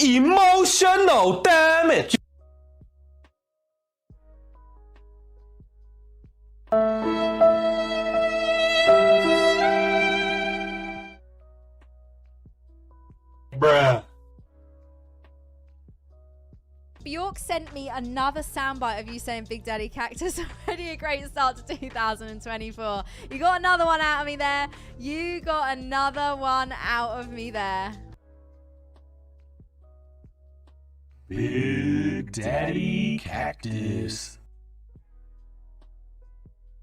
emotional damage. Bruh. Bjork sent me another soundbite of you saying Big Daddy Cactus. Already a great start to 2024. You got another one out of me there. You got another one out of me there. Big Daddy Cactus.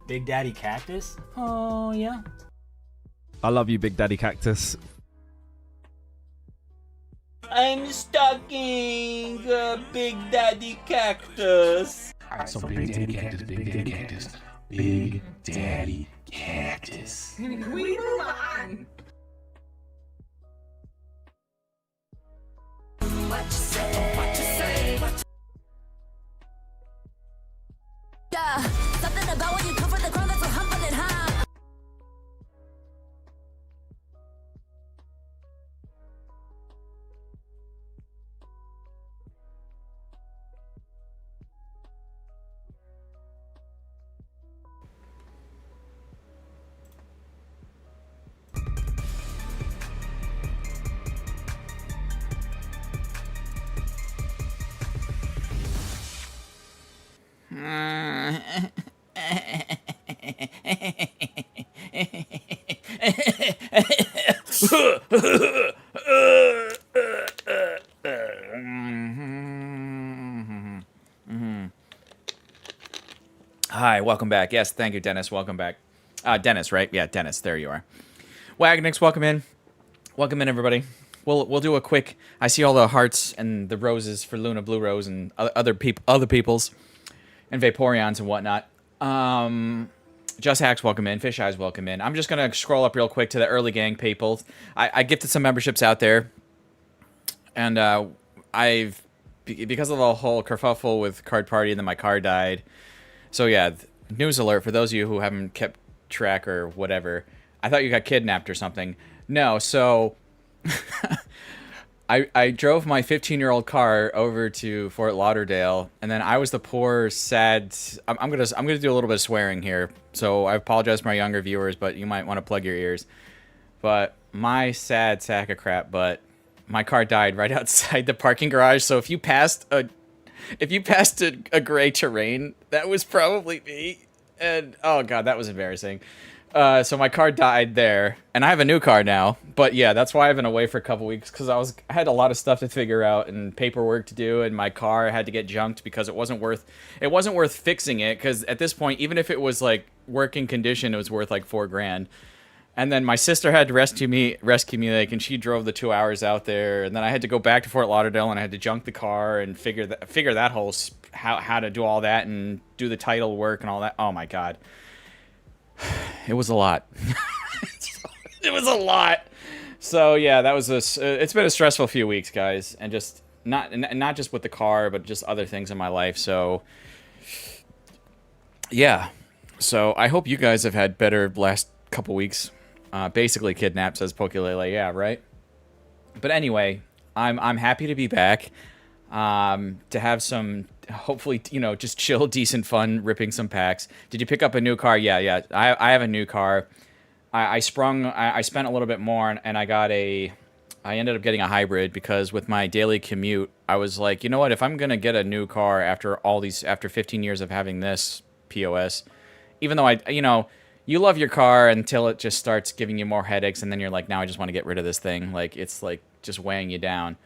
Big Daddy Cactus? Oh, yeah. I love you, Big Daddy Cactus. I'm stalking Big Daddy Cactus. So Big Daddy Cactus, Big Daddy Cactus, Big Daddy Cactus. We move on. What you say? What you say? Yeah, something about when you come from the ground that's so humble and high. Hi, welcome back. Yes, thank you, Dennis. Welcome back. Dennis, right? Yeah, Dennis. There you are. Wagonix, welcome in. Welcome in, everybody. We'll do a quick. I see all the hearts and the roses for Luna Blue Rose and other peoples, and Vaporeons and whatnot. Just Hacks, welcome in. Fish Eyes, welcome in. I'm just gonna scroll up real quick to the early gang people. I gifted some memberships out there, and because of the whole kerfuffle with Card Party and then my car died. So yeah, news alert for those of you who haven't kept track or whatever. I thought you got kidnapped or something. No, so I drove my 15-year-old car over to Fort Lauderdale, and then I was the poor, sad. I'm gonna do a little bit of swearing here, so I apologize for my younger viewers, but you might want to plug your ears. But my sad sack of crap, but my car died right outside the parking garage. So if you passed a gray terrain, that was probably me. And oh god, that was embarrassing. So my car died there, and I have a new car now. But yeah, that's why I've been away for a couple weeks, because I had a lot of stuff to figure out and paperwork to do, and my car had to get junked because it wasn't worth fixing it. Because at this point, even if it was like working condition, it was worth like $4,000. And then my sister had to rescue me, like, and she drove the 2 hours out there, and then I had to go back to Fort Lauderdale, and I had to junk the car and figure that whole how to do all that and do the title work and all that. Oh my god, it was a lot. It was a lot. So yeah, that was it's been a stressful few weeks, guys, and just not just with the car, but just other things in my life. So yeah, so I hope you guys have had better last couple weeks. Basically kidnapped, says Pokelele. Yeah, right. But anyway, I'm happy to be back. To have some, hopefully, just chill, decent fun, ripping some packs. Did you pick up a new car? Yeah. I have a new car. I spent a little bit more, and I ended up getting a hybrid, because with my daily commute, I was like, you know what? If I'm gonna get a new car after 15 years of having this POS, even though you love your car until it just starts giving you more headaches, and then you're like, now I just want to get rid of this thing. Like, it's like just weighing you down.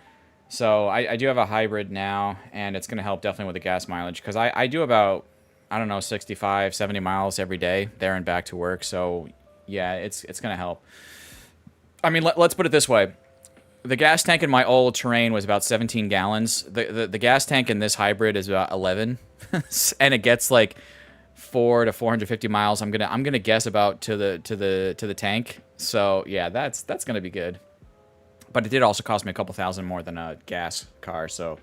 So I do have a hybrid now, and it's going to help definitely with the gas mileage, because I do about, 65, 70 miles every day there and back to work. So yeah, it's going to help. I mean, let's put it this way. The gas tank in my old terrain was about 17 gallons. The gas tank in this hybrid is about 11, and it gets like 400 to 450 miles. I'm gonna guess about to the tank. So yeah, that's gonna be good. But it did also cost me a couple thousand more than a gas car. So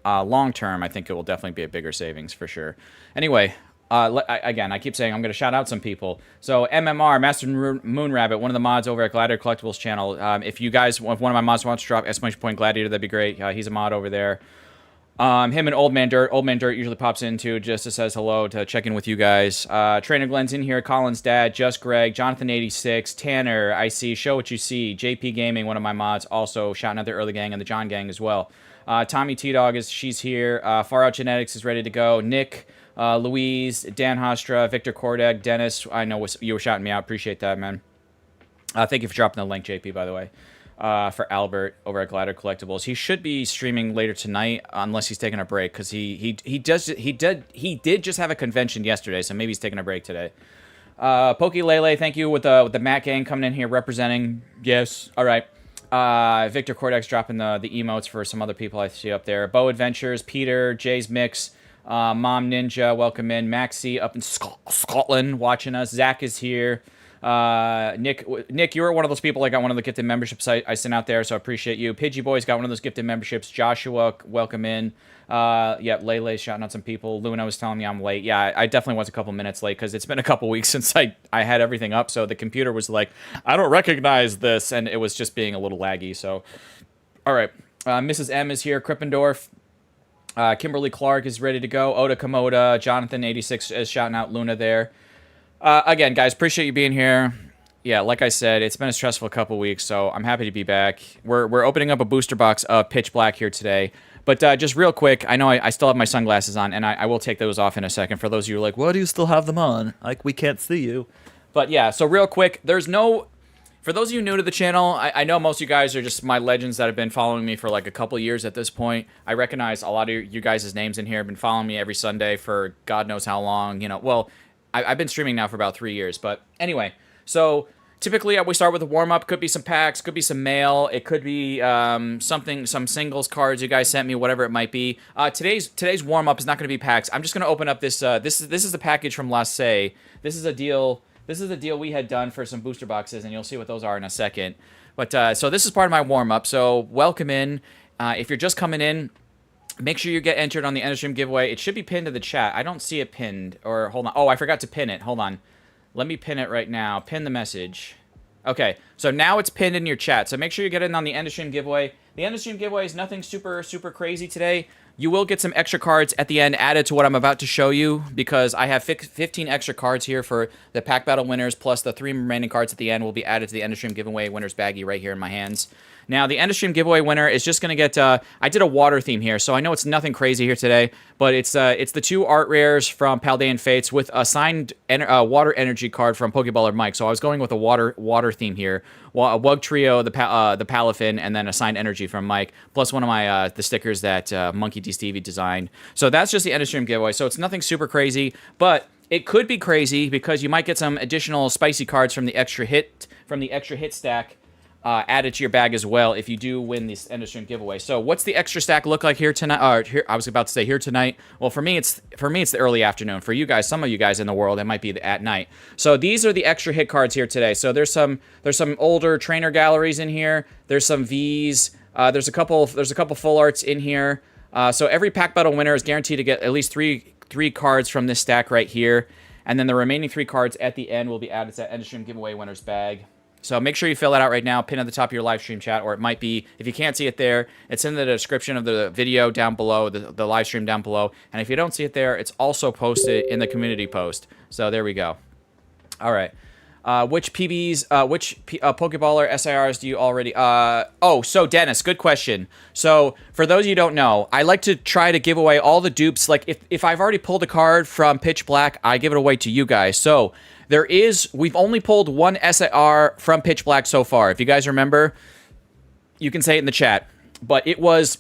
long term, I think it will definitely be a bigger savings for sure. Anyway, Again, I keep saying I'm going to shout out some people. So MMR, Master Moonrabbit, one of the mods over at Gladiator Collectibles channel. If you guys, if one of my mods wants to drop exclamation point Gladiator, that'd be great. He's a mod over there. Him and Old Man Dirt. Old Man Dirt usually pops in too, just to says hello, to check in with you guys. Trainer Glenn's in here. Colin's dad. Just Greg. Jonathan86. Tanner. I see. Show What You See. JP Gaming, one of my mods, also shouting out the early gang and the John gang as well. Tommy T-Dog she's here. Far Out Genetics is ready to go. Nick, Louise, Dan Hostra, Victor Kordeg, Dennis. I know you were shouting me out. Appreciate that, man. Thank you for dropping the link, JP, by the way. For Albert over at Glider Collectibles. He should be streaming later tonight unless he's taking a break, because he did just have a convention yesterday, so maybe he's taking a break today. Pokey Lele, thank you with the Matt gang coming in here representing. Yes, all right. Victor Cordex dropping the emotes for some other people I see up there. Bo Adventures, Peter, Jay's Mix, Mom Ninja, welcome in. Maxie up in Scotland watching us. Zach is here. Nick, you were one of those people. I got one of the gifted memberships I sent out there, so I appreciate you. Pidgey Boy's got one of those gifted memberships. Joshua, welcome in. Yeah, Lele's shouting out some people. Luna was telling me I'm late. Yeah, I definitely was a couple minutes late because it's been a couple weeks since I had everything up, so the computer was like, I don't recognize this, and it was just being a little laggy. So, all right, Mrs. M is here. Krippendorf. Kimberly Clark is ready to go. Oda Komoda. Jonathan86 is shouting out Luna there. Again, guys, appreciate you being here. Yeah, like I said, it's been a stressful couple weeks, so I'm happy to be back. We're opening up a booster box of Pitch Black here today. But just real quick, I know I still have my sunglasses on, and I will take those off in a second. For those of you who are like, why do you still have them on? Like, we can't see you. But yeah, so real quick, for those of you new to the channel, I know most of you guys are just my legends that have been following me for like a couple years at this point. I recognize a lot of you guys' names in here have been following me every Sunday for God knows how long. You know, well, I've been streaming now for about 3 years. But anyway, so typically we start with a warm-up. Could be some packs, could be some mail. It could be some singles cards you guys sent me, whatever it might be. Today's warm-up is not going to be packs. I'm just going to open up this. This is the package from Lasse. This is a deal. This is the deal we had done for some booster boxes, and you'll see what those are in a second. But so this is part of my warm-up. So welcome in. If you're just coming in, make sure you get entered on the Endstream giveaway. It should be pinned to the chat. I don't see it pinned. Or hold on. Oh, I forgot to pin it. Hold on. Let me pin it right now. Pin the message. Okay, so now it's pinned in your chat. So make sure you get in on the Endstream giveaway. The Endstream giveaway is nothing super crazy today. You will get some extra cards at the end added to what I'm about to show you, because I have 15 extra cards here for the pack battle winners, plus the 3 remaining cards at the end will be added to the Endstream giveaway winners baggie right here in my hands. Now, the Endstream giveaway winner is just going to get, I did a water theme here, so I know it's nothing crazy here today, but it's the 2 art rares from Paldean Fates with a signed water energy card from Pokeballer Mike. So I was going with a water theme here. A Wug Trio, the Palafin, and then a signed energy from Mike, plus one of my the stickers that Monkey D. Stevie designed. So that's just the Endstream giveaway, so it's nothing super crazy, but it could be crazy because you might get some additional spicy cards from the extra hit stack added to your bag as well if you do win this Endstream giveaway. So what's the extra stack look like here tonight? I was about to say here tonight. Well, for me it's the early afternoon. For you guys, some of you guys in the world, it might be at night. So these are the extra hit cards here today. So there's some older trainer galleries in here. There's some V's. There's a couple full arts in here. So every pack battle winner is guaranteed to get at least three cards from this stack right here, and then the remaining 3 cards at the end will be added to that Endstream giveaway winner's bag. So make sure you fill that out right now, pin at the top of your live stream chat, or it might be, if you can't see it there, it's in the description of the video down below, the live stream down below, and if you don't see it there, it's also posted in the community post. So there we go. All right. Which Pokeballer SIRs do you already... so Dennis, good question. So, for those you don't know, I like to try to give away all the dupes. Like, if I've already pulled a card from Pitch Black, I give it away to you guys. So, we've only pulled 1 SIR from Pitch Black so far. If you guys remember, you can say it in the chat. But it was...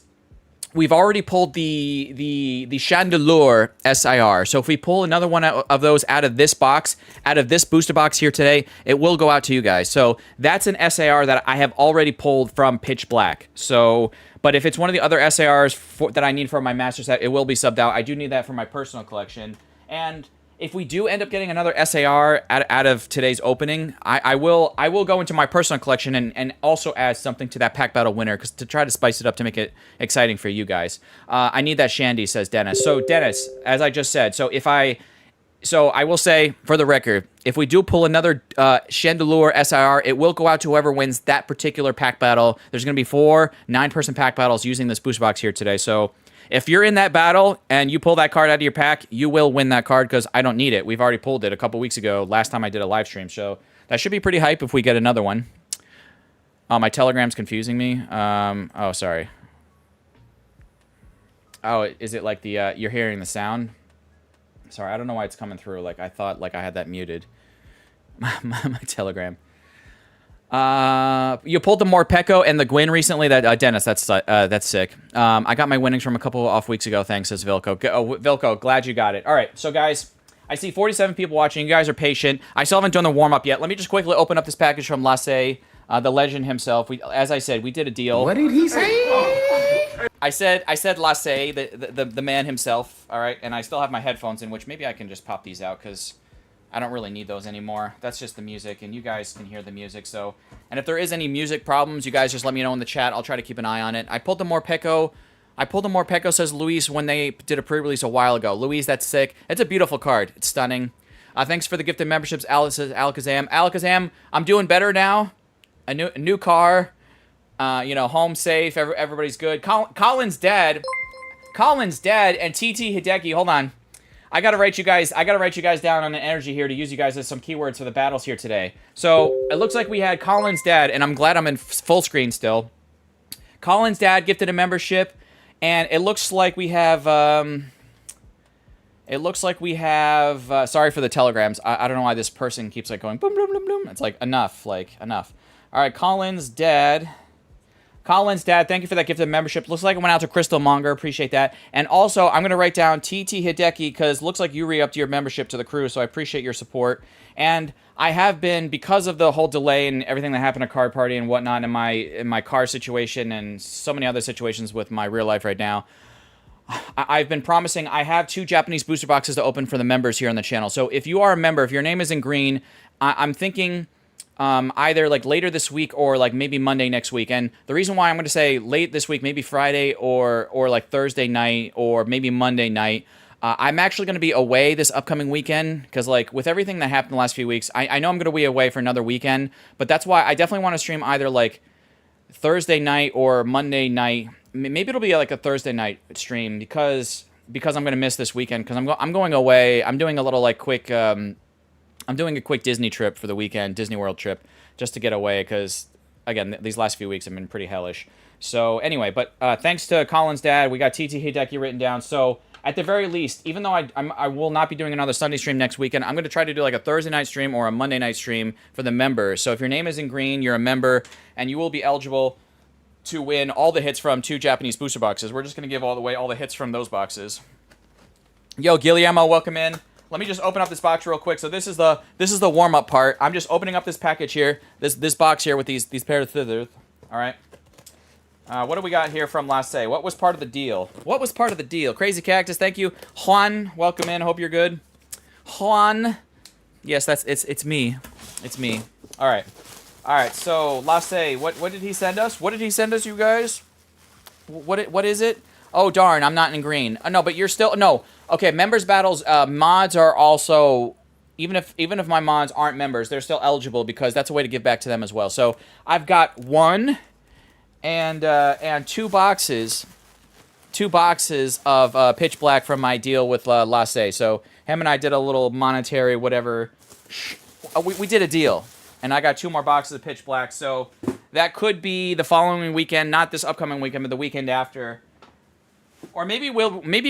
We've already pulled the Chandelure SIR. So if we pull another one of those out of this box, out of this booster box here today, it will go out to you guys. So that's an SIR that I have already pulled from Pitch Black. So, but if it's one of the other SIRs that I need for my master set, it will be subbed out. I do need that for my personal collection. And if we do end up getting another SAR out of today's opening, I will go into my personal collection and also add something to that pack battle winner to try to spice it up to make it exciting for you guys. I need that Shandy, says Dennis. So Dennis, as I just said, so if I So I will say, for the record, if we do pull another Chandelure SIR, it will go out to whoever wins that particular pack battle. There's going to be 4 9-person pack battles using this booster box here today. So if you're in that battle and you pull that card out of your pack, you will win that card because I don't need it. We've already pulled it a couple weeks ago, last time I did a live stream. So that should be pretty hype if we get another one. Oh, my Telegram's confusing me. Oh, sorry. Oh, is it like the, you're hearing the sound? Sorry, I don't know why it's coming through. Like, I thought, like, I had that muted. my Telegram. You pulled the Morpeko and the Gwyn recently. That Dennis, that's sick. I got my winnings from a couple off weeks ago. Thanks, says Vilko. Vilko, glad you got it. All right, so guys, I see 47 people watching. You guys are patient. I still haven't done the warm up yet. Let me just quickly open up this package from Lasse, the legend himself. As I said, we did a deal. What did he say? I said Lasse, the man himself. All right, and I still have my headphones in, which maybe I can just pop these out because I don't really need those anymore. That's just the music, and you guys can hear the music. So, and if there is any music problems, you guys just let me know in the chat. I'll try to keep an eye on it. I pulled the Morpeko, says Luis, when they did a pre-release a while ago. Luis, that's sick. It's a beautiful card. It's stunning. Thanks for the gifted memberships, says Alakazam. Alakazam, I'm doing better now. A new car. You know, home safe. Everybody's good. Colin's dead. And TT Hideki. Hold on. I gotta write you guys down on an energy here to use you guys as some keywords for the battles here today. So it looks like we had Colin's dad, and I'm glad I'm in full screen still. Colin's dad gifted a membership, and it looks like we have. Sorry for the telegrams. I don't know why this person keeps like going boom boom boom boom. It's like enough. All right, Colin's dad, thank you for that gifted membership. Looks like it went out to Crystal Monger. Appreciate that. And also, I'm going to write down TT Hideki because looks like you re-upped your membership to the crew, so I appreciate your support. And I have been, because of the whole delay and everything that happened at Card Party and whatnot in my car situation and so many other situations with my real life right now, I've been promising I have 2 Japanese booster boxes to open for the members here on the channel. So if you are a member, if your name is in green, I'm thinking either like later this week or like maybe Monday next week. And the reason why I'm going to say late this week, maybe Friday or like Thursday night or maybe Monday night, I'm actually going to be away this upcoming weekend because like with everything that happened the last few weeks, I know I'm going to be away for another weekend, but that's why I definitely want to stream either like Thursday night or Monday night. Maybe it'll be like a Thursday night stream because I'm going to miss this weekend because I'm going away. I'm doing a little like quick I'm doing a quick Disney trip for the weekend, Disney World trip, just to get away because, again, these last few weeks have been pretty hellish. So, anyway, but thanks to Colin's dad, we got TT Hideki written down. So, at the very least, even though I will not be doing another Sunday stream next weekend, I'm going to try to do like a Thursday night stream or a Monday night stream for the members. So, if your name is in green, you're a member, and you will be eligible to win all the hits from 2 Japanese booster boxes. We're just going to give away all the hits from those boxes. Yo, Guillermo, welcome in. Let me just open up this box real quick. So this is the warm-up part. I'm just opening up this package here, this box here with these pair of scissors. All right. What do we got here from Lasse? What was part of the deal? Crazy Cactus, thank you. Juan, welcome in. Hope you're good. Juan, yes, it's me. It's me. All right. So Lasse, what did he send us? You guys? What is it? Oh darn, I'm not in green. No, but you're still no. Okay, members battles, mods are also, even if my mods aren't members, they're still eligible because that's a way to give back to them as well. So I've got 1 and 2 boxes of Pitch Black from my deal with Lasse. So him and I did a little monetary whatever. We did a deal, and I got 2 more boxes of Pitch Black. So that could be the following weekend, not this upcoming weekend, but the weekend after. Or maybe we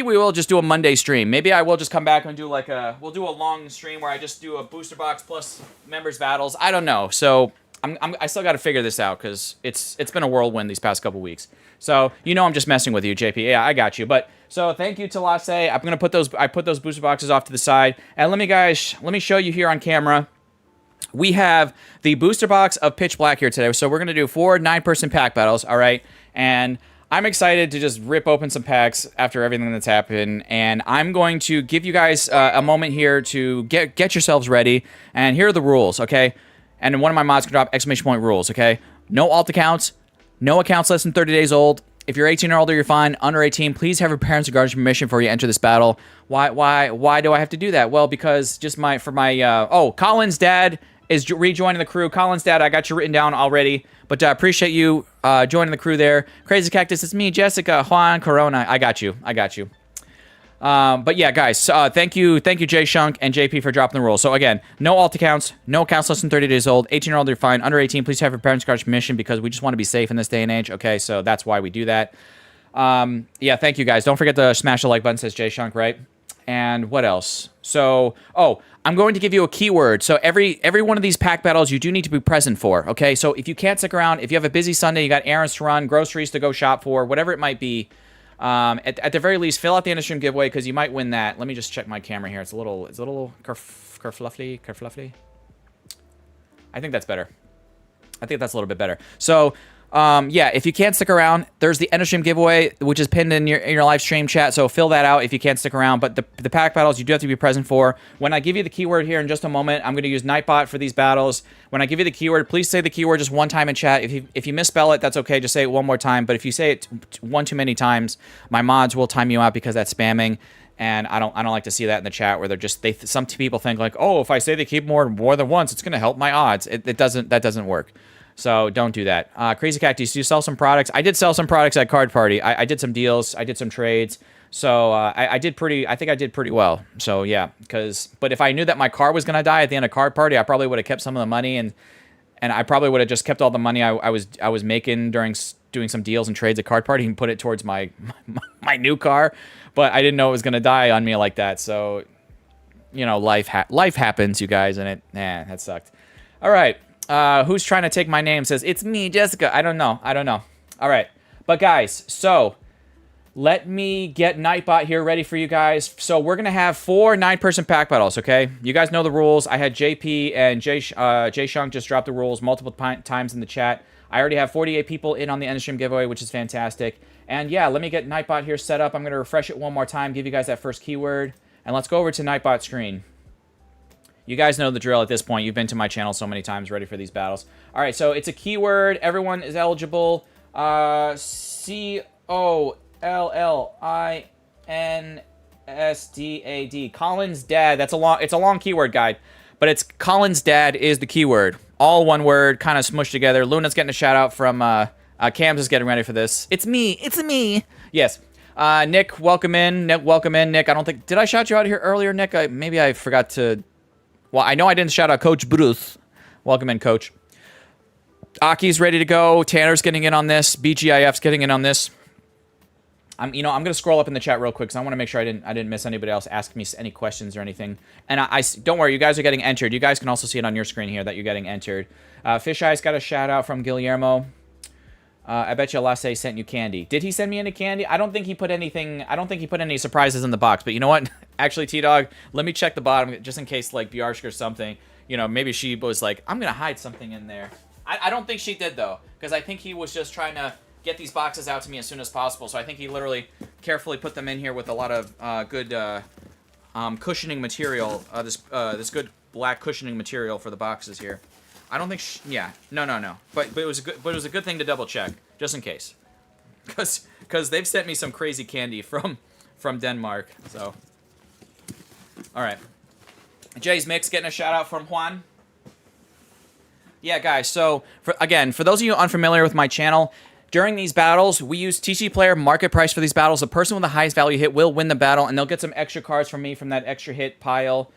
will just do a Monday stream. Maybe I will just come back and do like we'll do a long stream where I just do a booster box plus members battles. I don't know. So I still got to figure this out because it's been a whirlwind these past couple weeks. So I'm just messing with you, JP. Yeah, I got you. But so thank you to Lasse. I'm gonna put those booster boxes off to the side. And let me show you here on camera. We have the booster box of Pitch Black here today. So we're gonna do 4 9-person pack battles. All right, and I'm excited to just rip open some packs after everything that's happened, and I'm going to give you guys a moment here to get yourselves ready, and here are the rules, okay? And one of my mods can drop ! Rules, okay? No alt accounts, no accounts less than 30 days old, If you're 18 or older, you're fine. Under 18, please have your parents or guardian's permission before you enter this battle. Why do I have to do that? Well, because just Colin's dad is rejoining the crew. Colin's dad, I got you written down already, but I appreciate you joining the crew there. Crazy Cactus, it's me, Jessica, Juan, Corona. I got you. But yeah, guys, thank you, Jay Shunk and JP for dropping the rules. So again, no alt accounts, no accounts less than 30 days old, 18 or older, you're fine. Under 18, please have your parents' guardian's permission because we just want to be safe in this day and age. Okay, so that's why we do that. Yeah, thank you guys. Don't forget to smash the like button, says Jay Shunk, right? And what else? So, I'm going to give you a keyword. So every one of these pack battles you do need to be present for, okay? So if you can't stick around, if you have a busy Sunday, you got errands to run, groceries to go shop for, whatever it might be, at the very least, fill out the end of stream giveaway because you might win that. Let me just check my camera here. It's a little kerfluffly. I think that's better. I think that's a little bit better. So, yeah, if you can't stick around, there's the end of stream giveaway, which is pinned in your live stream chat. So fill that out if you can't stick around. But the pack battles you do have to be present for. When I give you the keyword here in just a moment, I'm going to use Nightbot for these battles. When I give you the keyword, please say the keyword just one time in chat. If you misspell it, that's okay. Just say it one more time. But if you say it one too many times, my mods will time you out because that's spamming. And I don't like to see that in the chat where some people think like, oh, if I say the keyword more than once, it's going to help my odds. That doesn't work. So don't do that. Crazy Cactus, do you sell some products? I did sell some products at Card Party. I did some deals. I did some trades. So I think I did pretty well. So yeah, but if I knew that my car was gonna die at the end of Card Party, I probably would have kept some of the money and I probably would have just kept all the money I was making during doing some deals and trades at Card Party and put it towards my new car. But I didn't know it was gonna die on me like that. So you know, life happens, you guys, and that sucked. All right. Who's trying to take my name? Says, it's me, Jessica. I don't know. All right. But guys, so let me get Nightbot here ready for you guys. So we're going to have 4 9-person pack battles, okay? You guys know the rules. I had JP and Jay Shunk just drop the rules multiple times in the chat. I already have 48 people in on the end of stream giveaway, which is fantastic. And yeah, let me get Nightbot here set up. I'm going to refresh it one more time, give you guys that first keyword. And let's go over to Nightbot screen. You guys know the drill at this point. You've been to my channel so many times ready for these battles. All right, so it's a keyword. Everyone is eligible. COLLINSDAD. Colin's dad. It's a long keyword guide, but it's Colin's dad is the keyword. All one word, kind of smushed together. Luna's getting a shout out from Cam's is getting ready for this. It's me. Yes. Nick, welcome in. Nick. I don't think, did I shout you out here earlier, Nick? Maybe I forgot to. Well, I know I didn't shout out Coach Bruce. Welcome in, Coach. Aki's ready to go. Tanner's getting in on this. BGIF's getting in on this. I'm going to scroll up in the chat real quick because I want to make sure I didn't miss anybody else ask me any questions or anything. And I don't worry, you guys are getting entered. You guys can also see it on your screen here that you're getting entered. Fish Eyes got a shout out from Guillermo. I bet you Lasse sent you candy. Did he send me any candy? I don't think he put anything. I don't think he put any surprises in the box. But you know what? Actually, T-Dog, let me check the bottom just in case, like, Bjarsk or something. You know, maybe she was like, I'm going to hide something in there. I don't think she did, though. Because I think he was just trying to get these boxes out to me as soon as possible. So I think he literally carefully put them in here with a lot of good cushioning material. This good black cushioning material for the boxes here. I don't think. Yeah, no. But it was a good. But it was a good thing to double check, just in case, because they've sent me some crazy candy from Denmark. So, all right. Jay's Mix getting a shout out from Juan. Yeah, guys. So for those of you unfamiliar with my channel, during these battles, we use TC Player market price for these battles. The person with the highest value hit will win the battle, and they'll get some extra cards from me from that extra hit pile.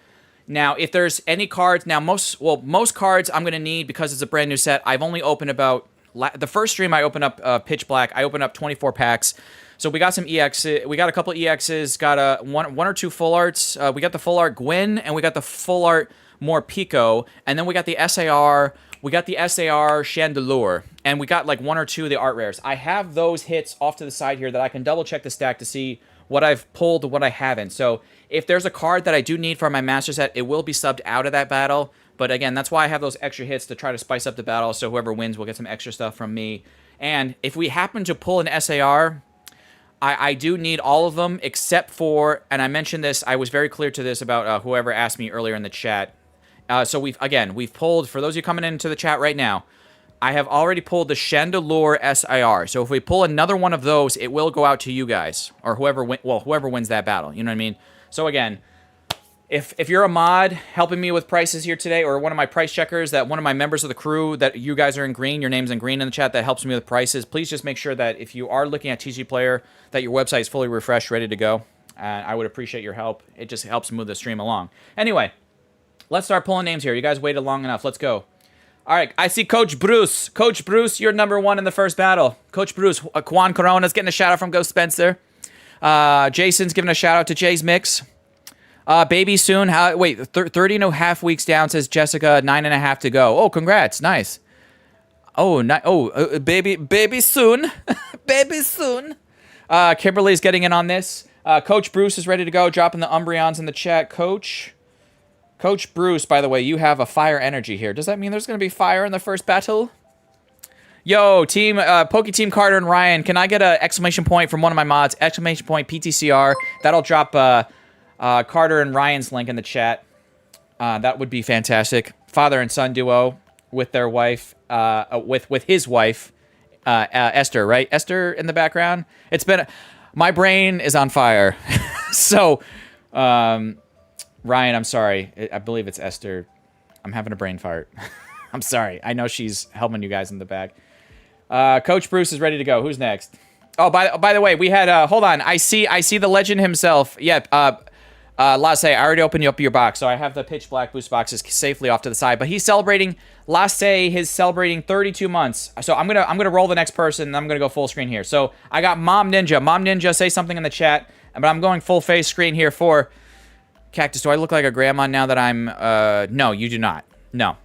Now, if there's any cards, most cards I'm going to need because it's a brand new set. I've only opened about, the first stream I opened up Pitch Black. I opened up 24 packs. So we got some EXs. We got a couple EXs, got one or two full arts. We got the full art Gwyn, and we got the full art Morpeko. And then we got the SAR. We got the SAR Chandelure. And we got like one or two of the art rares. I have those hits off to the side here that I can double check the stack to see what I've pulled, what I haven't. So if there's a card that I do need for my master set, it will be subbed out of that battle. But again, that's why I have those extra hits to try to spice up the battle. So whoever wins will get some extra stuff from me. And if we happen to pull an SAR, I do need all of them except for, and I mentioned this, I was very clear to this about whoever asked me earlier in the chat. So we've pulled, for those of you coming into the chat right now, I have already pulled the Chandelure SIR. So if we pull another one of those, it will go out to you guys or whoever wins that battle. You know what I mean? So again, if you're a mod helping me with prices here today, or one of my price checkers, that one of my members of the crew that you guys are in green, your name's in green in the chat, that helps me with prices, please just make sure that if you are looking at TG Player, that your website is fully refreshed, ready to go. I would appreciate your help. It just helps move the stream along. Anyway, let's start pulling names here. You guys waited long enough. Let's go. All right, I see Coach Bruce. Coach Bruce, you're number 1 in the first battle. Coach Bruce, Juan Corona's getting a shout out from Ghost Spencer. Jason's giving a shout out to Jay's Mix. Baby soon. 30 and a half weeks down, says Jessica. 9.5 to go. Oh, congrats. Nice. Oh, baby soon. Baby soon. Kimberly's getting in on this. Coach Bruce is ready to go. Dropping the Umbreons in the chat. Coach Bruce, by the way, you have a fire energy here. Does that mean there's going to be fire in the first battle? Yo, team, Poke Team Carter and Ryan, can I get an exclamation point from one of my mods? Exclamation point PTCR. That'll drop Carter and Ryan's link in the chat. That would be fantastic. Father and son duo with their wife, with his wife, Esther, right? Esther in the background. It's been, my brain is on fire. So, Ryan, I'm sorry. I believe it's Esther. I'm having a brain fart. I'm sorry. I know she's helping you guys in the back. Coach Bruce is ready to go. Who's next? Oh, by the way, we had hold on. I see the legend himself. Yeah, Lasse, I already opened up your box, so I have the pitch black boost boxes safely off to the side. But he's celebrating. Lasse is celebrating 32 months. So I'm gonna roll the next person, and I'm gonna go full screen here. So I got Mom Ninja. Mom Ninja, say something in the chat. But I'm going full face screen here for Cactus. Do I look like a grandma now that I'm? No, you do not. No.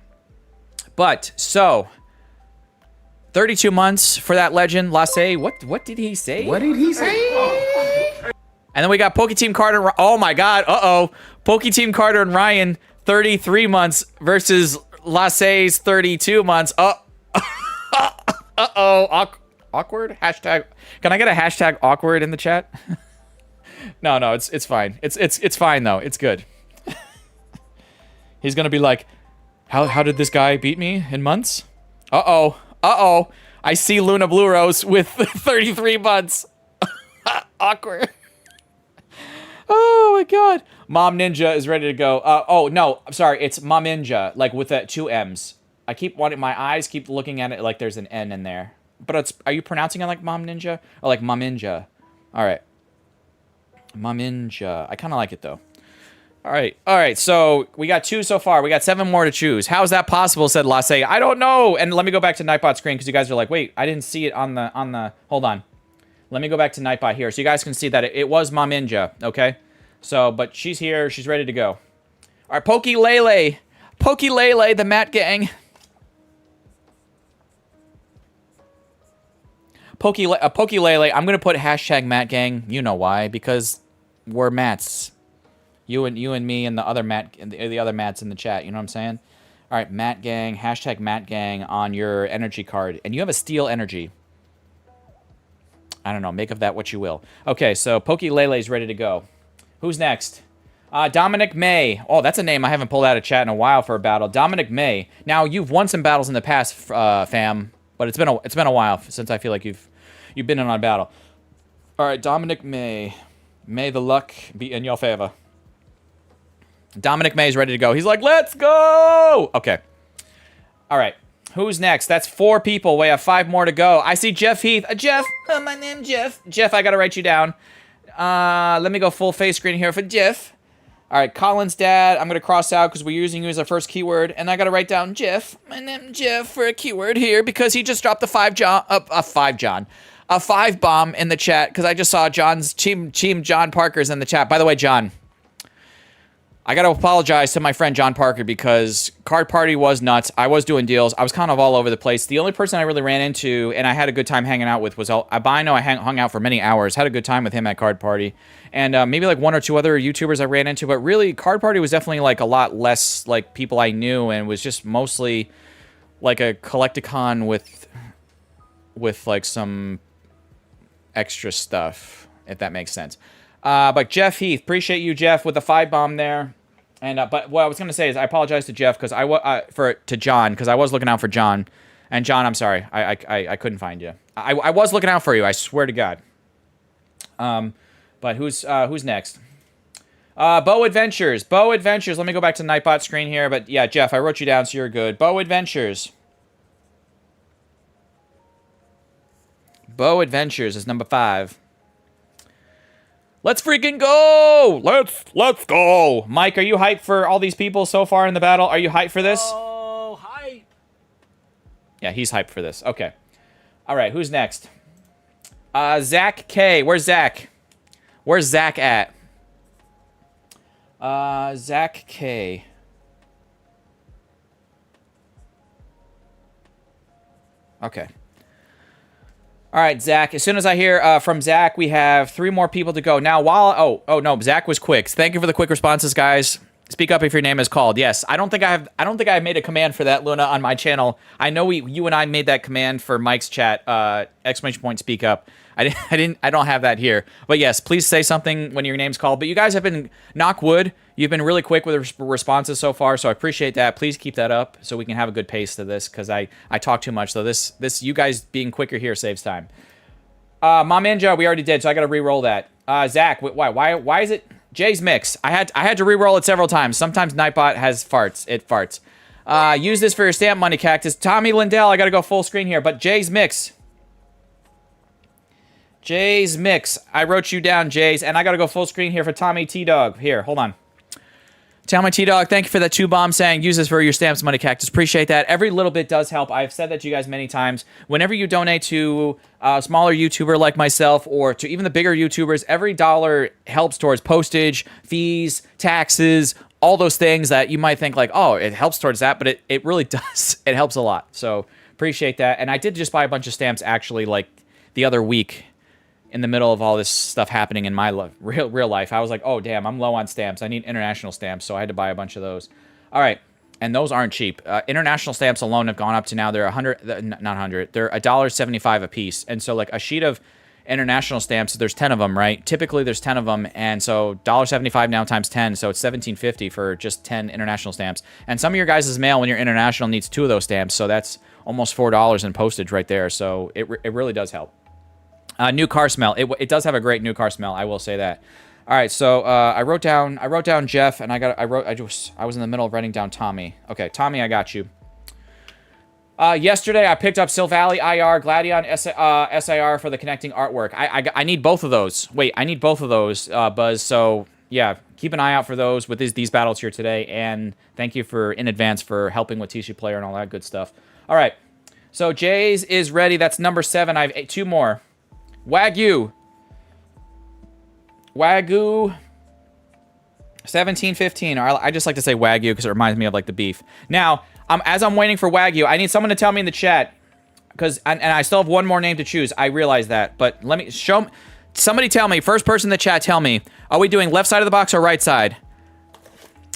But so 32 months for that legend, Lasse. What did he say? What did he say? And then we got Poke Team Carter. Oh my God. Poke Team Carter and Ryan, 33 months versus Lasse's 32 months. Awkward. Hashtag. Can I get a hashtag awkward in the chat? No, it's fine. It's fine though. It's good. He's gonna be like, how did this guy beat me in months? I see Luna Blue Rose with 33 months. Awkward. Oh my God. Mom Ninja is ready to go. Oh no, I'm sorry. It's Mom Ninja, like with the 2 M's. I keep wanting, my eyes keep looking at it like there's an N in there. But are you pronouncing it like Mom Ninja or like Mom Ninja? All right. Mom Ninja. I kind of like it though. All right. So we got 2 so far. We got 7 more to choose. How is that possible? Said Lasse. I don't know. And let me go back to Nightbot screen because you guys are like, wait, I didn't see it on the. Hold on. Let me go back to Nightbot here so you guys can see that it was Mom Ninja. Okay. So, but she's here. She's ready to go. All right, Pokey Lele, the Matt Gang. Pokey Lele. I'm gonna put hashtag Matt Gang. You know why? Because we're Matts. You and me and the other Matt and the other Matts in the chat. You know what I'm saying? All right, Matt Gang. Hashtag Matt Gang on your energy card, and you have a steel energy. I don't know. Make of that what you will. Okay, so Pokey Lele's ready to go. Who's next? Dominic May. Oh, that's a name I haven't pulled out of chat in a while for a battle. Dominic May. Now you've won some battles in the past, fam, but it's been a while since I feel like you've been in on a battle. All right, Dominic May. May the luck be in your favor. Dominic May is ready to go. He's like, let's go. Okay. All right. Who's next? That's 4 people. We have 5 more to go. I see Jeff Heath. Jeff. Oh, my name's Jeff. Jeff, I gotta write you down. Let me go full face screen here for Jeff. All right, Colin's dad. I'm gonna cross out because we're using you as our first keyword, and I gotta write down Jeff. My name's Jeff for a keyword here because he just dropped a 5 bomb in the chat because I just saw John's team John Parker's in the chat. By the way, John, I gotta apologize to my friend John Parker because Card Party was nuts. I was doing deals. I was kind of all over the place. The only person I really ran into and I had a good time hanging out with was Albino. I hung out for many hours. Had a good time with him at Card Party. And maybe like 1 or 2 other YouTubers I ran into. But really, Card Party was definitely like a lot less like people I knew and was just mostly like a Collecticon with like some extra stuff, if that makes sense. But Jeff Heath, appreciate you, Jeff, with the 5 bomb there. And but what I was gonna say is I apologize to Jeff because to John because I was looking out for John. And John, I'm sorry. I couldn't find you. I was looking out for you. I swear to God. But who's next? Bow Adventures. Bow Adventures. Let me go back to the Nightbot screen here. But yeah, Jeff, I wrote you down, so you're good. Bow Adventures. Bow Adventures is number 5. Let's freaking go! Let's go! Mike, are you hyped for all these people so far in the battle? Are you hyped for this? Oh, hype! Yeah, he's hyped for this. Okay. All right, who's next? Zach K. Where's Zach? Where's Zach at? Zach K. Okay. All right, Zach. As soon as I hear from Zach, we have 3 more people to go. Now, while oh no, Zach was quick. Thank you for the quick responses, guys. Speak up if your name is called. Yes, I don't think I made a command for that, Luna, on my channel. I know you and I made that command for Mike's chat. Exclamation point, speak up. I don't have that here. But yes, please say something when your name's called. But you guys have been, knock wood, you've been really quick with responses so far, so I appreciate that. Please keep that up so we can have a good pace to this, because I talk too much. So this you guys being quicker here saves time. Mom Ninja, we already did, so I got to re-roll that. Zach, why is it Jay's Mix? I had to re-roll it several times. Sometimes Nightbot has farts. It farts. Use this for your stamp money, Cactus. Tommy Lindell, I got to go full screen here, but Jay's Mix. Jay's Mix. I wrote you down, Jay's, and I got to go full screen here for Tommy T-Dog. Here, hold on. Tommy T-Dog, thank you for that 2-bomb saying use this for your stamps money, Cactus. Appreciate that. Every little bit does help. I've said that to you guys many times. Whenever you donate to a smaller YouTuber like myself, or to even the bigger YouTubers, every dollar helps towards postage, fees, taxes, all those things that you might think like, oh, it helps towards that, but it really does. It helps a lot. So appreciate that. And I did just buy a bunch of stamps actually like the other week, in the middle of all this stuff happening in my real life. I was like, oh, damn, I'm low on stamps. I need international stamps, so I had to buy a bunch of those. All right, and those aren't cheap. International stamps alone have gone up to now, they're they're $1.75 a piece. And so, like, a sheet of international stamps, there's 10 of them, right? Typically, there's 10 of them, and so $1.75 now times 10, so it's $17.50 for just 10 international stamps. And some of your guys' mail, when you're international, needs 2 of those stamps, so that's almost $4 in postage right there, so it really does help. New car smell. It does have a great new car smell. I will say that. All right, so I wrote down Jeff, and I was in the middle of writing down Tommy. Okay, Tommy, I got you. Yesterday I picked up Silvally IR Gladion SIR for the connecting artwork. I need both of those. Wait, I need both of those, Buzz. So yeah, keep an eye out for those with these battles here today. And thank you in advance for helping with TC Player and all that good stuff. All right, so Jay's is ready. That's number 7. I have 2 more. Wagyu 1715. I just like to say Wagyu because it reminds me of like the beef. Now, as I'm waiting for Wagyu, I need someone to tell me in the chat, because and I still have one more name to choose. I realize that, but let me show. Somebody tell me. First person in the chat, tell me. Are we doing left side of the box or right side?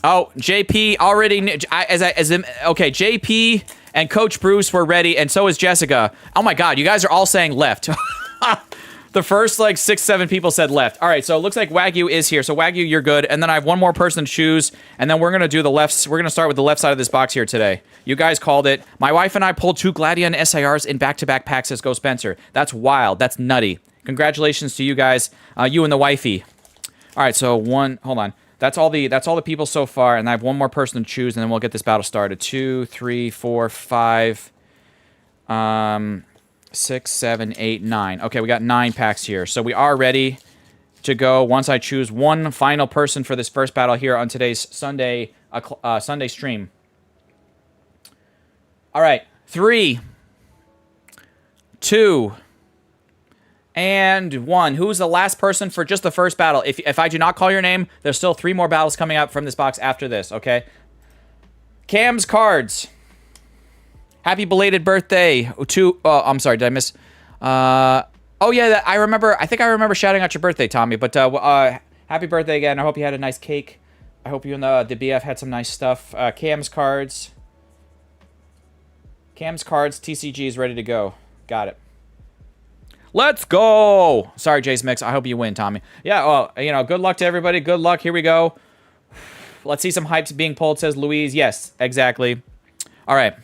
Oh, JP already. Okay, JP and Coach Bruce were ready, and so is Jessica. Oh my God, you guys are all saying left. The first, like, 6, 7 people said left. All right, so it looks like Wagyu is here. So, Wagyu, you're good. And then I have one more person to choose. And then we're going to do the left. We're going to start with the left side of this box here today. You guys called it. My wife and I pulled 2 Gladion SIRs in back-to-back packs as Go Spencer. That's wild. That's nutty. Congratulations to you guys. You and the wifey. All right, so hold on. That's all the people so far. And I have one more person to choose, and then we'll get this battle started. 2, 3, 4, 5. 6, 7, 8, 9. Okay, we got 9 packs here. So we are ready to go once I choose one final person for this first battle here on today's Sunday stream. All right, 3, 2, and 1. Who's the last person for just the first battle? If I do not call your name, there's still 3 more battles coming up from this box after this, okay? Cam's Cards. Happy belated birthday to... I'm sorry, did I miss... oh, yeah, I remember... I think I remember shouting out your birthday, Tommy. But happy birthday again. I hope you had a nice cake. I hope you and the BF had some nice stuff. Cam's Cards. Cam's Cards. TCG is ready to go. Got it. Let's go! Sorry, Jay's Mix. I hope you win, Tommy. Yeah, well, you know, good luck to everybody. Good luck. Here we go. Let's see some hypes being pulled, says Louise. Yes, exactly. All right.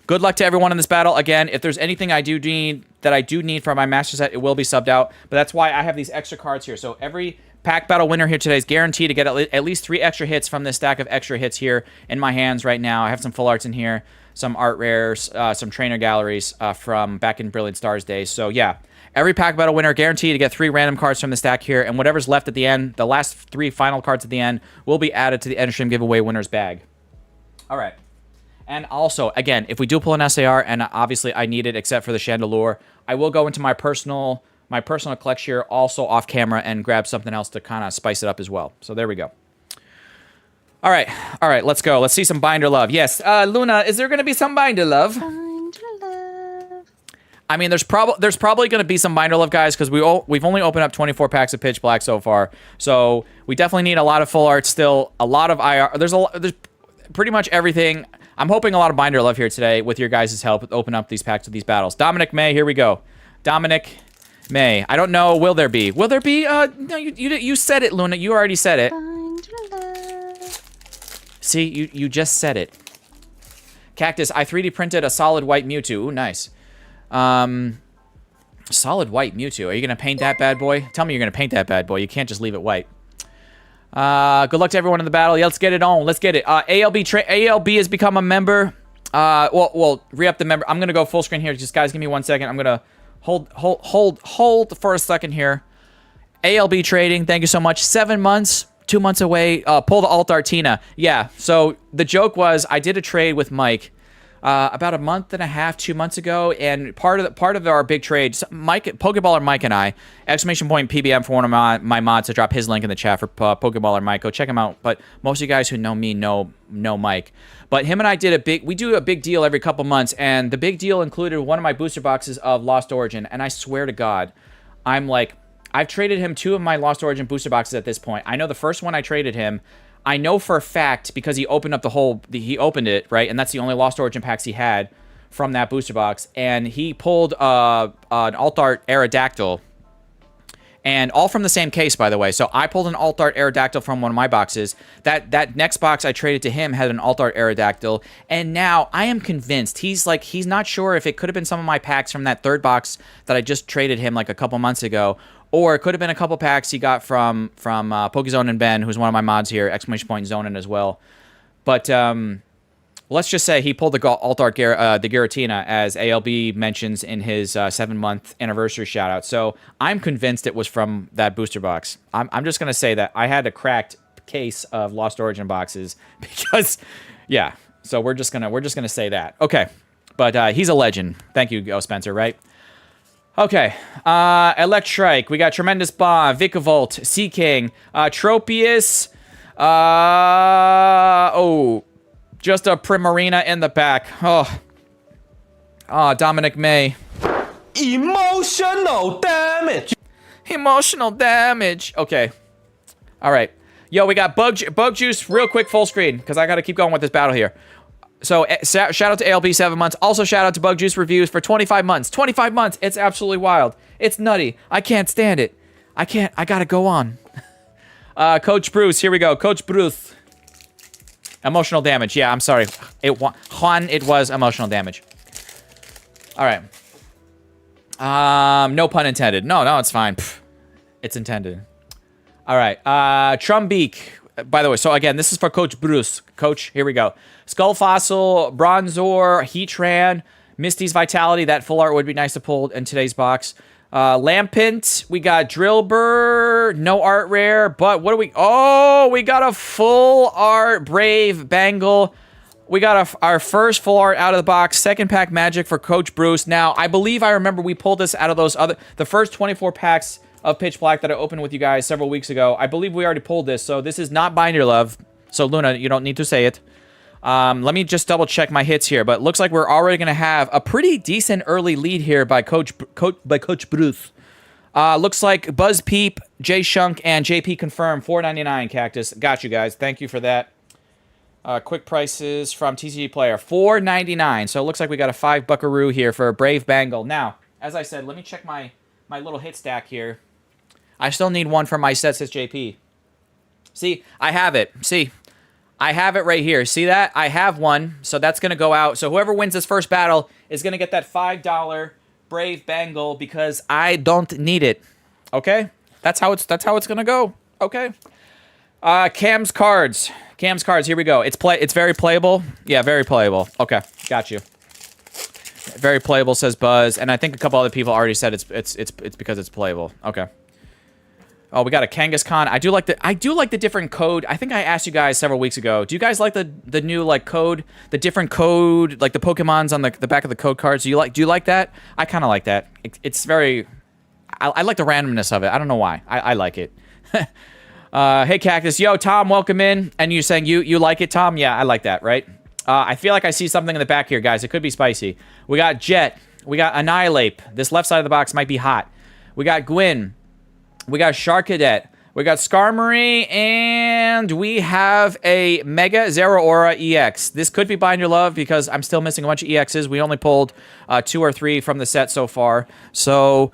Good luck to everyone in this battle. Again, if there's anything I do need for my master set, it will be subbed out. But that's why I have these extra cards here. So every pack battle winner here today is guaranteed to get at least 3 extra hits from this stack of extra hits here in my hands right now. I have some full arts in here, some art rares, some trainer galleries from back in Brilliant Stars days. So yeah, every pack battle winner guaranteed to get 3 random cards from the stack here, and whatever's left at the end, the last 3 final cards at the end, will be added to the end stream giveaway winner's bag. All right. And also, again, if we do pull an SAR, and obviously I need it except for the Chandelure, I will go into my personal collection here also off camera and grab something else to kind of spice it up as well. So there we go. All right, let's go. Let's see some Binder Love. Yes, Luna, is there going to be some Binder Love? Binder Love. I mean, there's probably going to be some Binder Love, guys, because we've only opened up 24 packs of Pitch Black so far. So we definitely need a lot of full art still, a lot of IR. There's pretty much everything. I'm hoping a lot of Binder Love here today with your guys' help open up these packs of these battles. Dominic May, here we go. Dominic May. I don't know. Will there be? Will there be? No, you said it, Luna. You already said it. See, you just said it. Cactus, I 3D printed a solid white Mewtwo. Ooh, nice. Solid white Mewtwo. Are you going to paint that bad boy? Tell me you're going to paint that bad boy. You can't just leave it white. Good luck to everyone in the battle. Yeah, let's get it on. Let's get it. ALB has become a member. Well, re-up the member. I'm going to go full screen here. Just, guys, give me 1 second. I'm going to hold for a second here. ALB Trading, thank you so much. 7 months, 2 months away. Pull the Alt Artina. Yeah, so the joke was I did a trade with Mike about a month and a half, 2 months ago, and part of our big trade, Pokeballer Mike and I, exclamation point PBM for one of my mods to drop his link in the chat for Pokeballer Mike. Go check him out. But most of you guys who know me know Mike. But him and I we do a big deal every couple months, and the big deal included one of my booster boxes of Lost Origin, and I swear to God, I've traded him 2 of my Lost Origin booster boxes at this point. I know the first one I traded him, I know for a fact because he opened up he opened it, right? And that's the only Lost Origin packs he had from that booster box. And he pulled an Alt Art Aerodactyl. And all from the same case, by the way. So I pulled an Alt Art Aerodactyl from one of my boxes. That next box I traded to him had an Alt Art Aerodactyl. And now I am convinced he's not sure if it could have been some of my packs from that 3rd box that I just traded him like a couple months ago. Or it could have been a couple packs he got from Pokezone and Ben, who's one of my mods here, exclamation point Zonin as well. But let's just say he pulled the Alt Art the Giratina, as ALB mentions in his 7-month anniversary shoutout. So I'm convinced it was from that booster box. I'm just gonna say that I had a cracked case of Lost Origin boxes because, yeah. So we're just gonna say that. Okay, but he's a legend. Thank you, Spencer. Right. Okay, Electrike, we got Tremendous Bomb, Vikavolt, Sea King, Tropius, just a Primarina in the back. Dominic May. Emotional damage. Emotional damage. Okay, all right. Yo, we got Bug Juice, real quick, full screen, because I got to keep going with this battle here. So, shout out to ALB 7 months. Also, shout out to Bug Juice Reviews for 25 months. 25 months. It's absolutely wild. It's nutty. I can't stand it. I gotta go on. Coach Bruce, here we go. Coach Bruce. Emotional damage. Yeah, I'm sorry. It was emotional damage. All right. No pun intended. No, it's fine. Pff, it's intended. All right. Trumbeak. By the way, so again, this is for Coach Bruce. Coach, here we go. Skull Fossil, Bronzor, Heatran, Misty's Vitality. That full art would be nice to pull in today's box. Lampint. We got Drillbur. No art rare. But what do we... Oh, we got a full art Brave Bangle. We got our first full art out of the box. 2nd pack Magic for Coach Bruce. Now, I believe I remember we pulled this out of those other... The first 24 packs of Pitch Black that I opened with you guys several weeks ago. I believe we already pulled this. So this is not Binder Love. So Luna, you don't need to say it. Let me just double check my hits here, but looks like we're already going to have a pretty decent early lead here by Coach Bruce. Looks like Buzz Peep, J Shunk, and JP confirmed $4.99 Cactus. Got you guys. Thank you for that. Quick prices from TCG Player, $4.99. So it looks like we got a 5 buckaroo here for a Brave Bangle. Now, as I said, let me check my little hit stack here. I still need one for my set, says JP. See, I have it. See, I have it right here. See that? I have one. So that's going to go out. So whoever wins this first battle is going to get that $5 Brave Bangle because I don't need it. Okay? That's how it's going to go. Okay? Cam's cards. Cam's cards. Here we go. It's very playable. Yeah, very playable. Okay. Got you. Very playable, says Buzz, and I think a couple other people already said it's because it's playable. Okay. Oh, we got a Kangaskhan. I do like the different code. I think I asked you guys several weeks ago. Do you guys like the new like code, the different code, like the Pokemon's on the back of the code cards? Do you like that? I kind of like that. It's very. I like the randomness of it. I don't know why. I like it. Hey Cactus, yo Tom, welcome in. And you're saying you like it, Tom? Yeah, I like that. Right. I feel like I see something in the back here, guys. It could be spicy. We got Jet. We got Annihilate. This left side of the box might be hot. We got Gwyn. We got Shark Cadet. We got Skarmory. And we have a Mega Zeraora EX. This could be Bind Your Love because I'm still missing a bunch of EXs. We only pulled 2 or 3 from the set so far. So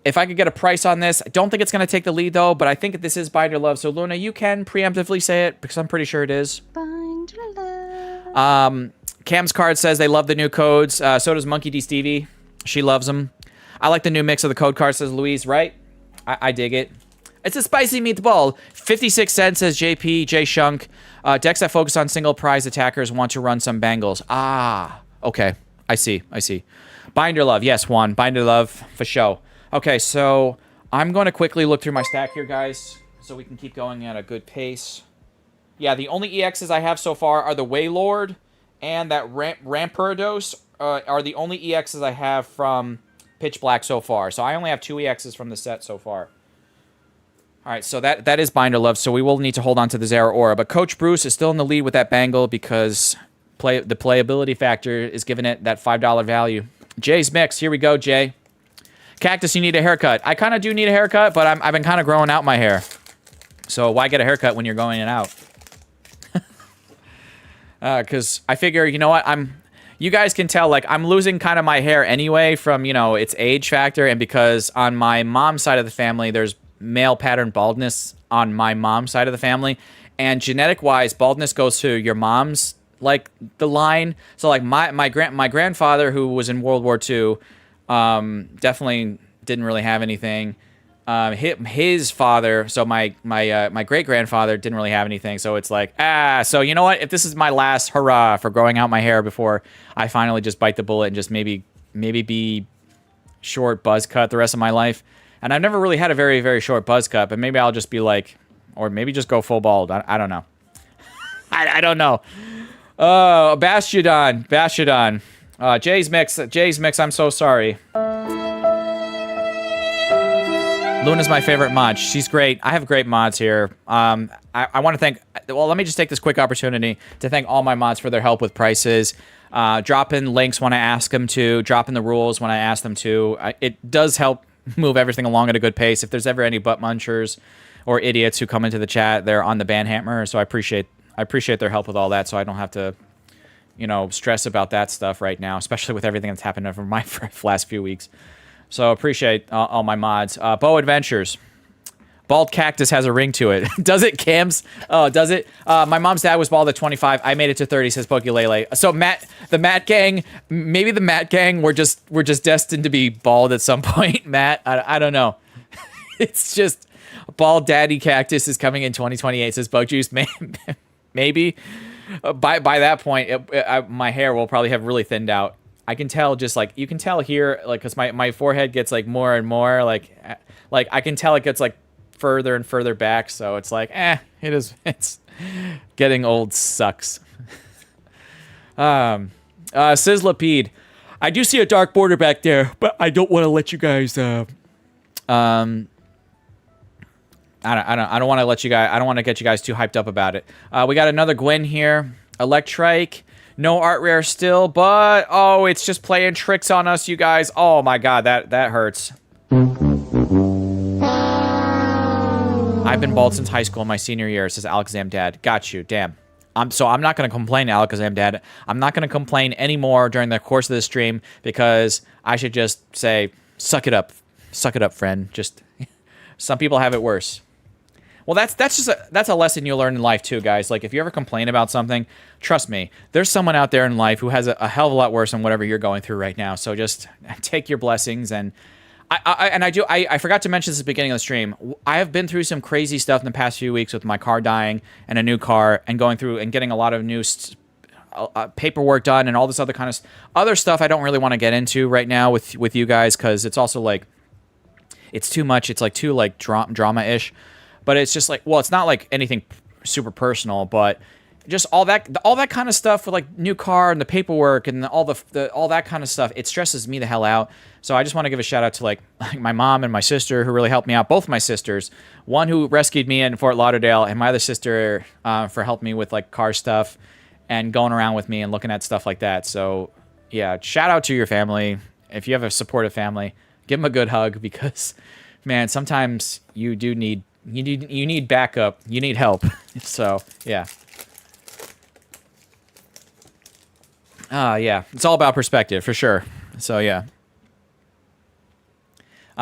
if I could get a price on this, I don't think it's going to take the lead, though. But I think this is Bind Your Love. So, Luna, you can preemptively say it because I'm pretty sure it is. Bind your love. Cam's card says they love the new codes. So does Monkey D. Stevie. She loves them. I like the new mix of the code cards, says Louise, right? I dig it. It's a spicy meatball. 56 cents, says JP, J Shunk. Decks that focus on single prize attackers want to run some bangles. Ah, okay. I see. Bind Your Love. Yes, Juan. Bind Your Love for show. Okay, so I'm going to quickly look through my stack here, guys, so we can keep going at a good pace. Yeah, the only EXs I have so far are the Waylord and that Ramparados are the only EXs I have from Pitch Black so far. So I only have 2 EXs from the set so far. All right, so that is Binder Love, so we will need to hold on to the Zeraora. But Coach Bruce is still in the lead with that Bangle because the playability factor is giving it that $5 value. Jay's Mix. Here we go, Jay. Cactus, you need a haircut. I kind of do need a haircut, but I've been kind of growing out my hair. So why get a haircut when you're going in and out? Because I figure, you know what, you guys can tell, like, I'm losing kind of my hair anyway from, you know, its age factor, and because on my mom's side of the family, there's male pattern baldness on my mom's side of the family, and genetic-wise, baldness goes to your mom's, like, the line. So, like, my grandfather, who was in World War II, definitely didn't really have anything. His father, so my great-grandfather didn't really have anything, so it's like, so you know what? If this is my last hurrah for growing out my hair before I finally just bite the bullet and just maybe be short buzz cut the rest of my life. And I've never really had a very, very short buzz cut, but maybe I'll just be like, or maybe just go full bald. I don't know. I don't know. Oh, Bastiodon. Jay's Mix, I'm so sorry. Luna's my favorite mod. She's great. I have great mods here. I want to thank... Well, let me just take this quick opportunity to thank all my mods for their help with prices. Drop in links when I ask them to. Drop in the rules when I ask them to. It does help move everything along at a good pace. If there's ever any butt munchers or idiots who come into the chat, they're on the ban hammer. So I appreciate their help with all that, so I don't have to, you know, stress about that stuff right now, especially with everything that's happened over my last few weeks. So appreciate all my mods. Bow Adventures. Bald Cactus has a ring to it. Does it, Cams? Oh, does it? My mom's dad was bald at 25. I made it to 30, says Pokélele. So the Matt gang, maybe the Matt gang were just destined to be bald at some point, Matt. I don't know. It's just Bald Daddy Cactus is coming in 2028, says Bug Juice. Maybe. By that point, my hair will probably have really thinned out. I can tell, just like, you can tell here, like, because my forehead gets like more and more, like I can tell it gets like further and further back, so it's like, it's getting old sucks. Sizzlipede, I do see a dark border back there, but I don't want to let you guys I don't want to let you guys, I don't want to get you guys too hyped up about it. We got another Gwen here. Electrike. No art rare still, but oh, it's just playing tricks on us, you guys. Oh my god, that hurts. I've been bald since high school, my senior year, says Alakazam Dad. Got you, damn. So I'm not going to complain, Alakazam Dad. I'm not going to complain anymore during the course of the stream because I should just say, suck it up. Suck it up, friend. Just, some people have it worse. Well, that's a lesson you'll learn in life too, guys. Like if you ever complain about something, trust me, there's someone out there in life who has a hell of a lot worse than whatever you're going through right now. So just take your blessings. And I forgot to mention this at the beginning of the stream. I have been through some crazy stuff in the past few weeks with my car dying and a new car and going through and getting a lot of new paperwork done and all this other kind of other stuff I don't really want to get into right now with you guys, because it's also like it's too much. It's like too like drama-ish. But it's just like, well, it's not like anything super personal, but just all that kind of stuff with like new car and the paperwork and all that kind of stuff. It stresses me the hell out. So I just want to give a shout out to like my mom and my sister who really helped me out. Both my sisters, one who rescued me in Fort Lauderdale, and my other sister for helping me with like car stuff and going around with me and looking at stuff like that. So yeah, shout out to your family. If you have a supportive family, give them a good hug, because man, sometimes you need backup. You need help. So, yeah. Yeah. It's all about perspective, for sure. So, yeah.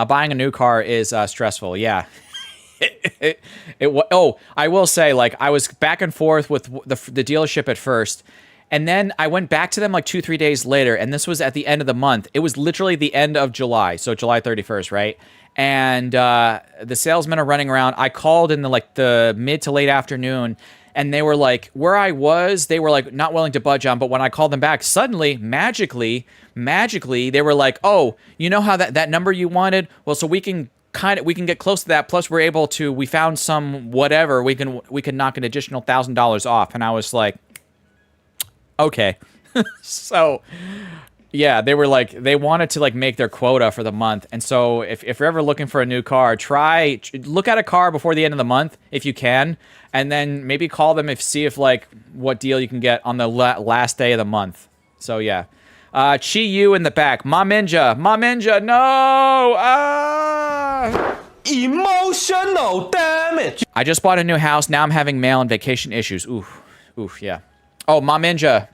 Buying a new car is stressful. Yeah. I will say, like, I was back and forth with the dealership at first, and then I went back to them like 2-3 days later, and this was at the end of the month. It was literally the end of July, so July 31st, right? And the salesmen are running around. I called in the mid to late afternoon, and they were like, where I was, they were like not willing to budge on. But when I called them back, suddenly, magically, they were like, oh, you know how that number you wanted? Well, so we can get close to that. Plus, we found some whatever. We can knock an additional $1,000 off. And I was like, okay. So yeah, they were like, they wanted to like make their quota for the month. And so if you're ever looking for a new car, look at a car before the end of the month if you can, and then maybe call them see if like what deal you can get on the last day of the month. So yeah. Chi Yu in the back. Mom Ninja, no! Emotional damage. I just bought a new house. Now I'm having mail and vacation issues. Oof, yeah. Oh, Mom Ninja.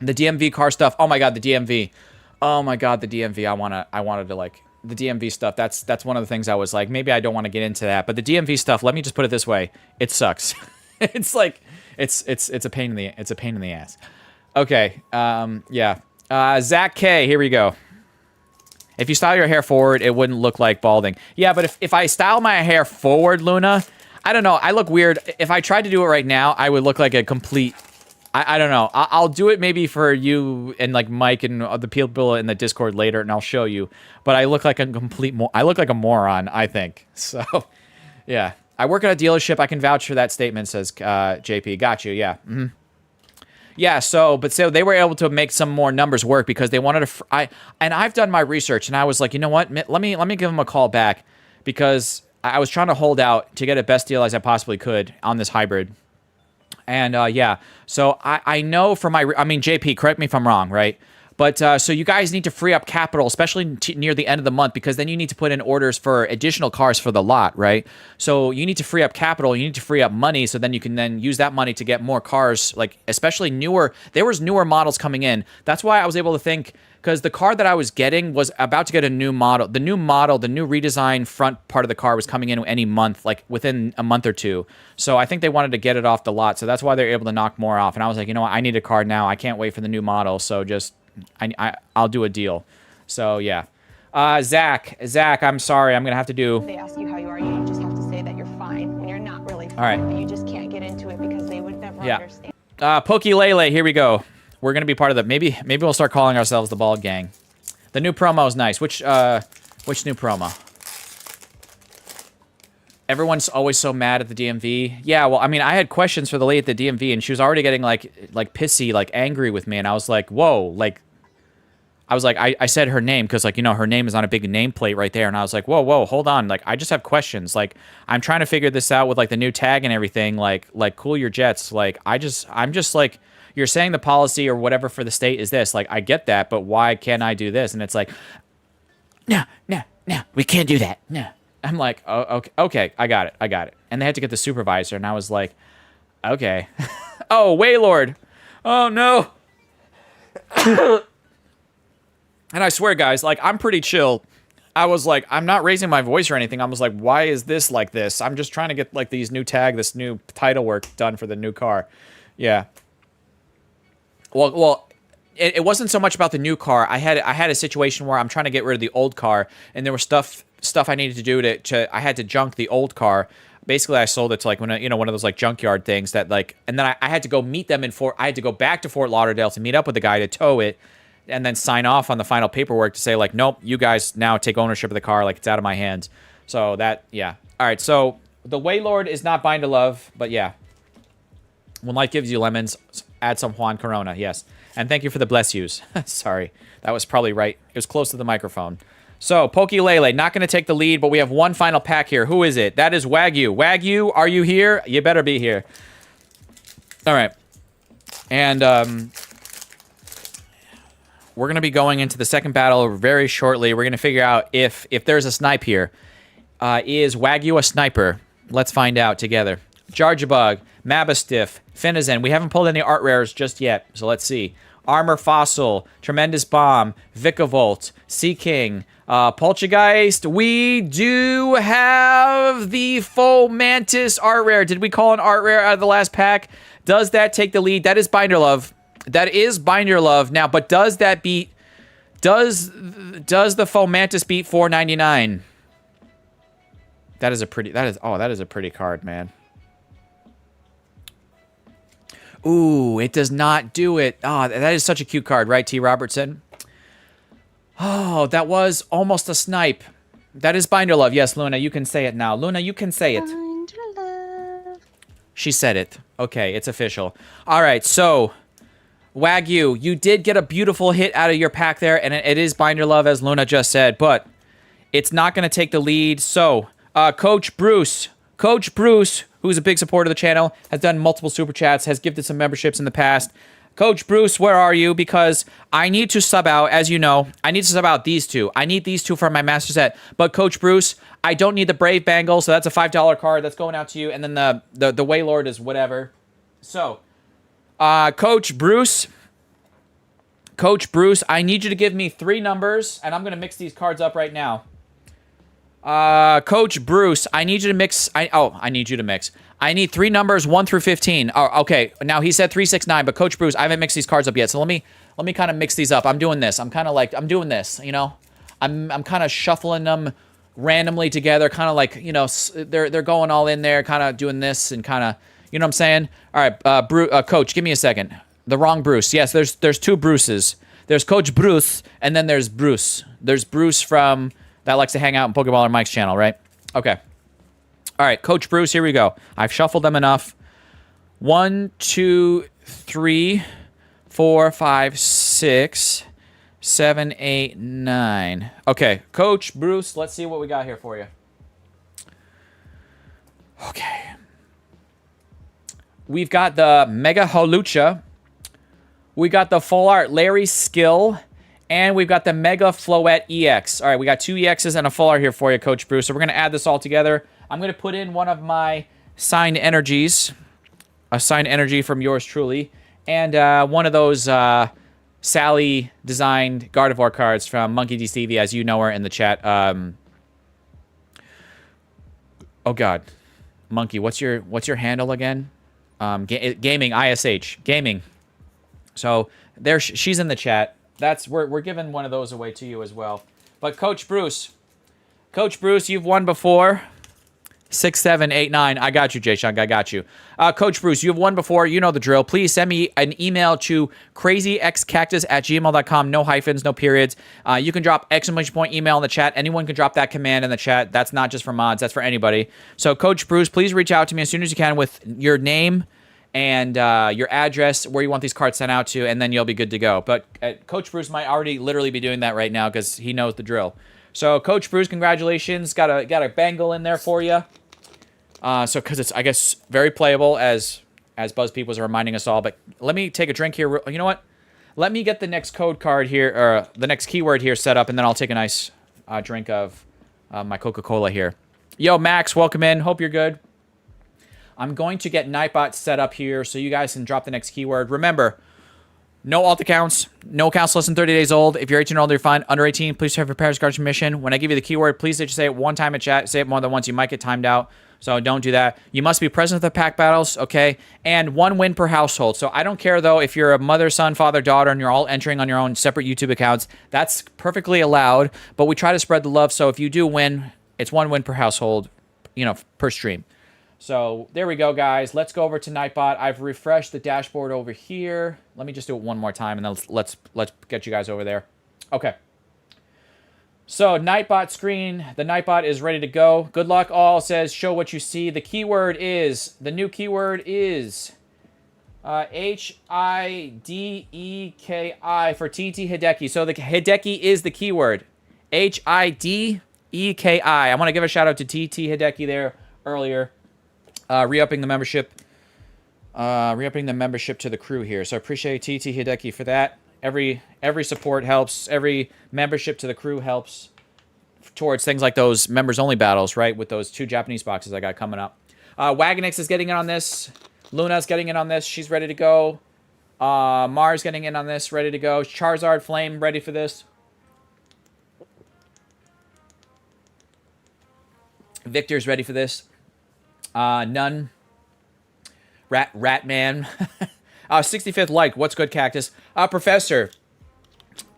The DMV car stuff. Oh my god, the DMV. Oh my god, the DMV. I wanted to like the DMV stuff. That's one of the things I was like, maybe I don't want to get into that. But the DMV stuff, let me just put it this way. It sucks. It's like it's a pain in the ass. Okay. Yeah. Zach K, here we go. If you style your hair forward, it wouldn't look like balding. Yeah, but if I style my hair forward, Luna, I don't know. I look weird. If I tried to do it right now, I would look like a complete... I don't know. I'll do it maybe for you and like Mike and the people in the Discord later, and I'll show you. But I look like I look like a moron, I think. So, yeah. I work at a dealership. I can vouch for that statement, says JP. Got you. Yeah. Mm-hmm. Yeah. So they were able to make some more numbers work because they wanted to. And I've done my research, and I was like, you know what? Let me give them a call back, because I was trying to hold out to get a best deal as I possibly could on this hybrid. And yeah, so I know from JP, correct me if I'm wrong, right? But so you guys need to free up capital, especially near the end of the month, because then you need to put in orders for additional cars for the lot, right? So you need to free up capital, you need to free up money, so then you can then use that money to get more cars, like especially newer. There was newer models coming in. That's why I was able to think, because the car that I was getting was about to get a new model. The new redesigned front part of the car was coming in any month, like within a month or two. So I think they wanted to get it off the lot. So that's why they're able to knock more off. And I was like, you know what? I need a car now. I can't wait for the new model. So just, I'll do a deal. So yeah. Zach, I'm sorry. I'm going to have to do... They ask you how you are, you just have to say that you're fine when you're not really fine. All right. But you just can't get into it because they would never understand. Pokey Lele, here we go. We're going to be part of the... Maybe we'll start calling ourselves the Bald Gang. The new promo is nice. Which new promo? Everyone's always so mad at the DMV. Yeah, well, I mean, I had questions for the lady at the DMV, and she was already getting, like pissy, like, angry with me, and I was like, whoa, like... I said her name, because, like, you know, her name is on a big nameplate right there, and I was like, whoa, hold on, like, I just have questions. Like, I'm trying to figure this out with, like, the new tag and everything, like, cool your jets. Like, I'm just, like... You're saying the policy or whatever for the state is this. Like, I get that, but why can't I do this? And it's like, no, we can't do that. No. I'm like, oh, okay, I got it. And they had to get the supervisor, and I was like, okay. Oh, Waylord. Oh, no. And I swear, guys, like, I'm pretty chill. I was like, I'm not raising my voice or anything. I was like, why is this like this? I'm just trying to get like this new title work done for the new car. Yeah. Well, it wasn't so much about the new car. I had a situation where I'm trying to get rid of the old car, and there was stuff I needed to do to I had to junk the old car. Basically, I sold it to like one of those like junkyard things that like, and then I had to go meet them I had to go back to Fort Lauderdale to meet up with the guy to tow it, and then sign off on the final paperwork to say like, nope, you guys now take ownership of the car, like it's out of my hands. So that, yeah. All right, so the Waylord is not Bind to Love, but yeah. When life gives you lemons, add some Juan Corona, yes. And thank you for the bless yous. Sorry, that was probably right. It was close to the microphone. So, Pokélele, not going to take the lead, but we have one final pack here. Who is it? That is Wagyu. Wagyu, are you here? You better be here. All right. And we're going to be going into the second battle very shortly. We're going to figure out if there's a snipe here. Is Wagyu a sniper? Let's find out together. Jarjabug, Mabastiff, Finizen. We haven't pulled any art rares just yet, so let's see. Armor Fossil, Tremendous Bomb, Vikavolt, Sea King, Poltergeist. We do have the Fomantis art rare. Did we call an art rare out of the last pack? Does that take the lead? That is Binder Love. That is Binder Love. Now, but does that beat... Does the Fomantis beat 499? That is a pretty... That is a pretty card, man. Ooh, it does not do it. Oh, that is such a cute card, right, T. Robertson? Oh, that was almost a snipe. That is Binder Love. Yes, Luna, you can say it now. Luna, you can say it. Binder Love. She said it. Okay, it's official. All right, so, Wagyu, you did get a beautiful hit out of your pack there, and it is Binder Love, as Luna just said, but it's not going to take the lead. So, Coach Bruce, who's a big supporter of the channel, has done multiple super chats, has gifted some memberships in the past. Coach Bruce, where are you? Because I need to sub out, as you know, I need to sub out these two. I need these two for my master set. But Coach Bruce, I don't need the Brave Bangle, so that's a $5 card that's going out to you. And then the Waylord is whatever. So, Coach Bruce, I need you to give me 3 numbers, and I'm going to mix these cards up right now. Coach Bruce, I need you to mix. I need you to mix. I need 3 numbers, 1 through 15. Oh, okay. Now he said 3, 6, 9, but Coach Bruce, I haven't mixed these cards up yet. So let me kind of mix these up. I'm doing this. I'm doing this. You know, I'm kind of shuffling them randomly together. Kind of like, you know, they're going all in there. Kind of doing this and kind of, you know what I'm saying? All right, Coach, give me a second. The wrong Bruce. Yes, there's 2 Bruces. There's Coach Bruce, and then there's Bruce. There's Bruce from that likes to hang out in Pokeballer Mike's channel, right? Okay. All right, Coach Bruce, here we go. I've shuffled them enough. 1, 2, 3, 4, 5, 6, 7, 8, 9. Okay, Coach Bruce, let's see what we got here for you. Okay. We've got the Mega Holucha. We got the Full Art Larry Skill. And we've got the Mega Floette EX. All right, we got 2 EXs and a Full Art here for you, Coach Bruce. So we're going to add this all together. I'm going to put in one of my signed energies. A signed energy from yours truly. And one of those Sally designed Gardevoir cards from Monkey D. Stevie, as you know her in the chat. Oh, God. Monkey, what's your handle again? Gaming, ISH. Gaming. So there, she's in the chat. We're giving one of those away to you as well. But Coach Bruce, you've won before. 6, 7, 8, 9. I got you, Jay-Shunk. I got you. Coach Bruce, you've won before. You know the drill. Please send me an email to crazyxcactus@gmail.com. No hyphens, no periods. You can drop exclamation point email in the chat. Anyone can drop that command in the chat. That's not just for mods. That's for anybody. So, Coach Bruce, please reach out to me as soon as you can with your name and your address, where you want these cards sent out to, and then you'll be good to go. But Coach Bruce might already literally be doing that right now because he knows the drill. So, Coach Bruce, congratulations. Got a bangle in there for you. So, because it's, I guess, very playable, as BuzzPeep was reminding us all. But let me take a drink here. You know what? Let me get the next code card here, or the next keyword here set up, and then I'll take a nice drink of my Coca-Cola here. Yo, Max, welcome in. Hope you're good. I'm going to get Nightbot set up here so you guys can drop the next keyword. Remember, No alt accounts. No accounts less than 30 days old. If you're 18 or older, you're fine. Under 18, please have your parents' guardian permission. When I give you the keyword, please just say it one time in chat. Say it more than once. You might get timed out. So don't do that. You must be present at the pack battles, okay? And 1 win per household. So I don't care, though, if you're a mother, son, father, daughter, and you're all entering on your own separate YouTube accounts. That's perfectly allowed. But we try to spread the love. So if you do win, it's 1 win per household, you know, per stream. So there we go, guys. Let's go over to Nightbot. I've refreshed the dashboard over here. Let me just do it one more time, and then let's get you guys over there. Okay. So Nightbot screen. The Nightbot is ready to go. Good luck, all. Says show what you see. The keyword is, the new keyword is Hideki for TT Hideki. So the Hideki is the keyword. Hideki. I want to give a shout out to TT Hideki there earlier. Re-upping the membership. Re-upping the membership to the crew here. So I appreciate TT Hideki for that. Every support helps. Every membership to the crew helps towards things like those members-only battles, right? With those 2 Japanese boxes I got coming up. Wagonix is getting in on this. Luna's getting in on this. She's ready to go. Mars getting in on this. Ready to go. Charizard Flame ready for this. Victor's ready for this. None. Ratman. 65th like. What's good, Cactus? Professor.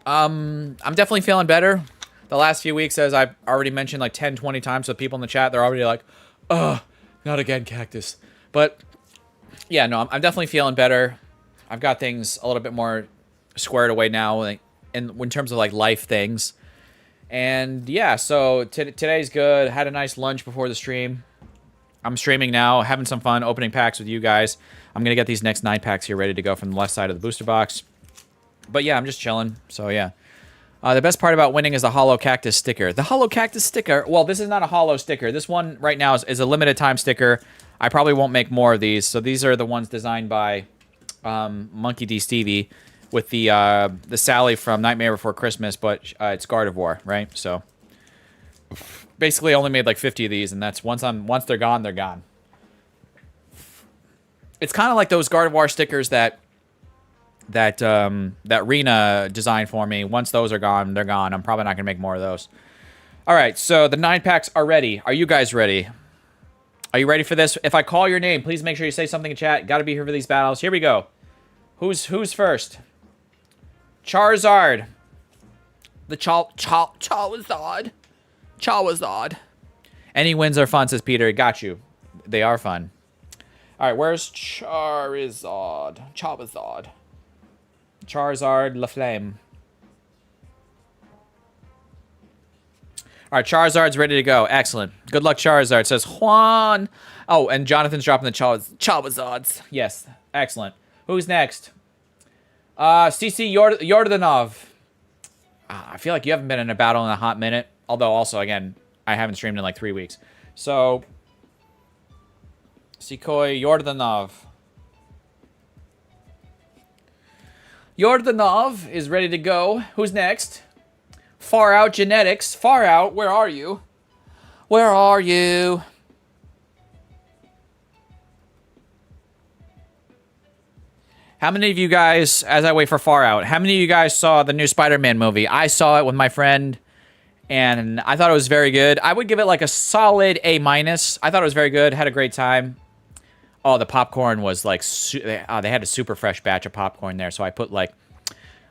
I'm definitely feeling better. The last few weeks, as I've already mentioned like 10, 20 times with people in the chat, they're already like, oh, not again, Cactus. But, yeah, no, I'm definitely feeling better. I've got things a little bit more squared away now, like, in terms of, like, life things. And, yeah, so today's good. Had a nice lunch before the stream. I'm streaming now, having some fun, opening packs with you guys. I'm going to get these next 9 packs here ready to go from the left side of the booster box. But yeah, I'm just chilling. So yeah. The best part about winning is the Hollow Cactus sticker. The Hollow Cactus sticker, well, this is not a hollow sticker. This one right now is a limited time sticker. I probably won't make more of these. So these are the ones designed by Monkey D. Stevie with the Sally from Nightmare Before Christmas, but it's Gardevoir, right? So basically only made like 50 of these, and that's once they're gone, they're gone. It's kind of like those Gardevoir stickers that Rena designed for me. Once those are gone, they're gone. I'm probably not gonna make more of those. All right, so the 9 packs are ready. Are you guys ready? Are you ready for this? If I call your name, please make sure you say something in chat. Got to be here for these battles. Here we go. Who's first? Charizard. The Charizard. Charizard. Any wins are fun, says Peter. Got you. They are fun. All right, where's Charizard? Charizard. Charizard LaFlame. All right, Charizard's ready to go. Excellent. Good luck, Charizard, says Juan. Oh, and Jonathan's dropping the Charizards. Yes, excellent. Who's next? CC Yordanov. I feel like you haven't been in a battle in a hot minute. Although, also, again, I haven't streamed in like 3 weeks. So, Sikoy Yordanov. Yordanov is ready to go. Who's next? Far Out Genetics. Far Out, where are you? Where are you? How many of you guys, as I wait for Far Out, how many of you guys saw the new Spider-Man movie? I saw it with my friend, and I thought it was very good. I would give it like a solid A-. I thought it was very good. Had a great time. Oh, the popcorn was like, they had a super fresh batch of popcorn there, so I put like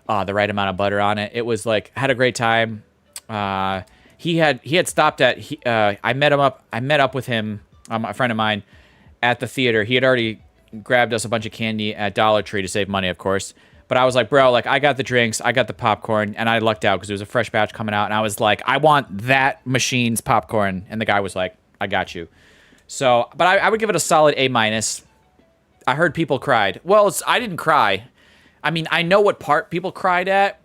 the right amount of butter on it. It was like, had a great time. He had stopped at, I met up with him, a friend of mine, at the theater. He had already grabbed us a bunch of candy at Dollar Tree to save money, of course. But I was like, bro, like, I got the drinks, I got the popcorn, and I lucked out because it was a fresh batch coming out. And I was like, I want that machine's popcorn. And the guy was like, I got you. So, but I would give it a solid A-. I heard people cried. Well, I didn't cry. I mean, I know what part people cried at.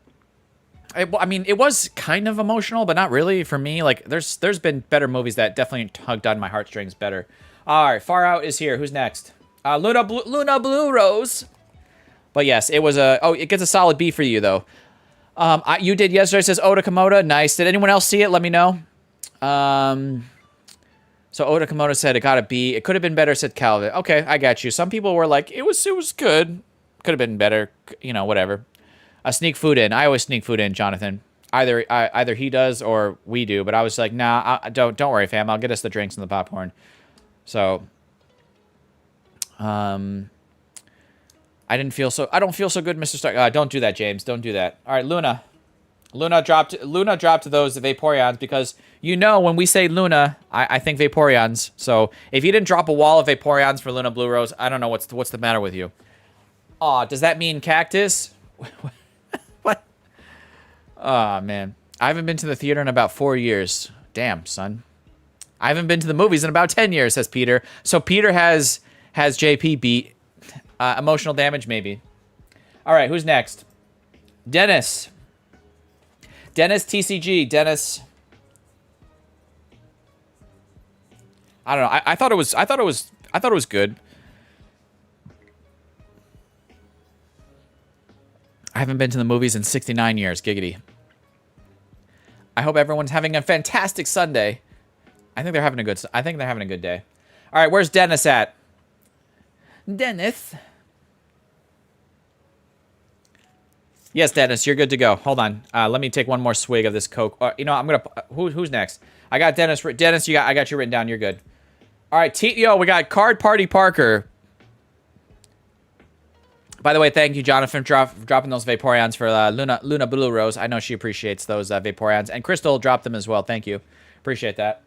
I mean, it was kind of emotional, but not really for me. Like, there's been better movies that definitely tugged on my heartstrings better. All right, Far Out is here. Who's next? Luna Blue Rose. But yes, it was it gets a solid B for you, though. You did yesterday, says Oda Komoda. Nice. Did anyone else see it? Let me know. So Oda Komoda said it got a B. It could have been better, said Calvin. Okay, I got you. Some people were like, it was good. Could have been better. You know, whatever. Sneak food in. I always sneak food in, Jonathan. Either he does or we do. But I was like, nah, don't worry, fam. I'll get us the drinks and the popcorn. So, I don't feel so good, Mr. Stark. Don't do that, James. Don't do that. All right, Luna. Luna dropped those Vaporeons because you know when we say Luna, I think Vaporeons. So if you didn't drop a wall of Vaporeons for Luna Blue Rose, I don't know what's the matter with you. Aw, does that mean cactus? What? Aw, man. I haven't been to the theater in about 4 years. Damn, son. I haven't been to the movies in about 10 years, says Peter. So Peter has JP beat. Emotional damage, maybe. All right, who's next? Dennis. Dennis TCG. Dennis. I don't know. I thought it was good. I haven't been to the movies in 69 years. Giggity. I hope everyone's having a fantastic Sunday. I think they're having a good day. All right, where's Dennis at? Dennis. Yes, Dennis, you're good to go. Hold on. Let me take one more swig of this Coke. You know, I'm gonna. Who's next? I got Dennis. Dennis, I got you written down. You're good. All right, we got Card Party Parker. By the way, thank you, Jonathan, for dropping those Vaporeons for Luna Blue Rose. I know she appreciates those Vaporeons, and Crystal dropped them as well. Thank you, appreciate that.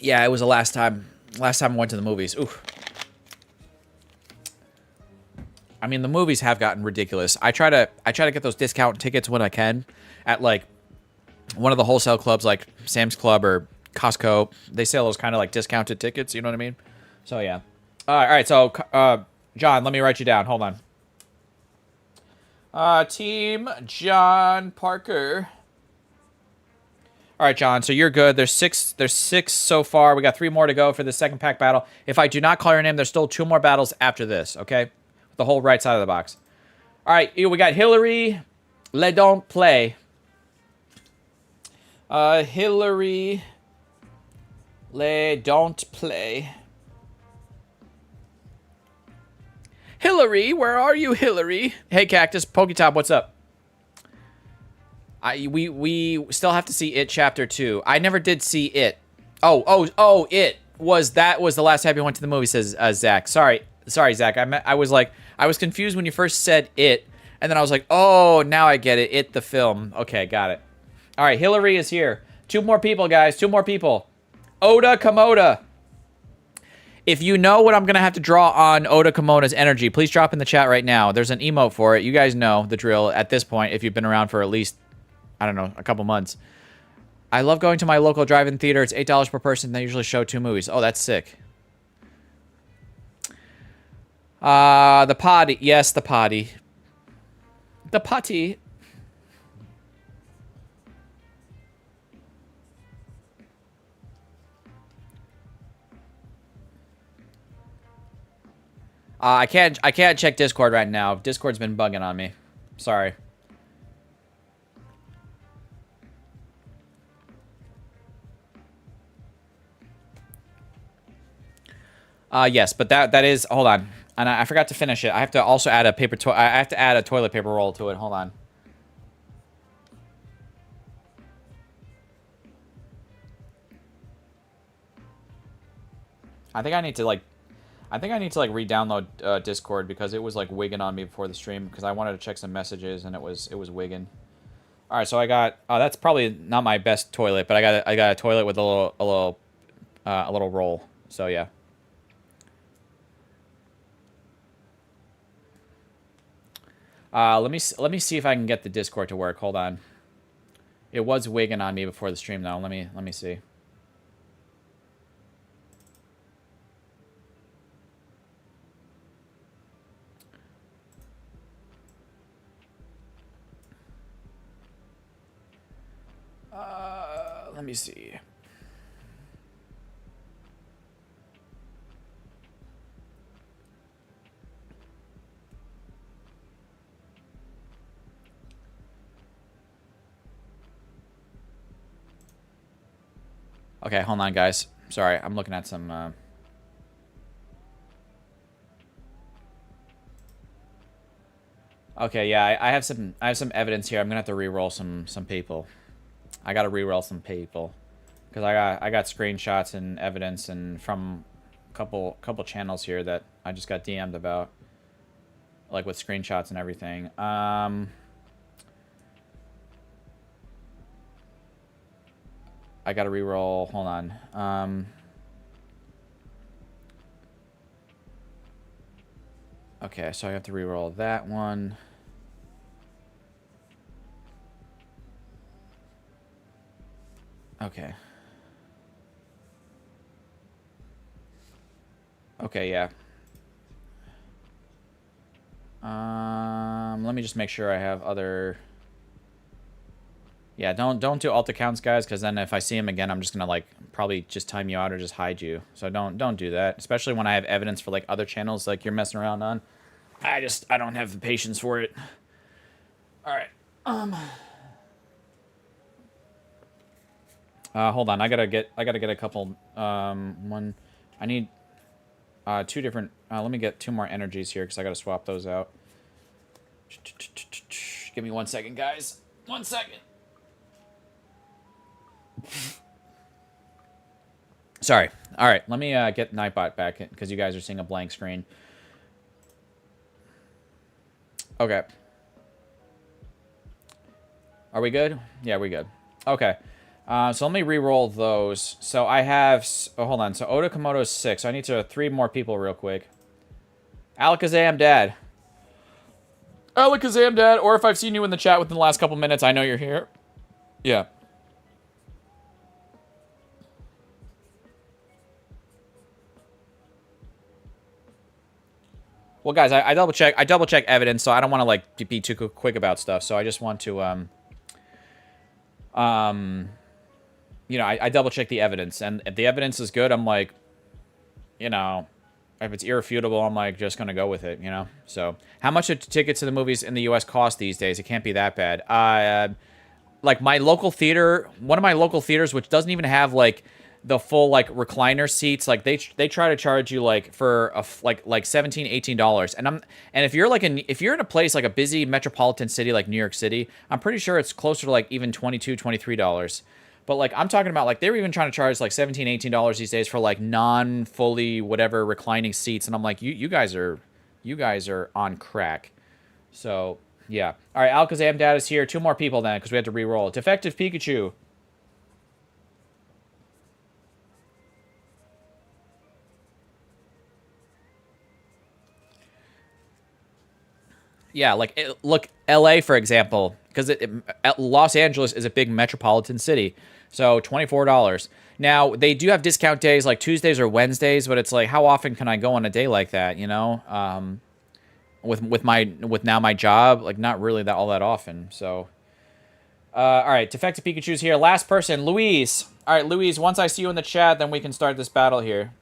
Yeah, it was the last time I went to the movies. Ooh. I mean, the movies have gotten ridiculous. I try to get those discount tickets when I can at like one of the wholesale clubs like Sam's Club or Costco. They sell those kind of like discounted tickets, you know what I mean? So yeah. All right, so John, let me write you down. Hold on. Team John Parker. All right, John, so you're good. There's six so far. We got 3 more to go for the second pack battle. If I do not call your name, there's still 2 more battles after this, okay? The whole right side of the box. All right, we got Hillary. Le don't play. Hillary. Le don't play. Hillary, where are you, Hillary? Hey, Cactus. Poketop, what's up? We still have to see It Chapter 2. I never did see It. Oh, It was the last time you went to the movie, says Zach. Sorry, Zach. I was confused when you first said It, and then I was like, oh, now I get it. It the film. Okay, got it. All right, Hillary is here. 2 more people, guys. 2 more people. Oda Komoda. If you know what I'm going to have to draw on Oda Komoda's energy, please drop in the chat right now. There's an emote for it. You guys know the drill at this point if you've been around for at least, I don't know, a couple months. I love going to my local drive-in theater. It's $8 per person. They usually show 2 movies. Oh, that's sick. The potty. Yes, the potty. The potty. I can't check Discord right now. Discord's been bugging on me. Sorry. Yes, but that is, hold on. And I forgot to finish it. I have to also add I have to add a toilet paper roll to it. Hold on. I think I need to re-download Discord because it was like wigging on me before the stream because I wanted to check some messages and it was wigging. All right, so I got that's probably not my best toilet, but I got a toilet with a little roll. So yeah. Let me see if I can get the Discord to work. Hold on. It was wigging on me before the stream though. Let me see. Let me see. Okay, hold on, guys. Sorry, I'm looking at some... Okay, yeah, I have some evidence here. I'm gonna have to re-roll some people. I gotta re-roll some people. Because I got screenshots and evidence and from a couple channels here that I just got DM'd about. Like with screenshots and everything. I gotta re-roll. Hold on. Okay, so I have to re-roll that one. Okay. Okay, yeah. Let me just make sure I have other... Yeah, don't do alt accounts, guys, because then if I see them again, I'm just gonna like probably just time you out or just hide you. So don't do that, especially when I have evidence for like other channels like you're messing around on. I don't have the patience for it. All right. Hold on. I gotta get a couple. One. I need two different. Let me get two more energies here because I gotta swap those out. Give me 1 second, guys. 1 second. Sorry. All right. Let me get Nightbot back in because you guys are seeing a blank screen. Okay. Are we good? Yeah, we good. Okay. So let me re-roll those. So I have... Oh, hold on. So Oda Komodo's 6. So I need to 3 more people real quick. Alakazam Dad. Alakazam Dad. Or if I've seen you in the chat within the last couple minutes, I know you're here. Yeah. Well, guys, I double check evidence, so I don't want to like be too quick about stuff. So I just want to you know, I double check the evidence, and if the evidence is good, I'm like, you know, if it's irrefutable, I'm like just gonna go with it, you know. So how much do tickets to the movies in the U.S. cost these days? It can't be that bad. Like my local theater, one of my local theaters, which doesn't even have like the full like recliner seats, like they try to charge you like for a like $17, $18, and if you're in a place like a busy metropolitan city like New York City, I'm pretty sure it's closer to like even $22, $23. But like I'm talking about like they were even trying to charge like $17, $18 these days for like non-fully whatever reclining seats, and I'm like you guys are on crack. So yeah, all right, Alakazam Dad is here. 2 more people then because we had to re-roll. Defective Pikachu. Yeah, like, look, L.A., for example, because Los Angeles is a big metropolitan city, so $24. Now, they do have discount days, like Tuesdays or Wednesdays, but it's like, how often can I go on a day like that, you know? With now my job, like, not really all that often, so... all right, Defective Pikachu's here. Last person, Louise. All right, Louise, once I see you in the chat, then we can start this battle here.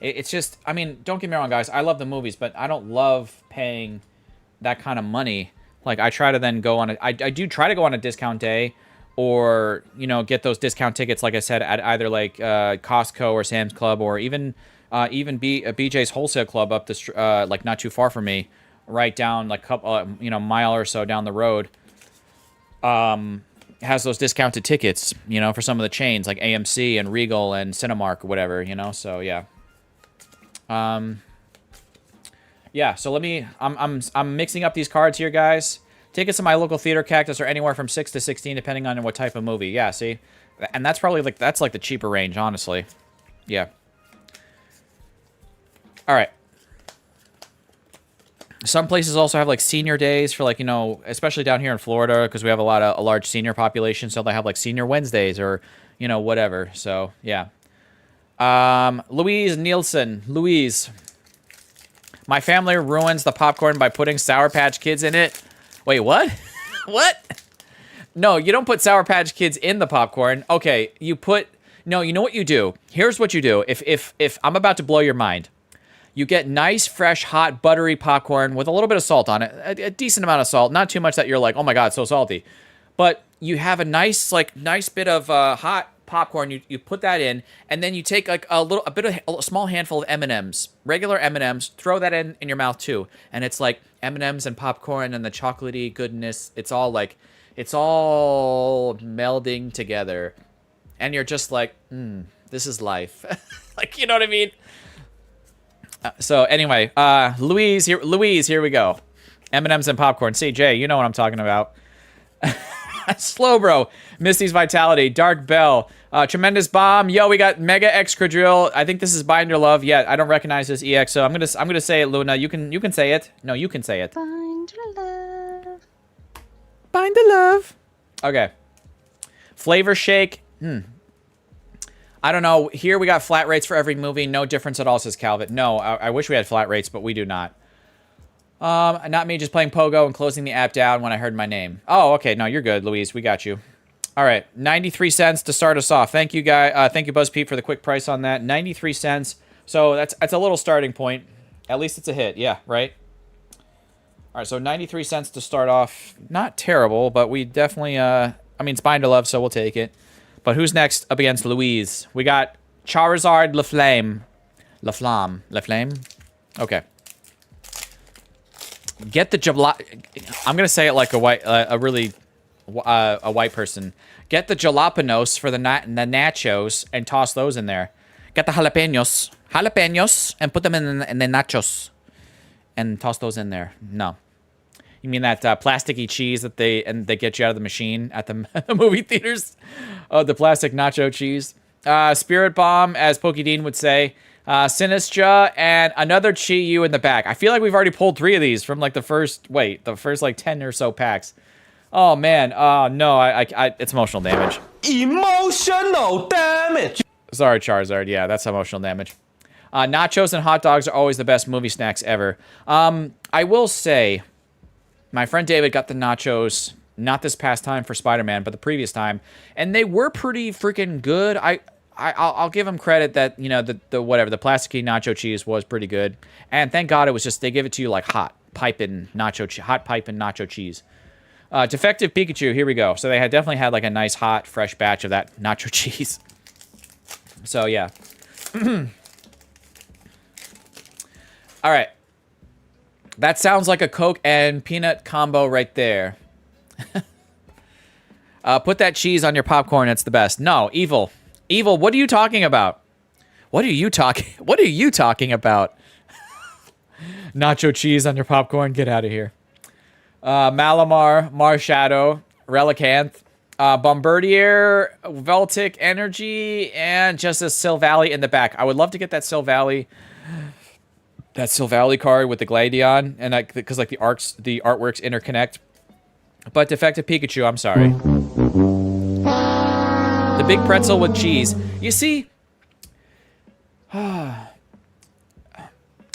It's just, I mean, don't get me wrong, guys. I love the movies, but I don't love paying that kind of money. Like, I try to then go on I do try to go on a discount day or, you know, get those discount tickets, like I said, at either, like, Costco or Sam's Club or even BJ's Wholesale Club up this, like, not too far from me, right down, like, you know, mile or so down the road. Has those discounted tickets, you know, for some of the chains, like AMC and Regal and Cinemark or whatever, you know, so, yeah. Yeah, so let me, I'm mixing up these cards here, guys. Tickets to my local theater cactus are anywhere from 6 to 16, depending on what type of movie. Yeah, see? And that's probably, like, that's, like, the cheaper range, honestly. Yeah. All right. Some places also have, like, senior days for, like, you know, especially down here in Florida, because we have a large senior population, so they have, like, senior Wednesdays or, you know, whatever. So, yeah. Louise Nielsen. Louise. My family ruins the popcorn by putting Sour Patch Kids in it. Wait, what? What? No, you don't put Sour Patch Kids in the popcorn. Okay, you put... No, you know what you do? Here's what you do. If I'm about to blow your mind. You get nice, fresh, hot, buttery popcorn with a little bit of salt on it. A decent amount of salt. Not too much that you're like, oh my god, it's so salty. But you have a nice bit of hot popcorn. You put that in, and then you take like a small handful of M&Ms, regular M&Ms, throw that in your mouth too, and it's like M&Ms and popcorn and the chocolatey goodness. It's all melding together, and you're just like, this is life. Like, you know what I mean? So anyway, Louise, here we go. M&Ms and popcorn. CJ, you know what I'm talking about. Slow Bro, Misty's Vitality, Dark Bell, Tremendous Bomb. Yo, we got Mega X Quadrille. I think this is Binder Love. Yeah, I don't recognize this EX, so I'm gonna say it, Luna. You can say it. No, you can say it. Binder love. Binder Love. Okay. Flavor Shake. I don't know. Here we got flat rates for every movie. No difference at all, says Calvin. No, I wish we had flat rates, but we do not. Not me, just playing Pogo and closing the app down when I heard my name. Oh, okay. No, you're good, Louise. We got you. All right. 93 cents to start us off. Thank you, guy. Thank you, BuzzPete, for the quick price on that. 93 cents. So that's a little starting point. At least it's a hit. Yeah, right? All right, so 93 cents to start off. Not terrible, but we definitely, I mean, it's Binder Love, so we'll take it. But who's next up against Louise? We got Charizard Laflame. Laflame? Okay. Get the I'm gonna say it like a white person. Get the jalapenos for the nachos and toss those in there. Get the jalapenos, and put them in the nachos, and toss those in there. No, you mean that plasticky cheese that they get you out of the machine at the movie theaters? Oh, the plastic nacho cheese. Spirit Bomb, as Pokédean would say. Sinistra, and another Chi-Yu in the back. I feel like we've already pulled 3 of these from like the first like 10 or so packs. Oh man, no, it's emotional damage. Emotional damage. Sorry, Charizard. Yeah, that's emotional damage. Nachos and hot dogs are always the best movie snacks ever. I will say, my friend David got the nachos, not this past time for Spider-Man, but the previous time, and they were pretty freaking good. I'll give them credit that, you know, the plasticky nacho cheese was pretty good. And thank God it was just, they give it to you like hot piping nacho cheese. Defective Pikachu, here we go. So they definitely had like a nice hot fresh batch of that nacho cheese. So yeah. All right. That sounds like a Coke and peanut combo right there. Put that cheese on your popcorn, it's the best. No, Evil, what are you talking about? What are you talking about? Nacho cheese on your popcorn, get out of here. Malamar, Marshadow, Relicanth, Bombardier, Veltic Energy, and just a Silvally in the back. I would love to get that Silvally card with the Gladion, and because like the artworks interconnect. But Defective Pikachu, I'm sorry. The big pretzel with cheese. You see, I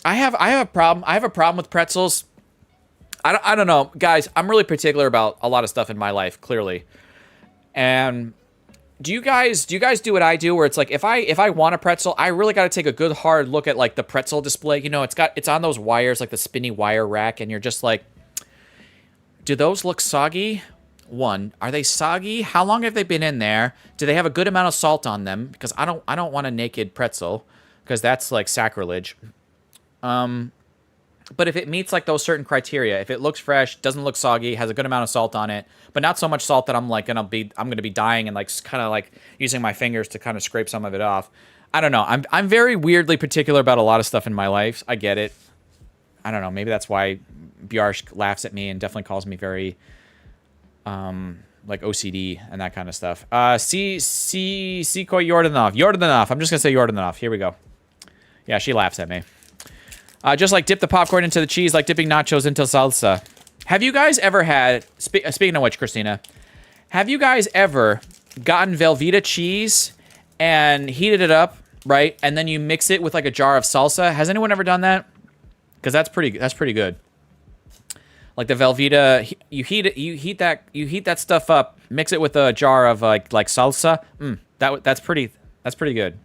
have a problem. I have a problem with pretzels. I don't know, guys. I'm really particular about a lot of stuff in my life, clearly. And do you guys do what I do, where it's like if I want a pretzel, I really got to take a good hard look at like the pretzel display. You know, it's on those wires, like the spinny wire rack, and you're just like, do those look soggy? One, are they soggy? How long have they been in there? Do they have a good amount of salt on them? Because I don't want a naked pretzel, because that's like sacrilege. But if it meets like those certain criteria, if it looks fresh, doesn't look soggy, has a good amount of salt on it, but not so much salt that I'm gonna be dying and like kind of like using my fingers to kind of scrape some of it off. I don't know. I'm very weirdly particular about a lot of stuff in my life. I get it. I don't know. Maybe that's why Bjarsk laughs at me and definitely calls me very like OCD and that kind of stuff. Siko Yordanov. I'm just gonna say Yordanov. Here we go. Yeah, she laughs at me. Just like dip the popcorn into the cheese, like dipping nachos into salsa. Have you guys ever had, speaking of which, Christina, have you guys ever gotten Velveeta cheese and heated it up, right? And then you mix it with like a jar of salsa? Has anyone ever done that? Because that's pretty good. Like the Velveeta, you heat that stuff up, mix it with a jar of like salsa. That's pretty good.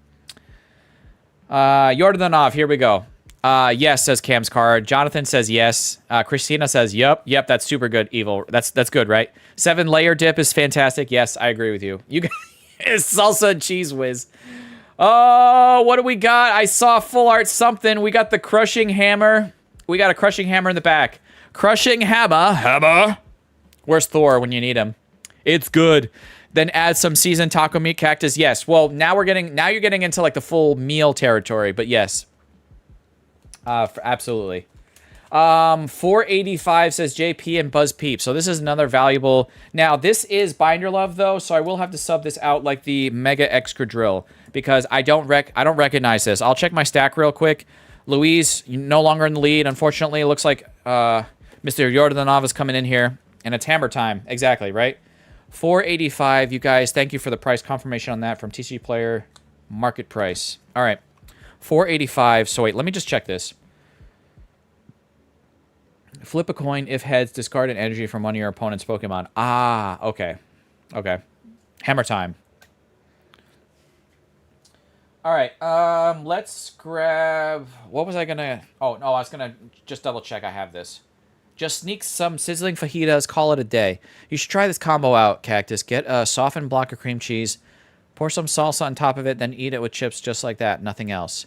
Yordanov, here we go. Yes, says Cam's card. Jonathan says yes. Christina says, yep, that's super good, Evil. That's good, right? 7-layer dip is fantastic. Yes, I agree with you. You guys, salsa and cheese whiz. Oh, what do we got? I saw full art something. We got the crushing hammer. We got a crushing hammer in the back. Crushing hammer. Where's Thor when you need him? It's good. Then add some seasoned taco meat cactus. Yes. Well, now you're getting into like the full meal territory, but yes. Absolutely. 485 says JP and Buzz Peep. So this is another valuable. Now this is Binder Love though, so I will have to sub this out like the Mega Extra Drill because I don't recognize this. I'll check my stack real quick. Louise, you're no longer in the lead. Unfortunately, it looks like Mr. Yordanov is coming in here, and it's hammer time. Exactly, right? 485. You guys, thank you for the price confirmation on that from TCG Player market price. All right. 485. So wait, let me just check this. Flip a coin. If heads, discard an energy from one of your opponent's Pokemon. Ah, okay. Okay. Hammer time. All right. Let's grab... What was I going to... Oh, no, I was going to just double check I have this. Just sneak some sizzling fajitas, call it a day. You should try this combo out, Cactus. Get a softened block of cream cheese, pour some salsa on top of it, then eat it with chips just like that. Nothing else.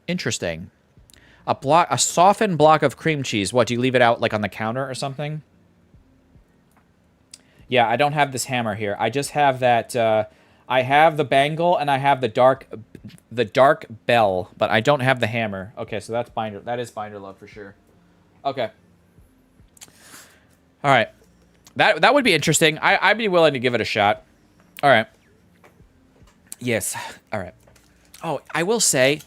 Interesting. A softened block of cream cheese. What, do you leave it out like on the counter or something? Yeah, I don't have this hammer here. I just have that. I have the bangle and I have the dark bell, but I don't have the hammer. Okay, so that's Binder. That is Binder Love for sure. Okay. All right. That would be interesting. I'd be willing to give it a shot. All right. Yes. All right. Oh, I will say,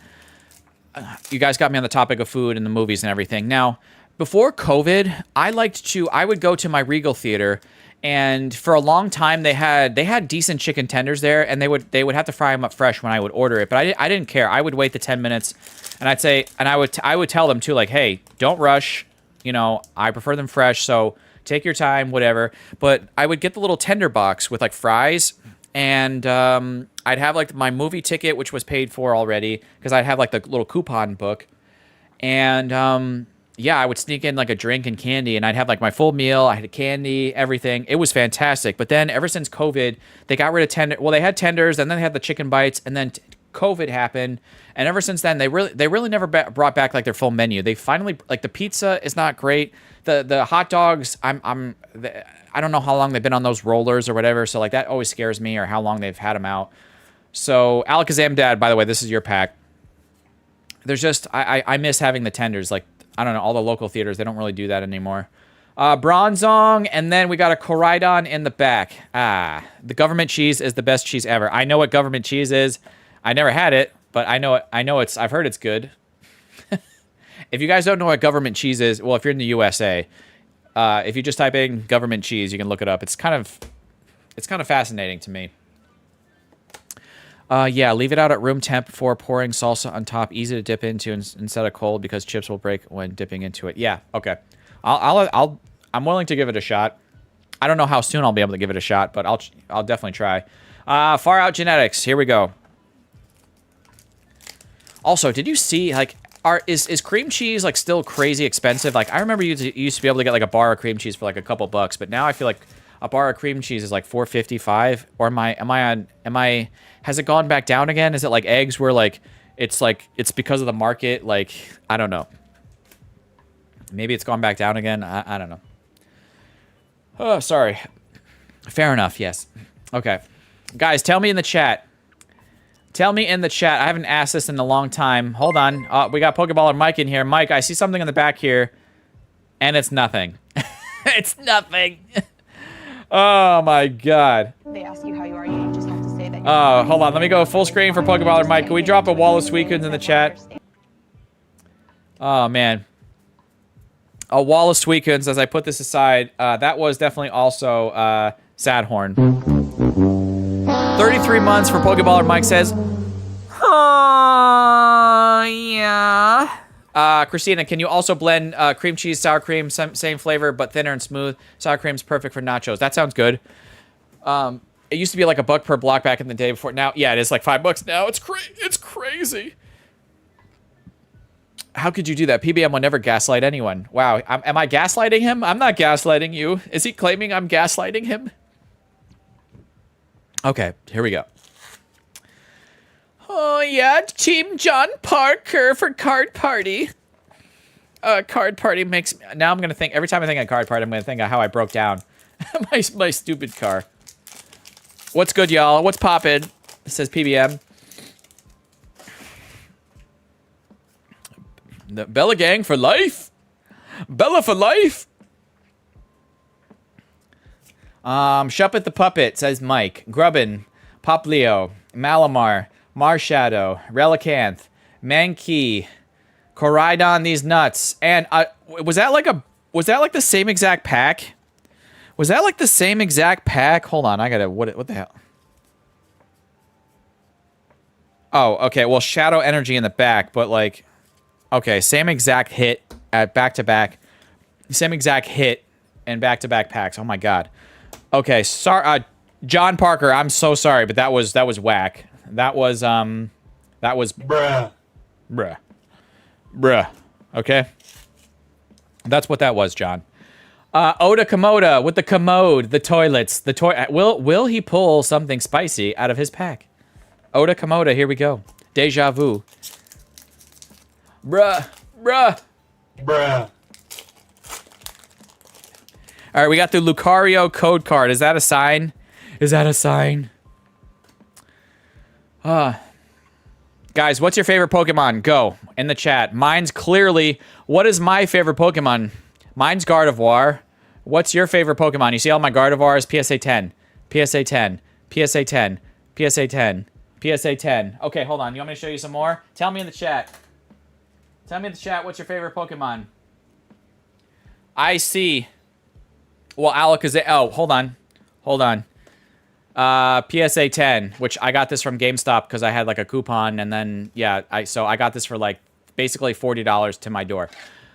you guys got me on the topic of food and the movies and everything. Now, before COVID, I would go to my Regal Theater, and for a long time they had decent chicken tenders there, and they would have to fry them up fresh when I would order it. But I didn't care. I would wait the 10 minutes, and I would tell them too, like, hey, don't rush. You know, I prefer them fresh, so take your time, whatever. But I would get the little tender box with like fries. And I'd have like my movie ticket, which was paid for already, because I'd have like the little coupon book. And yeah, I would sneak in like a drink and candy, and I'd have like my full meal. I had candy, everything. It was fantastic. But then ever since COVID, they got rid of tender. Well, they had tenders, and then they had the chicken bites, and then COVID happened. And ever since then, they really never brought back like their full menu. They finally, like, the pizza is not great. The hot dogs, I don't know how long they've been on those rollers or whatever, so like that always scares me, or how long they've had them out. So Alakazam Dad, by the way, this is your pack. There's just I miss having the tenders. Like, I don't know, all the local theaters, they don't really do that anymore. Bronzong, and then we got a Koraidon in the back. The government cheese is the best cheese ever. I know what government cheese is. I never had it, but I know it's I've heard it's good. If you guys don't know what government cheese is, well, if you're in the USA, if you just type in government cheese, you can look it up. It's kind of fascinating to me. Yeah, leave it out at room temp before pouring salsa on top. Easy to dip into instead of cold, because chips will break when dipping into it. Yeah, okay. I'm willing to give it a shot. I don't know how soon I'll be able to give it a shot, but I'll definitely try. Far Out Genetics. Here we go. Also, did you see, like, is cream cheese like still crazy expensive? Like, I remember you used to be able to get like a bar of cream cheese for like a couple bucks, but now I feel like a bar of cream cheese is like $4.55. Or has it gone back down again? Is it like eggs where like it's because of the market? Like, I don't know. Maybe it's gone back down again. I don't know. Oh, sorry. Fair enough. Yes. Okay, guys, tell me in the chat. Tell me in the chat. I haven't asked this in a long time. Hold on. We got Pokeballer Mike in here. Mike, I see something in the back here, and it's nothing. It's nothing. Oh, my God. They ask you how you are, you just have to say that. Hold on. Let me go full screen for Pokeballer Mike. Can we drop a wall of Suicunes in the chat? Oh, man. A wall of Suicunes as I put this aside. That was definitely also Sadhorn. 33 months for Pokeballer Mike says, oh, yeah. Christina, can you also blend cream cheese, sour cream, same flavor, but thinner and smooth? Sour cream's perfect for nachos. That sounds good. It used to be like $1 per block back in the day before. Now, yeah, it is like $5 now. It's crazy. How could you do that? PBM will never gaslight anyone. Wow. Am I gaslighting him? I'm not gaslighting you. Is he claiming I'm gaslighting him? Okay, here we go. Oh, yeah. Team John Parker for Card Party. Card Party makes... Now I'm going to think... Every time I think of Card Party, I'm going to think of how I broke down my stupid car. What's good, y'all? What's poppin'? It says PBM. The Bella Gang for life. Bella for life. Shuppet the Puppet, says Mike. Grubbin, Poplio, Malamar, Marshadow, Relicanth, Mankey, Koraidon these nuts. And was that like the same exact pack? Was that like the same exact pack? Hold on, I gotta what the hell? Oh, okay, well Shadow Energy in the back, but like okay, same exact hit at back-to-back. Same exact hit and back-to-back packs. Oh my god. Okay, sorry, John Parker. I'm so sorry, but that was whack. That was bruh. Okay, that's what that was, John. Oda Komoda with the commode, the toilets, the toy. Will he pull something spicy out of his pack? Oda Komoda, here we go. Deja vu. Bruh. All right, we got the Lucario code card. Is that a sign? Is that a sign? Guys, what's your favorite Pokemon? Go in the chat. Mine's clearly... What is my favorite Pokemon? Mine's Gardevoir. What's your favorite Pokemon? You see all my Gardevoirs? PSA 10. PSA 10. PSA 10. PSA 10. PSA 10. Okay, hold on. You want me to show you some more? Tell me in the chat. Tell me in the chat what's your favorite Pokemon. I see... Well, Alakazam. Oh, hold on. Hold on. PSA 10, which I got this from GameStop because I had like a coupon, and then yeah, so I got this for like basically $40 to my door.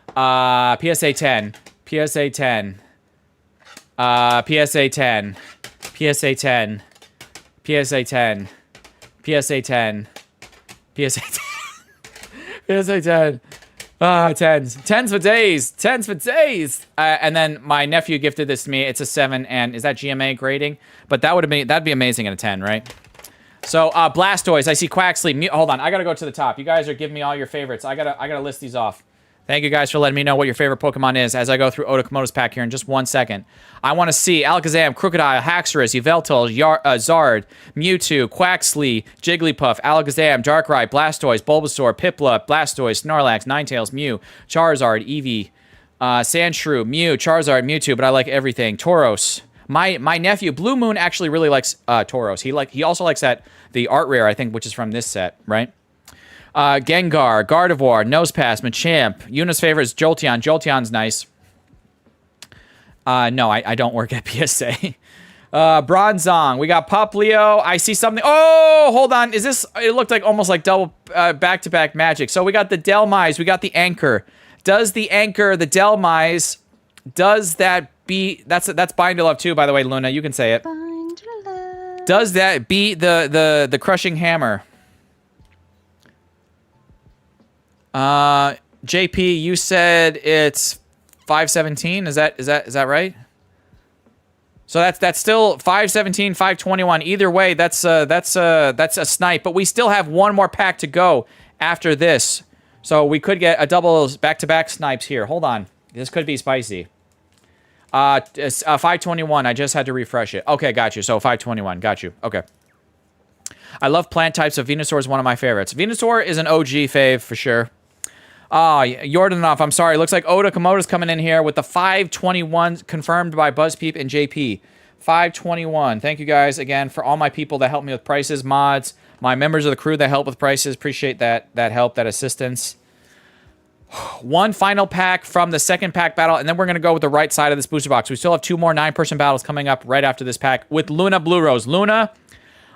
PSA 10. PSA 10. PSA 10. PSA 10. PSA 10. PSA 10. PSA 10. PSA 10. Tens. Tens for days. Tens for days. And then my nephew gifted this to me. It's a 7, and is that GMA grading? But that'd be amazing in a 10, right? So, Blastoise. I see Quaxley. Hold on, I gotta go to the top. You guys are giving me all your favorites. I gotta list these off. Thank you guys for letting me know what your favorite Pokemon is as I go through Oda Komodo's pack here in just 1 second. I want to see Alakazam, Crocodile, Haxorus, Yveltal, Zard, Mewtwo, Quaxley, Jigglypuff, Alakazam, Darkrai, Blastoise, Bulbasaur, Piplup, Blastoise, Snorlax, Ninetales, Mew, Charizard, Eevee, Sandshrew, Mew, Charizard, Mewtwo, but I like everything. Tauros. My nephew, Blue Moon, actually really likes Tauros. He also likes the art rare, I think, which is from this set, right? Gengar, Gardevoir, Nosepass, Machamp. Yuna's favorite is Jolteon. Jolteon's nice. No, I don't work at PSA. Bronzong. We got Poplio. I see something. Oh, hold on. Is this... It looked like almost like double back-to-back magic. So we got the Delmise. We got the Anchor. Does the Anchor, the Delmise, does that beat... That's Bind to Love too, by the way, Luna. You can say it. Bind to love. Does that beat the Crushing Hammer? JP, you said it's 517. Is that right? So that's still 517, 521. Either way, that's a snipe. But we still have one more pack to go after this, so we could get a double back-to-back snipes here. Hold on, this could be spicy. It's 521. I just had to refresh it. Okay, got you. So 521. Got you. Okay. I love plant types, so Venusaur is one of my favorites. Venusaur is an OG fave for sure. Yordanov, I'm sorry. Looks like Oda Komodo's coming in here with the 521 confirmed by BuzzPeep and JP. 521. Thank you guys again for all my people that help me with prices, mods, my members of the crew that help with prices. Appreciate that help, that assistance. One final pack from the second pack battle, and then we're going to go with the right side of this booster box. We still have 2 more 9-person battles coming up right after this pack with Luna Blue Rose. Luna,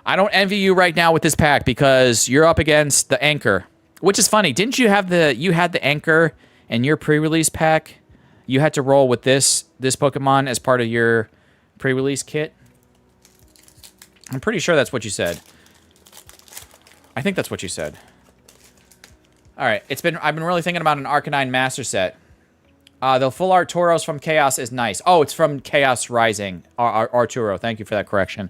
I don't envy you right now with this pack because you're up against the Anchor. Which is funny. Didn't you have you had the Anchor in your pre-release pack? You had to roll with this Pokemon as part of your pre-release kit? I'm pretty sure that's what you said. I think that's what you said. All right. I've been really thinking about an Arcanine Master Set. The full art Tauros from Chaos is nice. Oh, it's from Chaos Rising. Arturo. Thank you for that correction.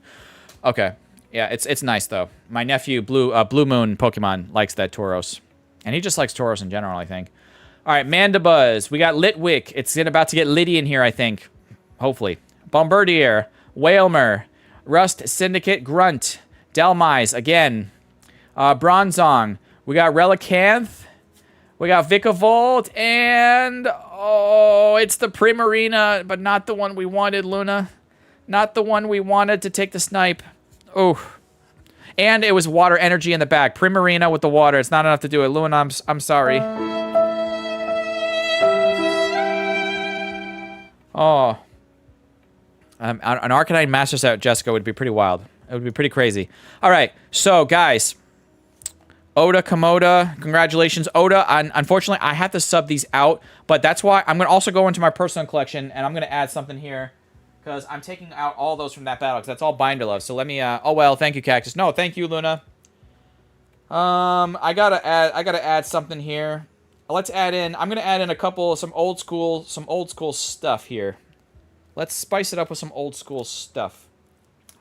Okay. Yeah, it's nice though. My nephew, Blue Moon Pokemon, likes that Tauros. And he just likes Tauros in general, I think. All right, Mandibuzz. We got Litwick. It's about to get Liddy in here, I think. Hopefully. Bombardier. Whalmer. Rust Syndicate Grunt. Delmise again. Bronzong. We got Relicanth. We got Vikavolt. And oh, it's the Primarina, but not the one we wanted, Luna. Not the one we wanted to take the snipe. Oh. And it was water energy in the back. Primarina with the water. It's not enough to do it. Luna, I'm sorry. Oh. An Arcanine Master Set, Jessica, would be pretty wild. It would be pretty crazy. All right. So, guys. Oda Komoda. Congratulations, Oda. Unfortunately, I have to sub these out. But that's why I'm going to also go into my personal collection. And I'm going to add something here. Because I'm taking out all those from that battle. Because that's all Binder Love. So let me... oh, well. Thank you, Cactus. No, thank you, Luna. I gotta add something here. Let's add in... I'm going to add in some old school stuff here. Let's spice it up with some old school stuff.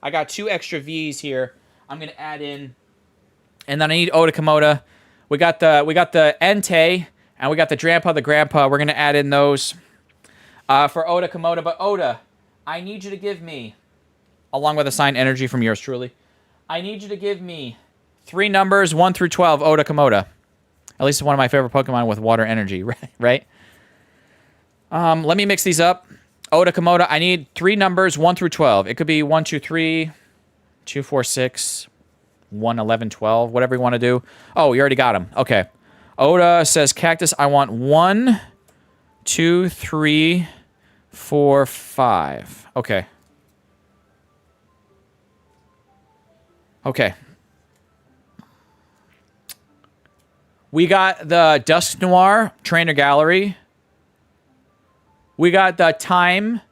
I got 2 extra V's here. I'm going to add in... And then I need Oda Komoda. We got the Entei, and we got the Drampa, the Grandpa. We're going to add in those for Oda Komoda. But Oda... I need you to give me, along with assigned energy from yours truly, I need you to give me 3 numbers, 1 through 12, Oda Komoda. At least it's one of my favorite Pokemon with water energy, right? Let me mix these up. Oda Komoda, I need 3 numbers, 1 through 12. It could be 1, 2, 3, 2, 4, 6, 1, 11, 12, whatever you want to do. Oh, you already got them. Okay. Oda says, Cactus, I want 1, 2, 3... 4, 5. Okay. Okay. We got the Dusk Noir Trainer Gallery. We got the Time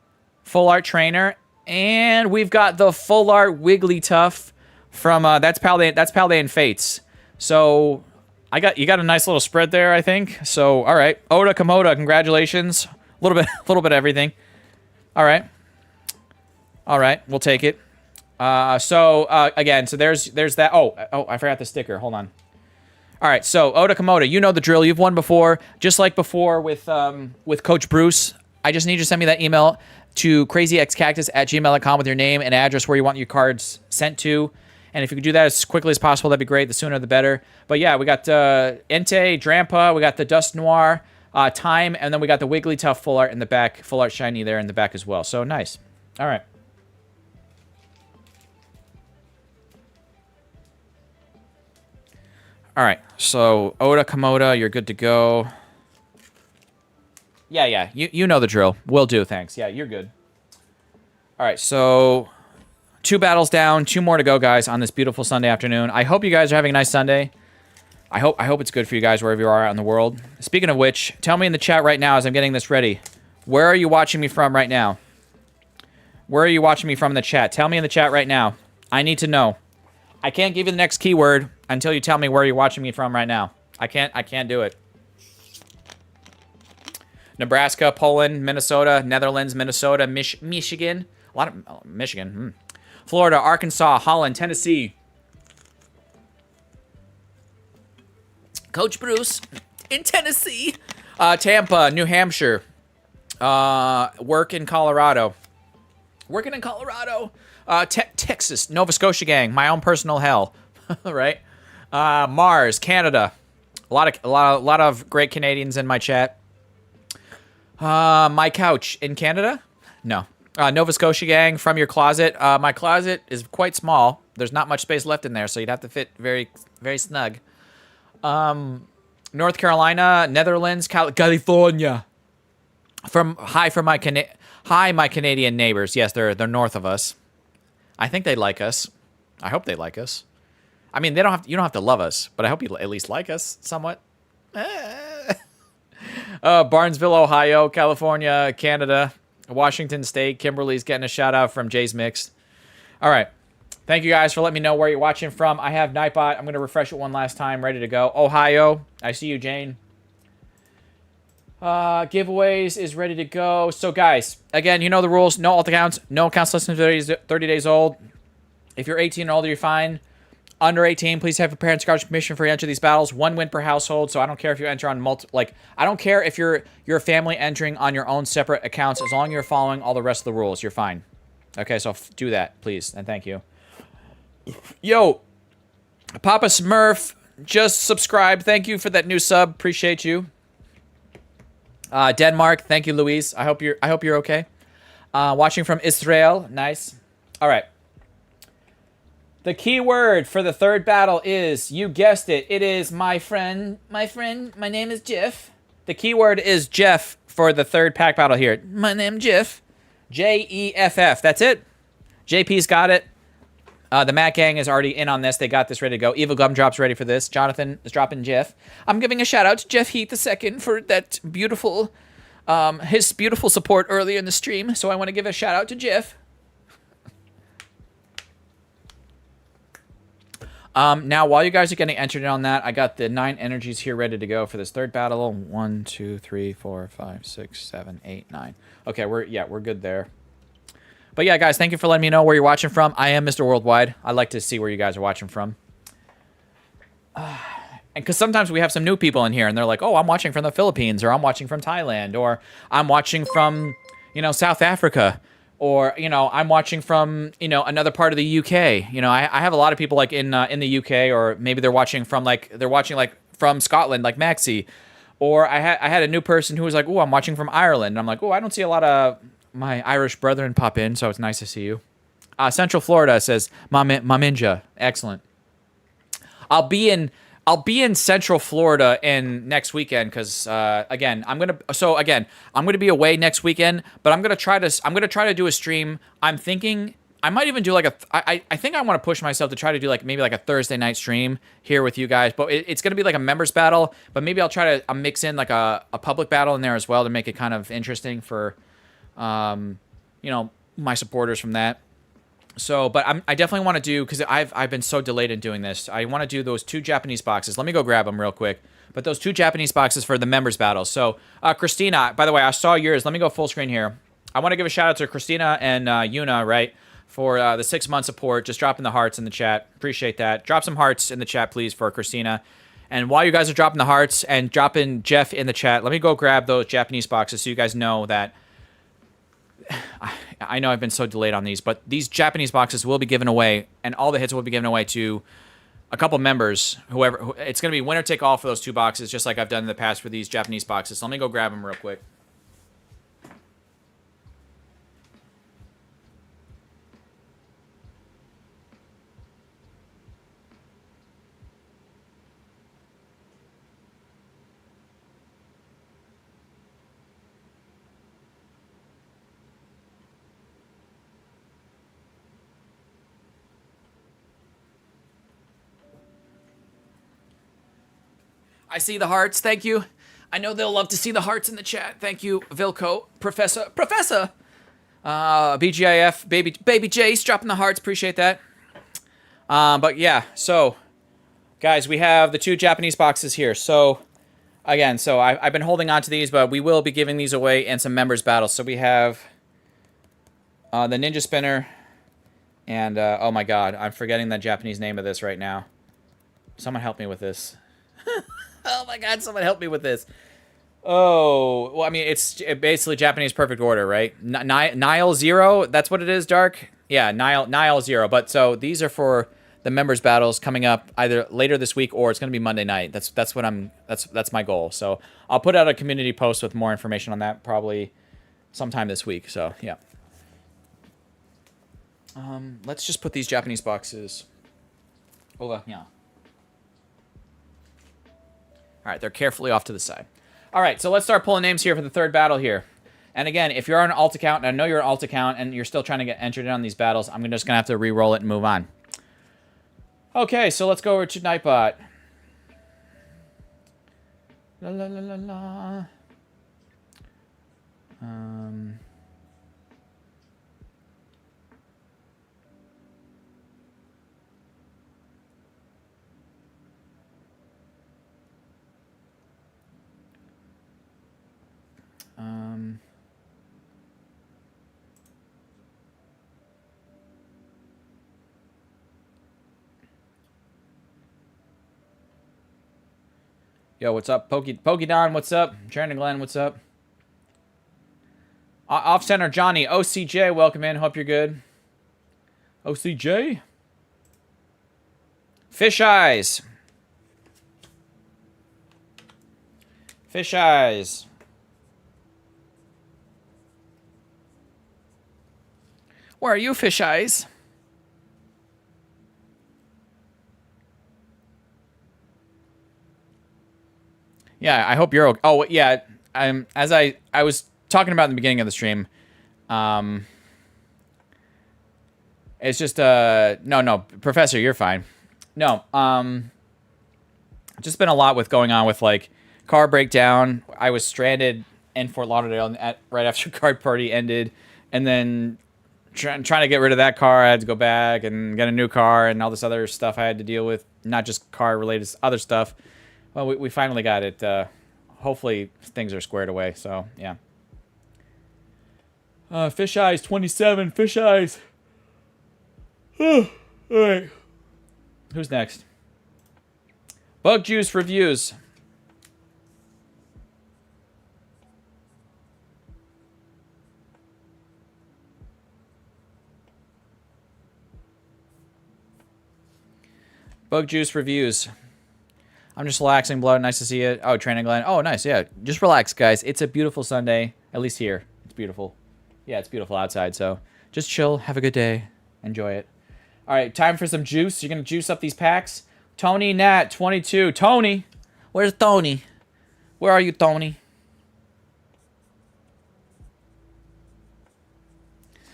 Full Art Trainer. And we've got the Full Art Wigglytuff from that's Paldean Fates. So you got a nice little spread there, I think. So all right. Oda Komoda, congratulations. A little bit of everything. All right. We'll take it. Again, so there's that. Oh, I forgot the sticker. Hold on. All right, so Oda Komoda, you know the drill. You've won before, just like before with Coach Bruce. I just need you to send me that email to crazyxcactus@gmail.com with your name and address where you want your cards sent to. And if you could do that as quickly as possible, that'd be great. The sooner the better. But yeah, we got Entei, Drampa, we got the Dust Noir. Time, and then we got the Wigglytuff Full Art in the back, Full Art Shiny there in the back as well. So nice. All right. All right. So Oda Komoda, you're good to go. Yeah. You know the drill. Will do. Thanks. Yeah, you're good. All right. So 2 battles down, 2 more to go, guys, on this beautiful Sunday afternoon. I hope you guys are having a nice Sunday. I hope it's good for you guys wherever you are out in the world. Speaking of which, tell me in the chat right now as I'm getting this ready. Where are you watching me from right now? Where are you watching me from in the chat? Tell me in the chat right now. I need to know. I can't give you the next keyword until you tell me where you're watching me from right now. I can't do it. Nebraska, Poland, Minnesota, Netherlands, Minnesota, Michigan. A lot of Michigan. Florida, Arkansas, Holland, Tennessee. Coach Bruce in Tennessee. Tampa, New Hampshire. Working in Colorado. Texas, Nova Scotia gang. My own personal hell. Right? Mars, Canada. A lot of great Canadians in my chat. My couch in Canada? No. Nova Scotia gang from your closet. My closet is quite small. There's not much space left in there, so you'd have to fit very, very snug. North Carolina, Netherlands, California. Hi, my Canadian neighbors. Yes, they're north of us. I think they like us. I hope they like us. I mean, you don't have to love us, but I hope you at least like us somewhat. Barnesville, Ohio, California, Canada, Washington State. Kimberly's getting a shout out from Jay's Mixed. All right. Thank you guys for letting me know where you're watching from. I have Nightbot. I'm going to refresh it one last time. Ready to go. Ohio. I see you, Jane. Giveaways is ready to go. So, guys, again, you know the rules. No alt accounts. No accounts less than 30 days old. If you're 18 or older, you're fine. Under 18, please have your parents' guardian permission for you to enter these battles. 1 win per household. So I don't care if you enter on I don't care if you're a family entering on your own separate accounts. As long as you're following all the rest of the rules, you're fine. Okay, so do that, please, and thank you. Yo, Papa Smurf just subscribed. Thank you for that new sub. Appreciate you. Denmark, thank you, Louise. I hope you're okay. Watching from Israel, nice. All right. The key word for the third battle is, you guessed it, it is my friend. My name is Jeff. The key word is Jeff for the third pack battle here. My name Jeff. Jeff. That's it. JP's got it. The Matt Gang is already in on this. They got this ready to go. Evil Gumdrop's ready for this. Jonathan is dropping Jeff. I'm giving a shout out to Jeff Heath II for that beautiful, his beautiful support earlier in the stream. So I want to give a shout out to Jeff. Now, while you guys are getting entered in on that, I got the 9 energies here ready to go for this third battle. 1, 2, 3, 4, 5, 6, 7, 8, 9. Okay, we're good there. But yeah, guys, thank you for letting me know where you're watching from. I am Mr. Worldwide. I like to see where you guys are watching from. And because sometimes we have some new people in here, and they're like, oh, I'm watching from the Philippines, or I'm watching from Thailand, or I'm watching from, South Africa. Or, I'm watching from, another part of the UK. I have a lot of people like in the UK, or maybe they're watching from from Scotland, like Maxi. Or I had a new person who was like, oh, I'm watching from Ireland. And I'm like, oh, I don't see a lot of my Irish brethren pop in, so it's nice to see you. Central Florida says, Maminja. Excellent. I'll be in Central Florida in next weekend because again, I'm gonna be away next weekend, but I'm gonna try to do a stream. I'm thinking I might even do I think I want to push myself to try to do maybe a Thursday night stream here with you guys, but it's gonna be like a members battle, but maybe I'll try to mix in a public battle in there as well to make it kind of interesting for my supporters from that. So, but I definitely want to do, because I've been so delayed in doing this. I want to do those 2 Japanese boxes. Let me go grab them real quick. But those 2 Japanese boxes for the members battle. So, Christina, by the way, I saw yours. Let me go full screen here. I want to give a shout out to Christina and Yuna, right, for the 6-month support. Just dropping the hearts in the chat. Appreciate that. Drop some hearts in the chat, please, for Christina. And while you guys are dropping the hearts and dropping Jeff in the chat, let me go grab those Japanese boxes so you guys know that I know I've been so delayed on these, but these Japanese boxes will be given away, and all the hits will be given away to a couple members. It's going to be winner take all for those 2 boxes, just like I've done in the past for these Japanese boxes. So let me go grab them real quick. I see the hearts. Thank you. I know they'll love to see the hearts in the chat. Thank you, Vilco. Professor. BGIF. Baby Jace dropping the hearts. Appreciate that. But yeah, so, guys, we have the 2 Japanese boxes here. So, again, I've been holding on to these, but we will be giving these away in some members battles. So we have the Ninja Spinner. And, oh my god, I'm forgetting the Japanese name of this right now. Someone help me with this. Oh my god, someone help me with this. Oh, well, I mean, it's basically Japanese perfect order, right? Nile Zero, that's what it is, Dark? Yeah, Nile Zero. But so these are for the members battles coming up either later this week or it's going to be Monday night. That's my goal. So I'll put out a community post with more information on that probably sometime this week. So, yeah. Let's just put these Japanese boxes over here. All right, they're carefully off to the side. All right, so let's start pulling names here for the third battle here. And again, if you're on an alt account, and I know you're an alt account, and you're still trying to get entered in on these battles, I'm just going to have to re-roll it and move on. Okay, so let's go over to Nightbot. La la la la la. Yo, what's up? Pokedon, what's up? Brandon Glenn, what's up? Off center Johnny. OCJ, welcome in. Hope you're good. OCJ. Fish eyes. Fish eyes. Where are you, fish eyes? Yeah, I hope you're okay. Oh, yeah. As I was talking about in the beginning of the stream, it's just no, Professor, you're fine. No, just been a lot with going on with like car breakdown. I was stranded in Fort Lauderdale right after card party ended, and then trying to get rid of that car. I had to go back and get a new car and all this other stuff I had to deal with, not just car related, other stuff. Well, we finally got it. Hopefully things are squared away. So yeah. Fish eyes 27. Fish eyes. All right. Who's next? Bug Juice reviews. Bug Juice reviews. I'm just relaxing, Blood. Nice to see you. Oh, Training Glenn. Oh, nice. Yeah, just relax, guys. It's a beautiful Sunday. At least here. It's beautiful. Yeah, it's beautiful outside. So just chill. Have a good day. Enjoy it. All right, time for some juice. You're going to juice up these packs. Tony Nat, 22. Tony. Where's Tony? Where are you, Tony?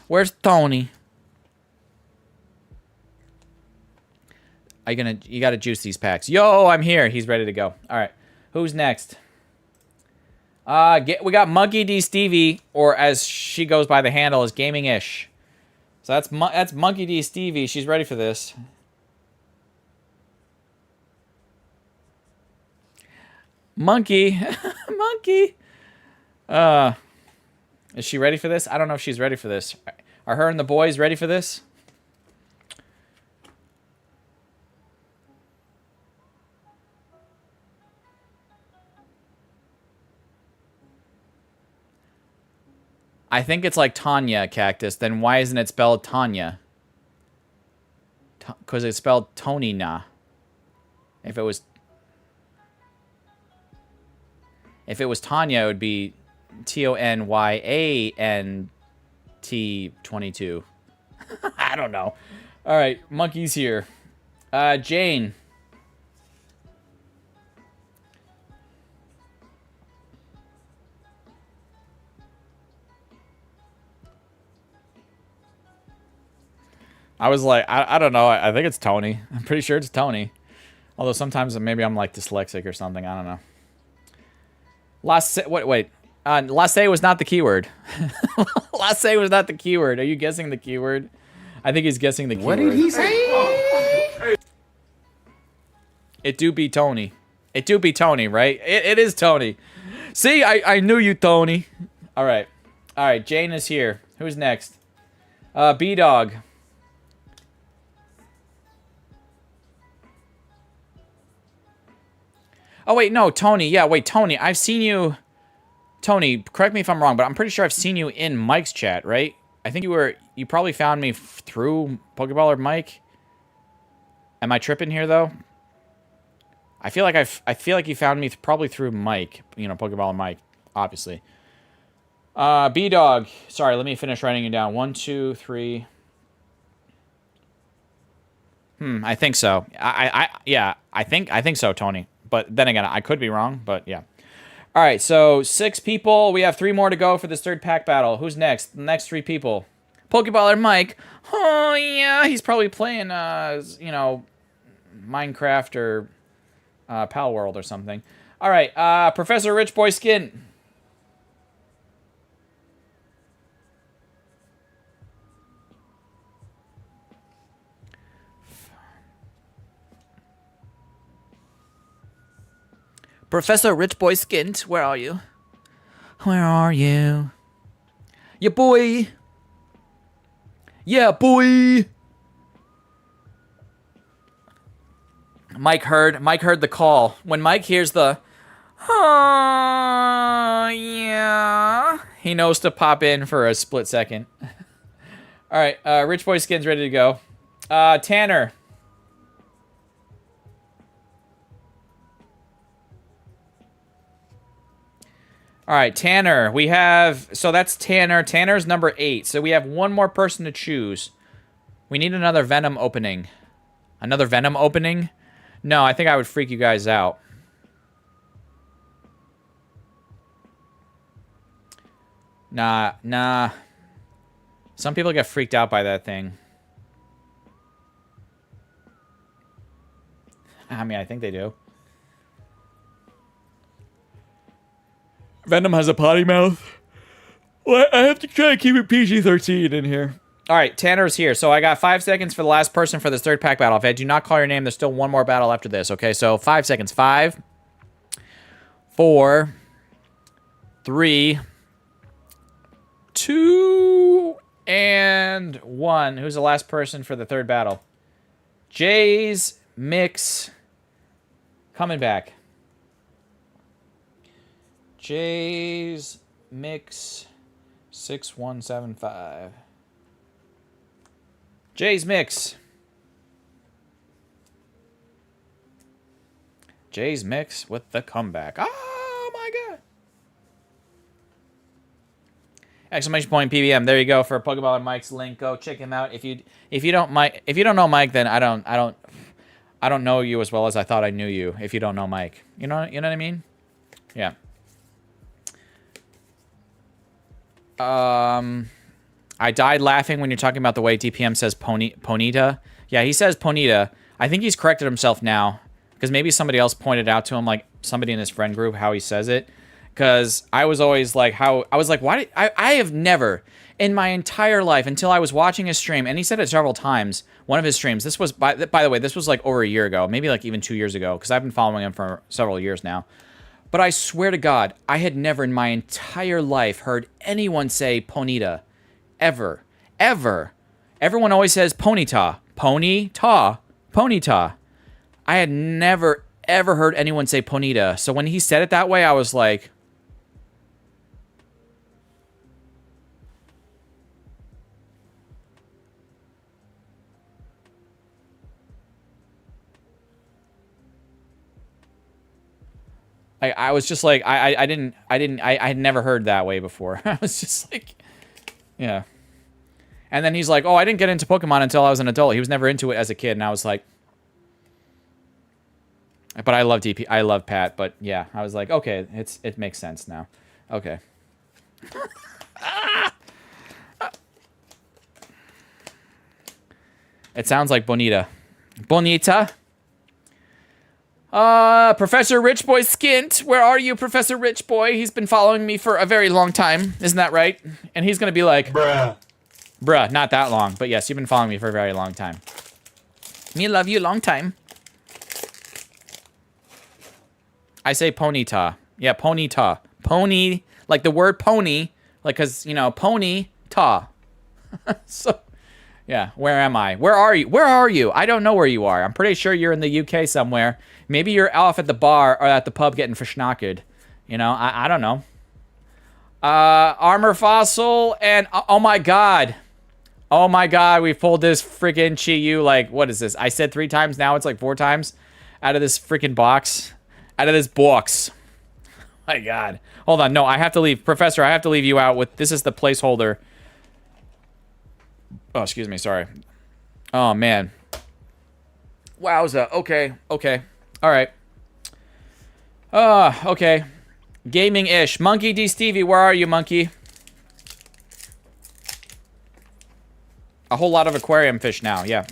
Where's Tony? You gotta juice these packs. Yo, I'm here. He's ready to go. All right, who's next? We got Monkey D Stevie, or as she goes by the handle, is Gaming-ish. So that's Monkey D Stevie. She's ready for this. Monkey, Monkey. Is she ready for this? I don't know if she's ready for this. Are her and the boys ready for this? I think it's like Tanya Cactus. Then why isn't it spelled Tanya? Because it's spelled Tonina. If it was Tanya, it would be TONYANT22. I don't know. All right, Monkey's here. Jane. I was like, I don't know. I think it's Tony. I'm pretty sure it's Tony. Although sometimes maybe I'm like dyslexic or something. I don't know. Wait. Lasse was not the keyword. Lasse was not the keyword. Are you guessing the keyword? I think he's guessing the keyword. What did he say? It do be Tony. It do be Tony, right? It is Tony. See, I knew you, Tony. All right. All right, Jane is here. Who's next? B-Dog. Oh, wait, no, Tony. Yeah, wait, Tony. I've seen you... Tony, correct me if I'm wrong, but I'm pretty sure I've seen you in Mike's chat, right? I think you probably found me through Pokeballer Mike. Am I tripping here, though? I feel like you found me probably through Mike. You know, Pokeballer Mike, obviously. B-Dog. Sorry, let me finish writing it down. 1, 2, 3... I think so. Yeah, I think so, Tony. But then again, I could be wrong, but yeah. All right, so 6 people. We have 3 more to go for this third pack battle. Who's next? The next 3 people. Pokeballer Mike. Oh, yeah, he's probably playing, you know, Minecraft or Pal World or something. All right, Professor Rich Boy Skin. Professor Rich Boy Skint, where are you? Where are you? Yeah, boy. Yeah, boy. Mike heard the call. When Mike hears the Oh, yeah. He knows to pop in for a split second. All right, Rich Boy Skin's ready to go. Tanner. All right, Tanner. We have... So that's Tanner. Tanner's number 8. So we have one more person to choose. We need another Venom opening. Another Venom opening? No, I think I would freak you guys out. Nah. Some people get freaked out by that thing. I mean, I think they do. Venom has a potty mouth. Well, I have to try to keep it PG-13 in here. All right, Tanner's here. So I got 5 seconds for the last person for this third pack battle. If I do not call your name, there's still one more battle after this. Okay, so 5 seconds. 5, 4, 3, 2, and 1. Who's the last person for the third battle? Jay's Mix coming back. Jay's Mix 6175. Jay's Mix. Jay's Mix with the comeback. Oh my god. Exclamation point PBM. There you go for Pokeball and Mike's link. Go check him out. If you don't know Mike, then I don't know you as well as I thought I knew you. If you don't know Mike, you know what I mean? Yeah. I died laughing when you're talking about the way TPM says Ponita. Yeah, he says Ponita. I think he's corrected himself now because maybe somebody else pointed out to him, like somebody in his friend group, how he says it. Because I was always like, why did I have never in my entire life until I was watching his stream, and he said it several times. One of his streams. This was by the way, this was like over a year ago, maybe like even 2 years ago, because I've been following him for several years now. But I swear to God, I had never in my entire life heard anyone say Ponita. Ever. Everyone always says Ponyta. Ponyta. Ponyta. I had never, ever heard anyone say Ponita. So when he said it that way, I was like... I was just like, I had never heard that way before. I was just like, yeah. And then he's like, oh, I didn't get into Pokemon until I was an adult. He was never into it as a kid. And I was like, but I love DP. I love Pat. But yeah, I was like, okay, it makes sense now. Okay. It sounds like Bonita. Bonita? Professor Rich Boy Skint, where are you, Professor Rich Boy? He's been following me for a very long time. Isn't that right? And he's gonna be like... Bruh, not that long. But yes, you've been following me for a very long time. Me love you long time. I say Ponyta. Yeah, Ponyta. Pony, like the word pony. Like, cause, you know, pony-ta. So... Yeah, where am I? Where are you? Where are you? I don't know where you are. I'm pretty sure you're in the UK somewhere. Maybe you're off at the bar or at the pub getting verschnackered. You know, I don't know. Armor Fossil and... Oh my god. Oh my god, we pulled this freaking Chi-Yu, like, what is this? I said 3 times, now it's like 4 times. Out of this freaking box. Out of this box. My god. Hold on, no, I have to leave. Professor, I have to leave you out with... This is the placeholder. Oh, excuse me, sorry. Oh, man. Wowza. Okay. All right. Okay. Gaming-ish. Monkey D. Stevie, where are you, Monkey? A whole lot of aquarium fish now, yeah.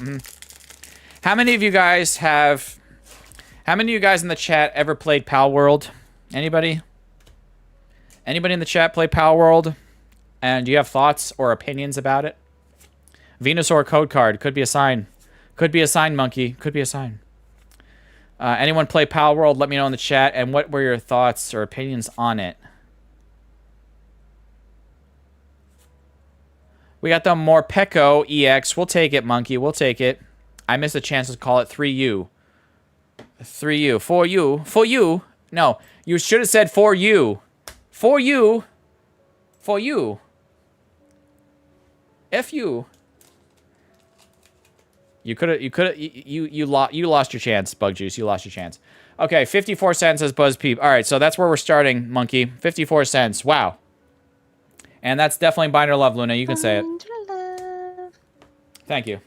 How many of you guys have... How many of you guys in the chat ever played Pal World? Anybody? Anybody in the chat play Pal World? And do you have thoughts or opinions about it? Venusaur code card. Could be a sign. Could be a sign, Monkey. Could be a sign. Anyone play Pal World? Let me know in the chat. And what were your thoughts or opinions on it? We got the Morpeko EX. We'll take it, Monkey. We'll take it. I missed a chance to call it 3U. 3U. For you. For you. No, you should have said for you. For you. For you. F you. You lost your chance, Bug Juice. You lost your chance. Okay, 54 cents as Buzz Peep. All right, so that's where we're starting, Monkey. 54 cents. Wow. And that's definitely Binder Love, Luna. You can say it. Thank you.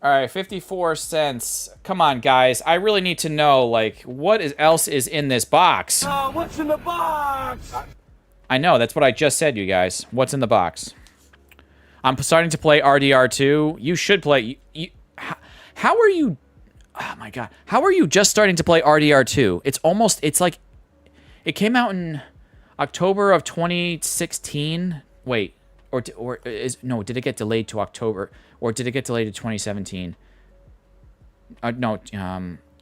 All right, 54 cents. Come on, guys. I really need to know, like, what else is in this box? What's in the box? I know, that's what I just said, you guys. What's in the box? I'm starting to play RDR2. You should play... how are you... Oh, my God. How are you just starting to play RDR2? It's almost... It's like... It came out in October of 2016. Wait. No, did it get delayed to October? Or did it get delayed to 2017? No,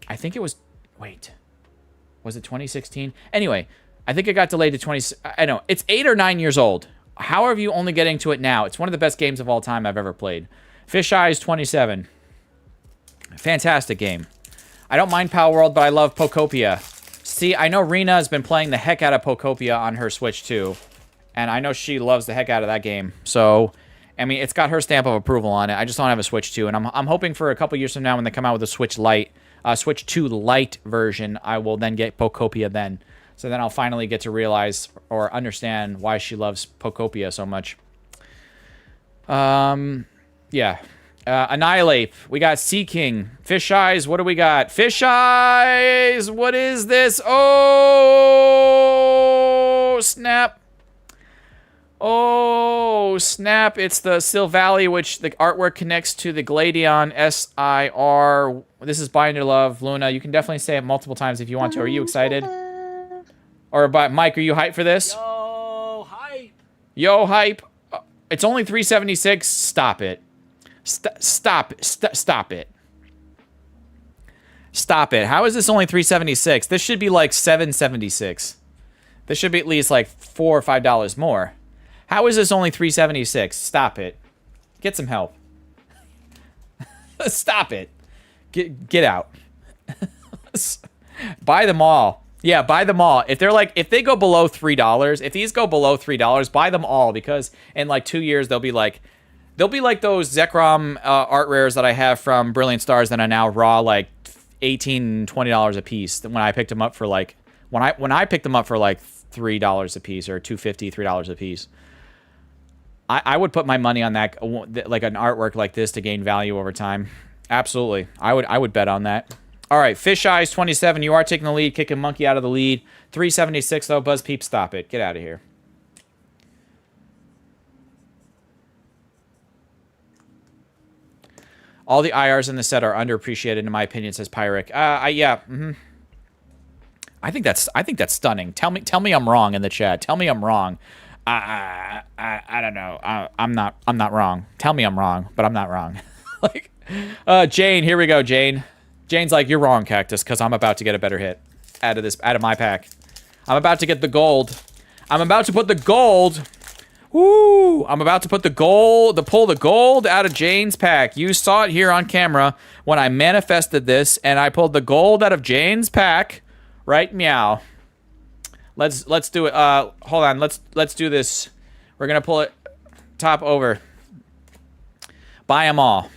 I think it was... Wait. Was it 2016? Anyway, I think it got delayed to 20... I know. It's 8 or 9 years old. How are you only getting to it now? It's one of the best games of all time I've ever played. Fish Eyes 27. Fantastic game. I don't mind Power World, but I love Pokopia. See, I know Rena has been playing the heck out of Pokopia on her Switch too. And I know she loves the heck out of that game. So, I mean, it's got her stamp of approval on it. I just don't have a Switch 2. And I'm hoping for a couple years from now when they come out with a Switch Lite, Switch 2 Lite version, I will then get Pokopia then. So then I'll finally get to realize or understand why she loves Pokopia so much. Yeah. Annihilate. We got Sea King. Fish Eyes. What do we got? Fish Eyes. What is this? Oh, snap. Oh, snap. It's the Sil Valley, which the artwork connects to the Gladion SIR. This is Binder Love. Luna, you can definitely say it multiple times if you want to. Are you excited? Or, Mike, are you hyped for this? Yo, hype. Yo, hype. It's only $3.76. Stop it. Stop it. Stop it. Stop it. How is this only $3.76? This should be like $7.76. This should be at least like $4 or $5 more. How is this only $3.76? Stop it. Get some help. Stop it. Get out. Buy them all. Yeah, buy them all. If they go below $3, if these go below $3, buy them all, because in like 2 years they'll be like those Zekrom art rares that I have from Brilliant Stars that are now raw like $18, $20 a piece. When I picked them up for like when I picked them up for like $3 a piece or $2.50, $3 a piece. I would put my money on that, like an artwork like this, to gain value over time. Absolutely, I would bet on that. All right, Fish Eyes 27. You are taking the lead, kicking Monkey out of the lead. 376 though. Buzz Peep, stop it. Get out of here. All the IRs in the set are underappreciated, in my opinion, says Pyric. Yeah. Mm-hmm. I think that's stunning. Tell me I'm wrong in the chat. Tell me I'm wrong. I don't know. I'm not wrong. Tell me I'm wrong, but I'm not wrong. Like, Jane, here we go, Jane. Jane's like, you're wrong, Cactus, because I'm about to get a better hit out of my pack. I'm about to get the gold. I'm about to put the gold. Woo! I'm about to put the gold, pull the gold out of Jane's pack. You saw it here on camera when I manifested this, and I pulled the gold out of Jane's pack. Right, meow. Let's do it. Hold on. Let's do this. We're gonna pull it top over. Buy them all.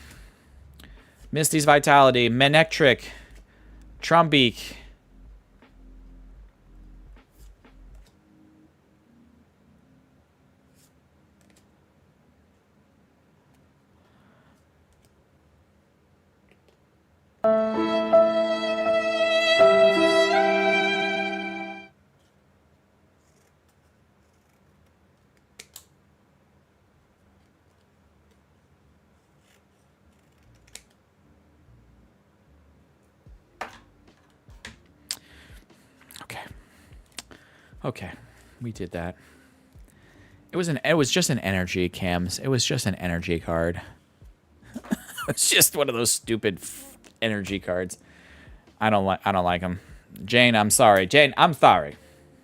Misty's Vitality, Manectric, Trumbeak. Okay, we did that. It was just an energy, Cams. It was just an energy card. It's just one of those stupid energy cards. I don't like them. Jane, I'm sorry. Jane, I'm sorry.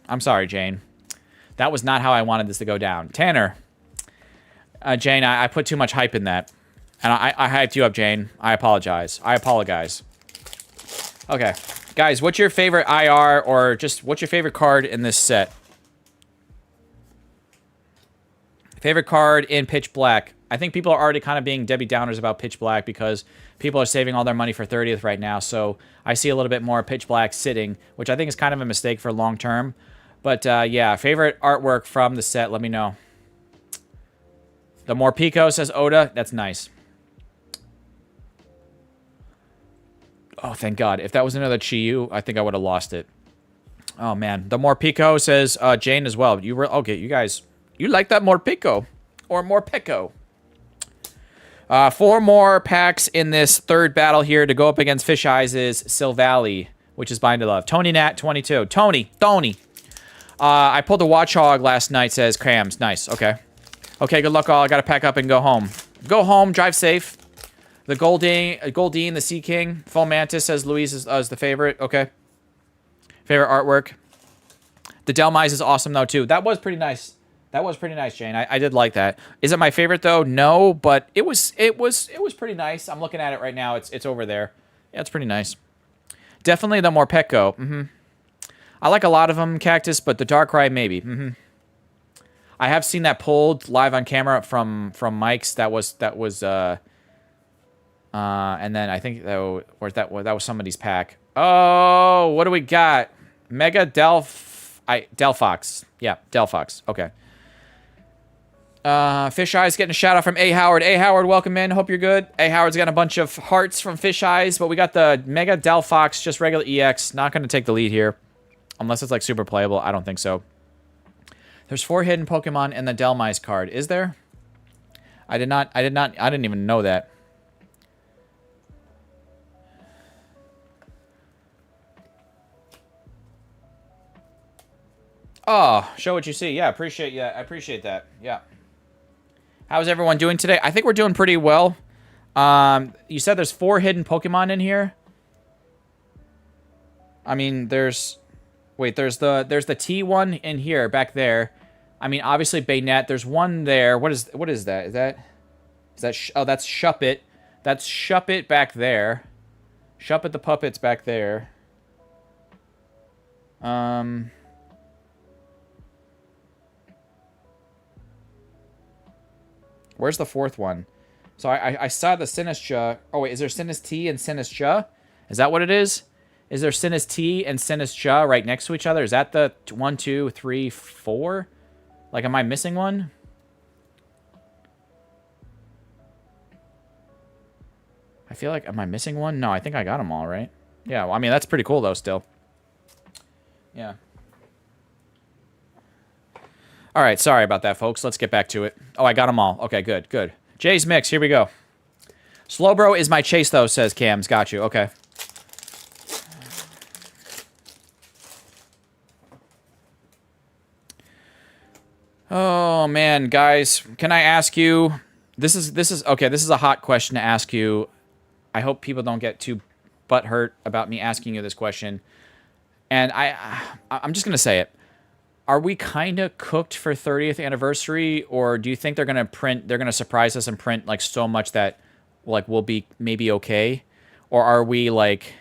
I'm sorry, Jane. That was not how I wanted this to go down. Tanner. Jane, I put too much hype in that. And I hyped you up, Jane. I apologize. Okay. Guys, what's your favorite IR or just what's your favorite card in this set? Favorite card in Pitch Black. I think people are already kind of being Debbie Downers about Pitch Black because people are saving all their money for 30th right now. So I see a little bit more Pitch Black sitting, which I think is kind of a mistake for long term. But yeah, favorite artwork from the set, let me know. The Morpeko, says Oda. That's nice. Oh, thank God. If that was another Chi-Yu, I think I would have lost it. Oh, man. The Morpeko, says Jane as well. Okay, you guys, you like that Morpeko or Morpeko. 4 more packs in this third battle here to go up against Fish Eyes' Silvally, which is Bind to Love. Tony Nat 22. Tony. I pulled a Watchhog last night, says Crams. Nice. Okay. Okay, good luck all. I got to pack up and go home. Go home. Drive safe. The Goldeen, the Sea King. Full Mantis, says Louise is the favorite. Okay. Favorite artwork. The Delmise is awesome, though, too. That was pretty nice. That was pretty nice, Jane. I did like that. Is it my favorite though? No, but it was pretty nice. I'm looking at it right now. It's over there. Yeah, it's pretty nice. Definitely the Morpeko. I like a lot of them, Cactus, but the Darkrai maybe. I have seen that pulled live on camera from Mike's. That was and then I think that was somebody's pack. Oh, what do we got? Mega Delphox. Yeah, Delphox. Okay. Fish Eyes getting a shout out from A. Howard. A. Howard, welcome in. Hope you're good. A. Howard's got a bunch of hearts from Fish Eyes, but we got the Mega Delphox, just regular EX. Not going to take the lead here. Unless it's like super playable. I don't think so. There's 4 hidden Pokemon in the Delmise card. Is there? I didn't even know that. Oh, show what you see. Yeah, appreciate I appreciate that. Yeah. How's everyone doing today? I think we're doing pretty well. You said there's 4 hidden Pokemon in here. I mean, there's the T1 in here back there. I mean, obviously Baynet. There's one there. What is that? Oh, that's Shuppet. That's Shuppet back there. Shuppet the puppet's back there. Where's the 4th one? So I saw the Sinistcha. Oh, wait. Is there Sinist-T and Sinistcha? Is that what it is? Is there Sinist-T and Sinistcha right next to each other? Is that the 1, 2, 3, 4? Like, am I missing one? I feel like, am I missing one? No, I think I got them all, right? Yeah, well, I mean, that's pretty cool, though, still. Yeah. All right, sorry about that, folks. Let's get back to it. Oh, I got them all. Okay, good, good. Jay's Mix, here we go. Slowbro is my chase, though, says Cams. Got you, okay. Oh, man, guys. Can I ask you... This is a hot question to ask you. I hope people don't get too butthurt about me asking you this question. And I'm just going to say it. Are we kind of cooked for 30th anniversary, or do you think they're going to surprise us and print like so much that like we'll be maybe okay? Or are we like,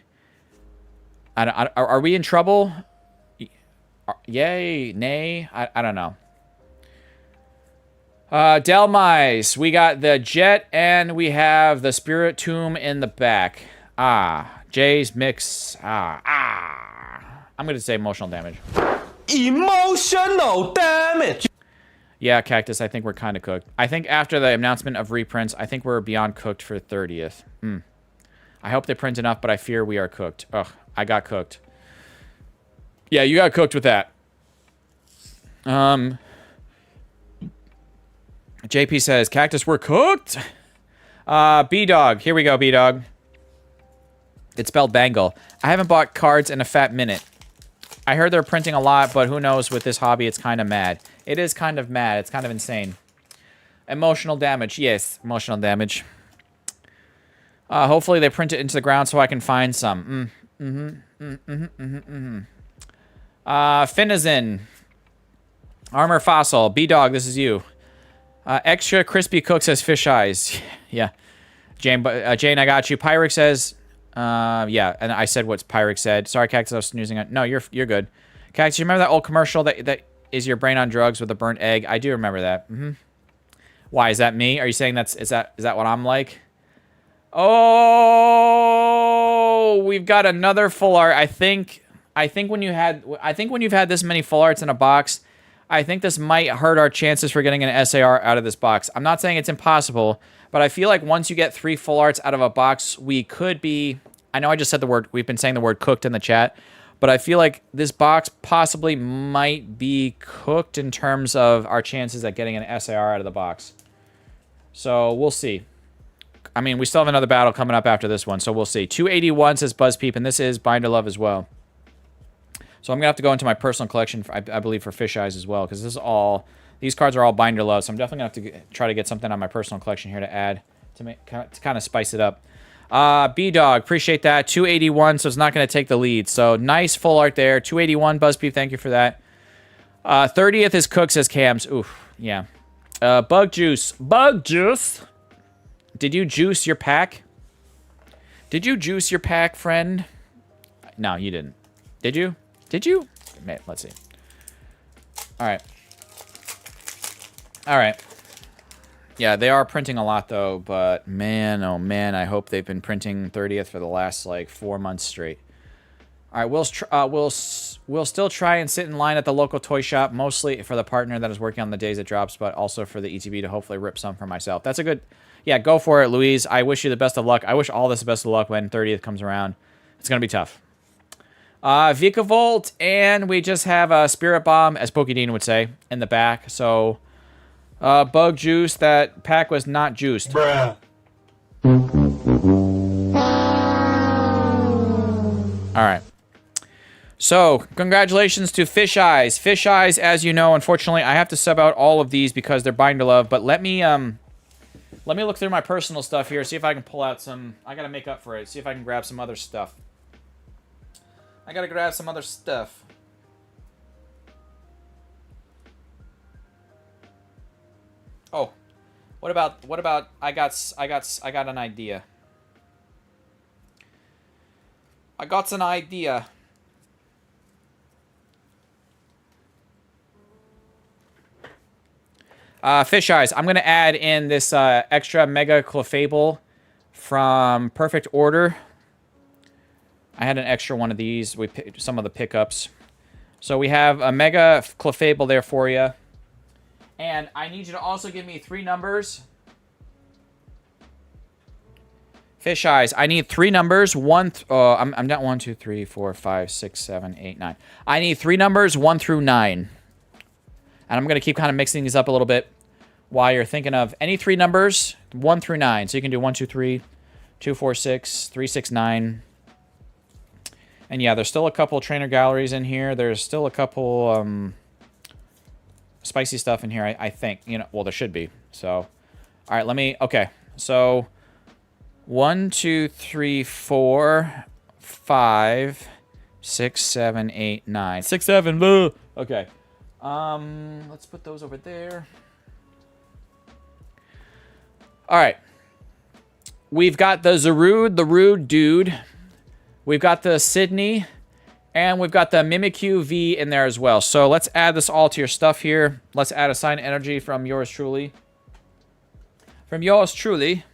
are we in trouble? Yay, nay, I don't know. Delmise, we got the Jet and we have the Spirit Tomb in the back. Jay's Mix. I'm going to say emotional damage. Emotional damage. Yeah, Cactus, I think we're kind of cooked. I think after the announcement of reprints, I think we're beyond cooked for 30th. I hope they print enough, but I fear we are cooked. Ugh, I got cooked. Yeah, you got cooked with that. JP says, Cactus, we're cooked. B-Dog. Here we go, B-Dog. It's spelled Bangle. I haven't bought cards in a fat minute. I heard they're printing a lot, but who knows, with this hobby, it's kind of mad. It is kind of mad. It's kind of insane. Emotional damage. Yes, emotional damage. Hopefully they print it into the ground so I can find some. Finizen. Armor Fossil. B-Dog, this is you. Extra Crispy Cook says Fish Eyes. Yeah. Jane, I got you. Pyrex says... Yeah, and I said what Pyrex said. Sorry, Cactus, I was snoozing on. No, you're good. Cactus, you remember that old commercial that is your brain on drugs with a burnt egg? I do remember that. Why, is that me? Are you saying is that what I'm like? Oh, we've got another full art. I think when you've had this many full arts in a box, I think this might hurt our chances for getting an SAR out of this box. I'm not saying it's impossible, but I feel like once you get 3 full arts out of a box, we could be... I know I just said the word... We've been saying the word cooked in the chat, but I feel like this box possibly might be cooked in terms of our chances at getting an SAR out of the box. So, we'll see. I mean, we still have another battle coming up after this one, so we'll see. 281 says BuzzPeep, and this is Binder Love as well. So I'm going to have to go into my personal collection, I believe, for Fish Eyes as well, because this is all... These cards are all Binder Love, so I'm definitely going to have to try to get something on my personal collection here to add, to kind of spice it up. B-Dog, appreciate that. 281, so it's not going to take the lead. So nice full art there. 281, BuzzPeep, thank you for that. 30th is Cook, says Cams. Oof, yeah. Bug Juice. Bug Juice! Did you juice your pack? Did you juice your pack, friend? No, you didn't. Did you? Did you? Man, let's see. Alright. Alright. Yeah, they are printing a lot, though, but man, oh man, I hope they've been printing 30th for the last, like, 4 months straight. Alright, we'll still try and sit in line at the local toy shop, mostly for the partner that is working on the days it drops, but also for the ETB to hopefully rip some for myself. That's a good... Yeah, go for it, Louise. I wish you the best of luck. I wish all this the best of luck when 30th comes around. It's going to be tough. Vikavolt, and we just have a Spirit Bomb, as Pokédean would say, in the back. So, Bug Juice, that pack was not juiced. Bruh. Alright. So, congratulations to Fish Eyes. Fish Eyes, as you know, unfortunately, I have to sub out all of these because they're Binder Love, but let me look through my personal stuff here, see if I can pull out some... I gotta make up for it, see if I can grab some other stuff. I gotta grab some other stuff. Oh, what about? I got an idea. I got an idea. Fish Eyes. I'm gonna add in this extra Mega Clefable from Perfect Order. I had an extra one of these. We picked some of the pickups. So we have a Mega Clefable there for you. And I need you to also give me 3 numbers. Fish Eyes. I need 3 numbers. I'm not 1, 2, 3, 4, 5, 6, 7, 8, 9. I need 3 numbers, 1 through 9. And I'm going to keep kind of mixing these up a little bit while you're thinking of any 3 numbers, 1 through 9. So you can do 1, 2, 3, 2, 4, 6, 3, 6, 9. And yeah, there's still a couple trainer galleries in here. There's still a couple spicy stuff in here, I think. You know, well, there should be. So, all right, let me... Okay, so 1, 2, 3, 4, 5, 6, 7, 8, 9. 6, 7, boo! Okay. Let's put those over there. All right. We've got the Zarude, the Rude Dude. We've got the Sydney, and we've got the Mimikyu V in there as well. So let's add this all to your stuff here. Let's add a sign energy from yours truly. From yours truly.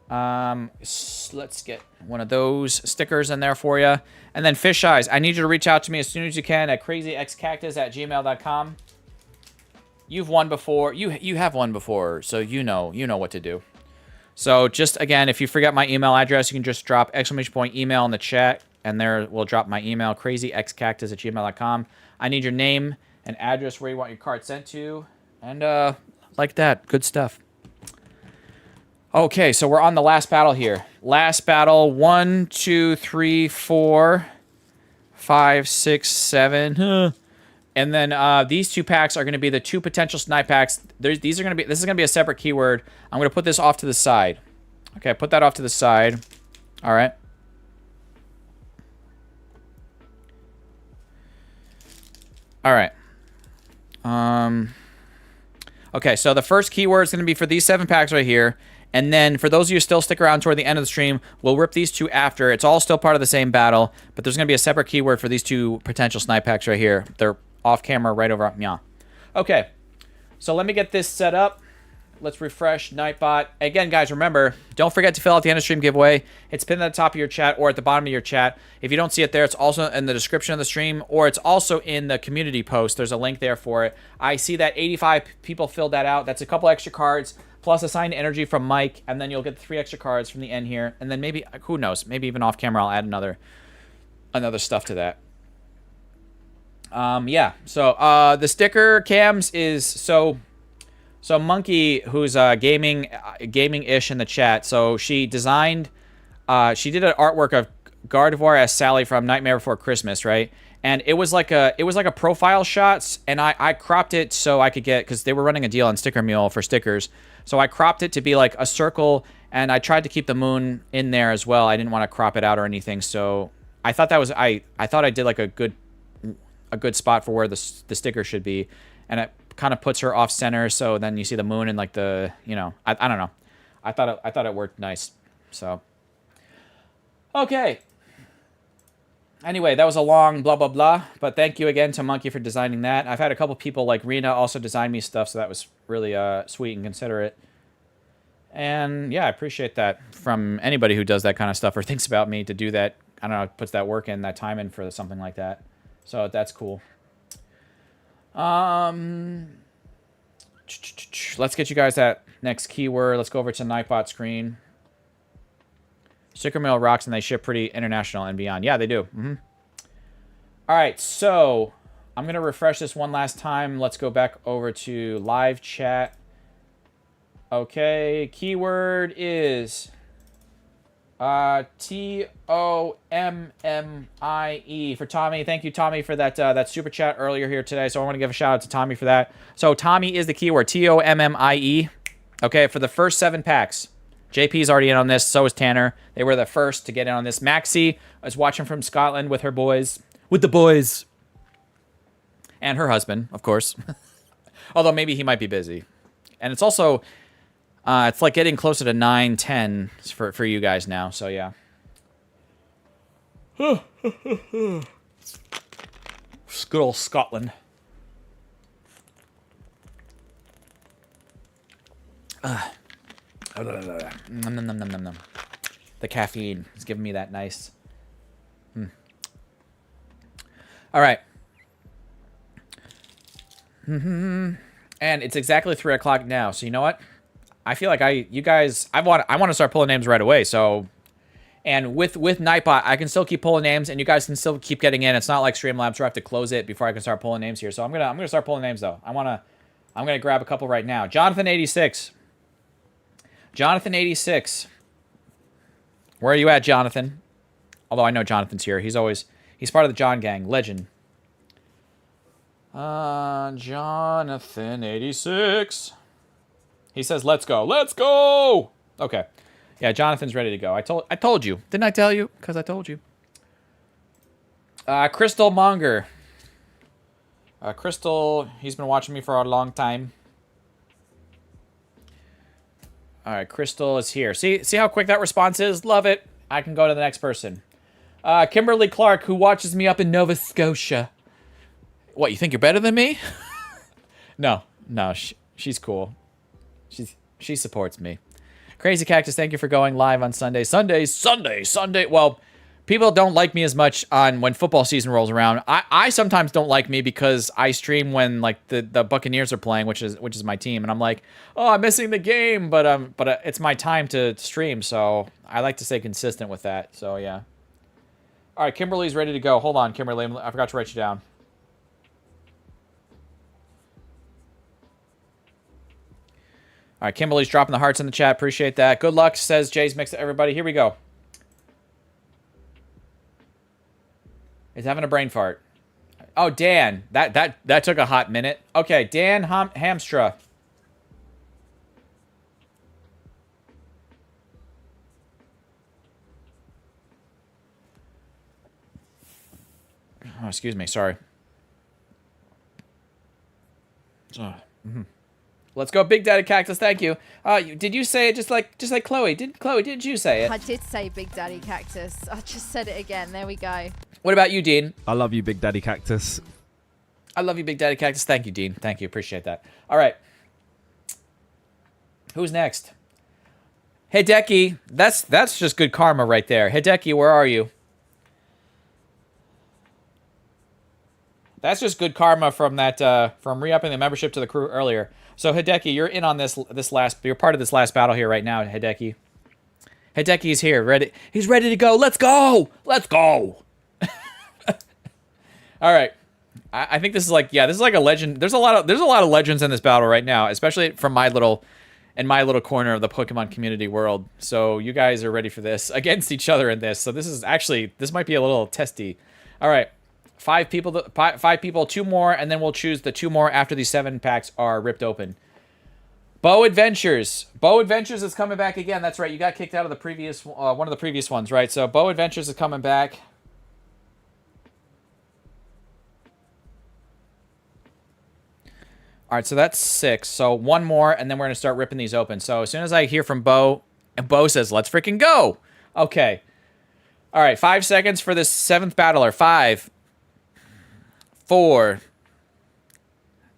Let's get one of those stickers in there for you. And then Fish Eyes, I need you to reach out to me as soon as you can at crazyxcactus@gmail.com. You've won before. You have won before, so you know what to do. So just, again, if you forget my email address, you can just drop !email in the chat, and there we'll drop my email, crazyxcactus@gmail.com. I need your name and address where you want your card sent to, and like that. Good stuff. Okay, so we're on the last battle here. Last battle, 1, 2, 3, 4, 5, 6, 7. And then these 2 packs are going to be the 2 potential snipe packs. This is going to be a separate keyword. I'm going to put this off to the side. Okay, put that off to the side. All right. All right. Okay, so the first keyword is going to be for these 7 packs right here. And then for those of you who still stick around toward the end of the stream, we'll rip these two after. It's all still part of the same battle, but there's going to be a separate keyword for these two potential snipe packs right here. They're off camera right over. Yeah. Okay. So let me get this set up. Let's refresh Nightbot. Again, guys, remember, don't forget to fill out the end of stream giveaway. It's pinned at the top of your chat or at the bottom of your chat. If you don't see it there, it's also in the description of the stream, or it's also in the community post. There's a link there for it. I see that 85 people filled that out. That's a couple extra cards, plus assigned energy from Mike, and then you'll get 3 extra cards from the end here. And then maybe, who knows, maybe even off camera I'll add another stuff to that. Yeah, so the sticker cams is so Monkey, who's gaming-ish in the chat, so she designed, she did an artwork of Gardevoir as Sally from Nightmare Before Christmas, right? And it was like a profile shots, and I cropped it so I could get, because they were running a deal on Sticker Mule for stickers, so I cropped it to be like a circle, and I tried to keep the moon in there as well. I didn't want to crop it out or anything, so I thought that was, I thought I did like a good spot for where the sticker should be, and it kind of puts her off center, so then you see the moon and like the, you know, I don't know. I thought it worked nice. So okay. Anyway, that was a long blah blah blah, but thank you again to Monkey for designing that. I've had a couple people like Rena also design me stuff, so that was really sweet and considerate. And yeah, I appreciate that from anybody who does that kind of stuff or thinks about me to do that. I don't know, puts that work in, that time in for something like that. So that's cool. Let's get you guys that next keyword. Let's go over to Nightbot screen. Sticker Mail rocks, and they ship pretty international and beyond. Yeah, they do. All right, so I'm going to refresh this one last time. Let's go back over to live chat. Okay, keyword is Tommie for Tommy. Thank you, Tommy, for that super chat earlier here today. So I want to give a shout out to Tommy for that. So Tommy is the keyword, Tommie. Okay, for the first 7 packs. JP's already in on this. So is Tanner. They were the first to get in on this. Maxie is watching from Scotland with her boys, with the boys, and her husband, of course. Although maybe he might be busy. And it's also it's like getting closer to 9-10 for you guys now, so yeah. Good old Scotland. Nom, nom, nom, nom, nom, nom. The caffeine is giving me that nice. All right. And it's exactly 3 o'clock now, so you know what? I feel like I want to start pulling names right away. So, and with Nightbot, I can still keep pulling names, and you guys can still keep getting in. It's not like Streamlabs where I have to close it before I can start pulling names here. So I'm gonna start pulling names though. I'm gonna grab a couple right now. Jonathan86. Jonathan86. Where are you at, Jonathan? Although I know Jonathan's here. He's part of the John gang. Legend. Jonathan86. He says, "Let's go, let's go." Okay, yeah, Jonathan's ready to go. I told you, didn't I tell you? Because I told you. Crystal Monger. Crystal, he's been watching me for a long time. All right, Crystal is here. See how quick that response is? Love it. I can go to the next person. Kimberly Clark, who watches me up in Nova Scotia. What, you think you're better than me? No, she's cool. She supports me. Crazy Cactus, thank you for going live on Sunday. Sunday. Well, people don't like me as much on when football season rolls around. I sometimes don't like me because I stream when like the Buccaneers are playing, which is my team, and I'm like, oh, I'm missing the game, but it's my time to stream, so I like to stay consistent with that. So yeah. All right, Kimberly's ready to go. Hold on, Kimberly, I forgot to write you down. All right, Kimberly's dropping the hearts in the chat. Appreciate that. Good luck, says Jay's Mix to everybody. Here we go. He's having a brain fart. Oh, Dan. That took a hot minute. Okay, Dan Hamstra. Oh, excuse me. Sorry. Let's go, Big Daddy Cactus. Thank you. Did you say it just like Chloe? Did you say it? I did say Big Daddy Cactus. I just said it again. There we go. What about you, Dean? I love you, Big Daddy Cactus. I love you, Big Daddy Cactus. Thank you, Dean. Thank you. Appreciate that. All right. Who's next? Hideki. That's just good karma right there. Hideki, where are you? That's just good karma from that from re-upping the membership to the crew earlier. So Hideki, you're in on this last. You're part of this last battle here right now, Hideki. Hideki's here, ready. He's ready to go. Let's go. Let's go. All right. I think this is like a legend. There's a lot of legends in this battle right now, especially from my little corner of the Pokemon community world. So you guys are ready for this against each other in this. So this might be a little testy. All right. 5 people, 2 more, and then we'll choose the 2 more after these 7 packs are ripped open. Bow Adventures. Bow Adventures is coming back again. That's right. You got kicked out of the previous one of the previous ones, right? So Bow Adventures is coming back. All right, so that's 6. So 1 more, and then we're going to start ripping these open. So as soon as I hear from Bo, and Bo says, let's freaking go. Okay. All right, 5 seconds for this 7th battler. 5, 4,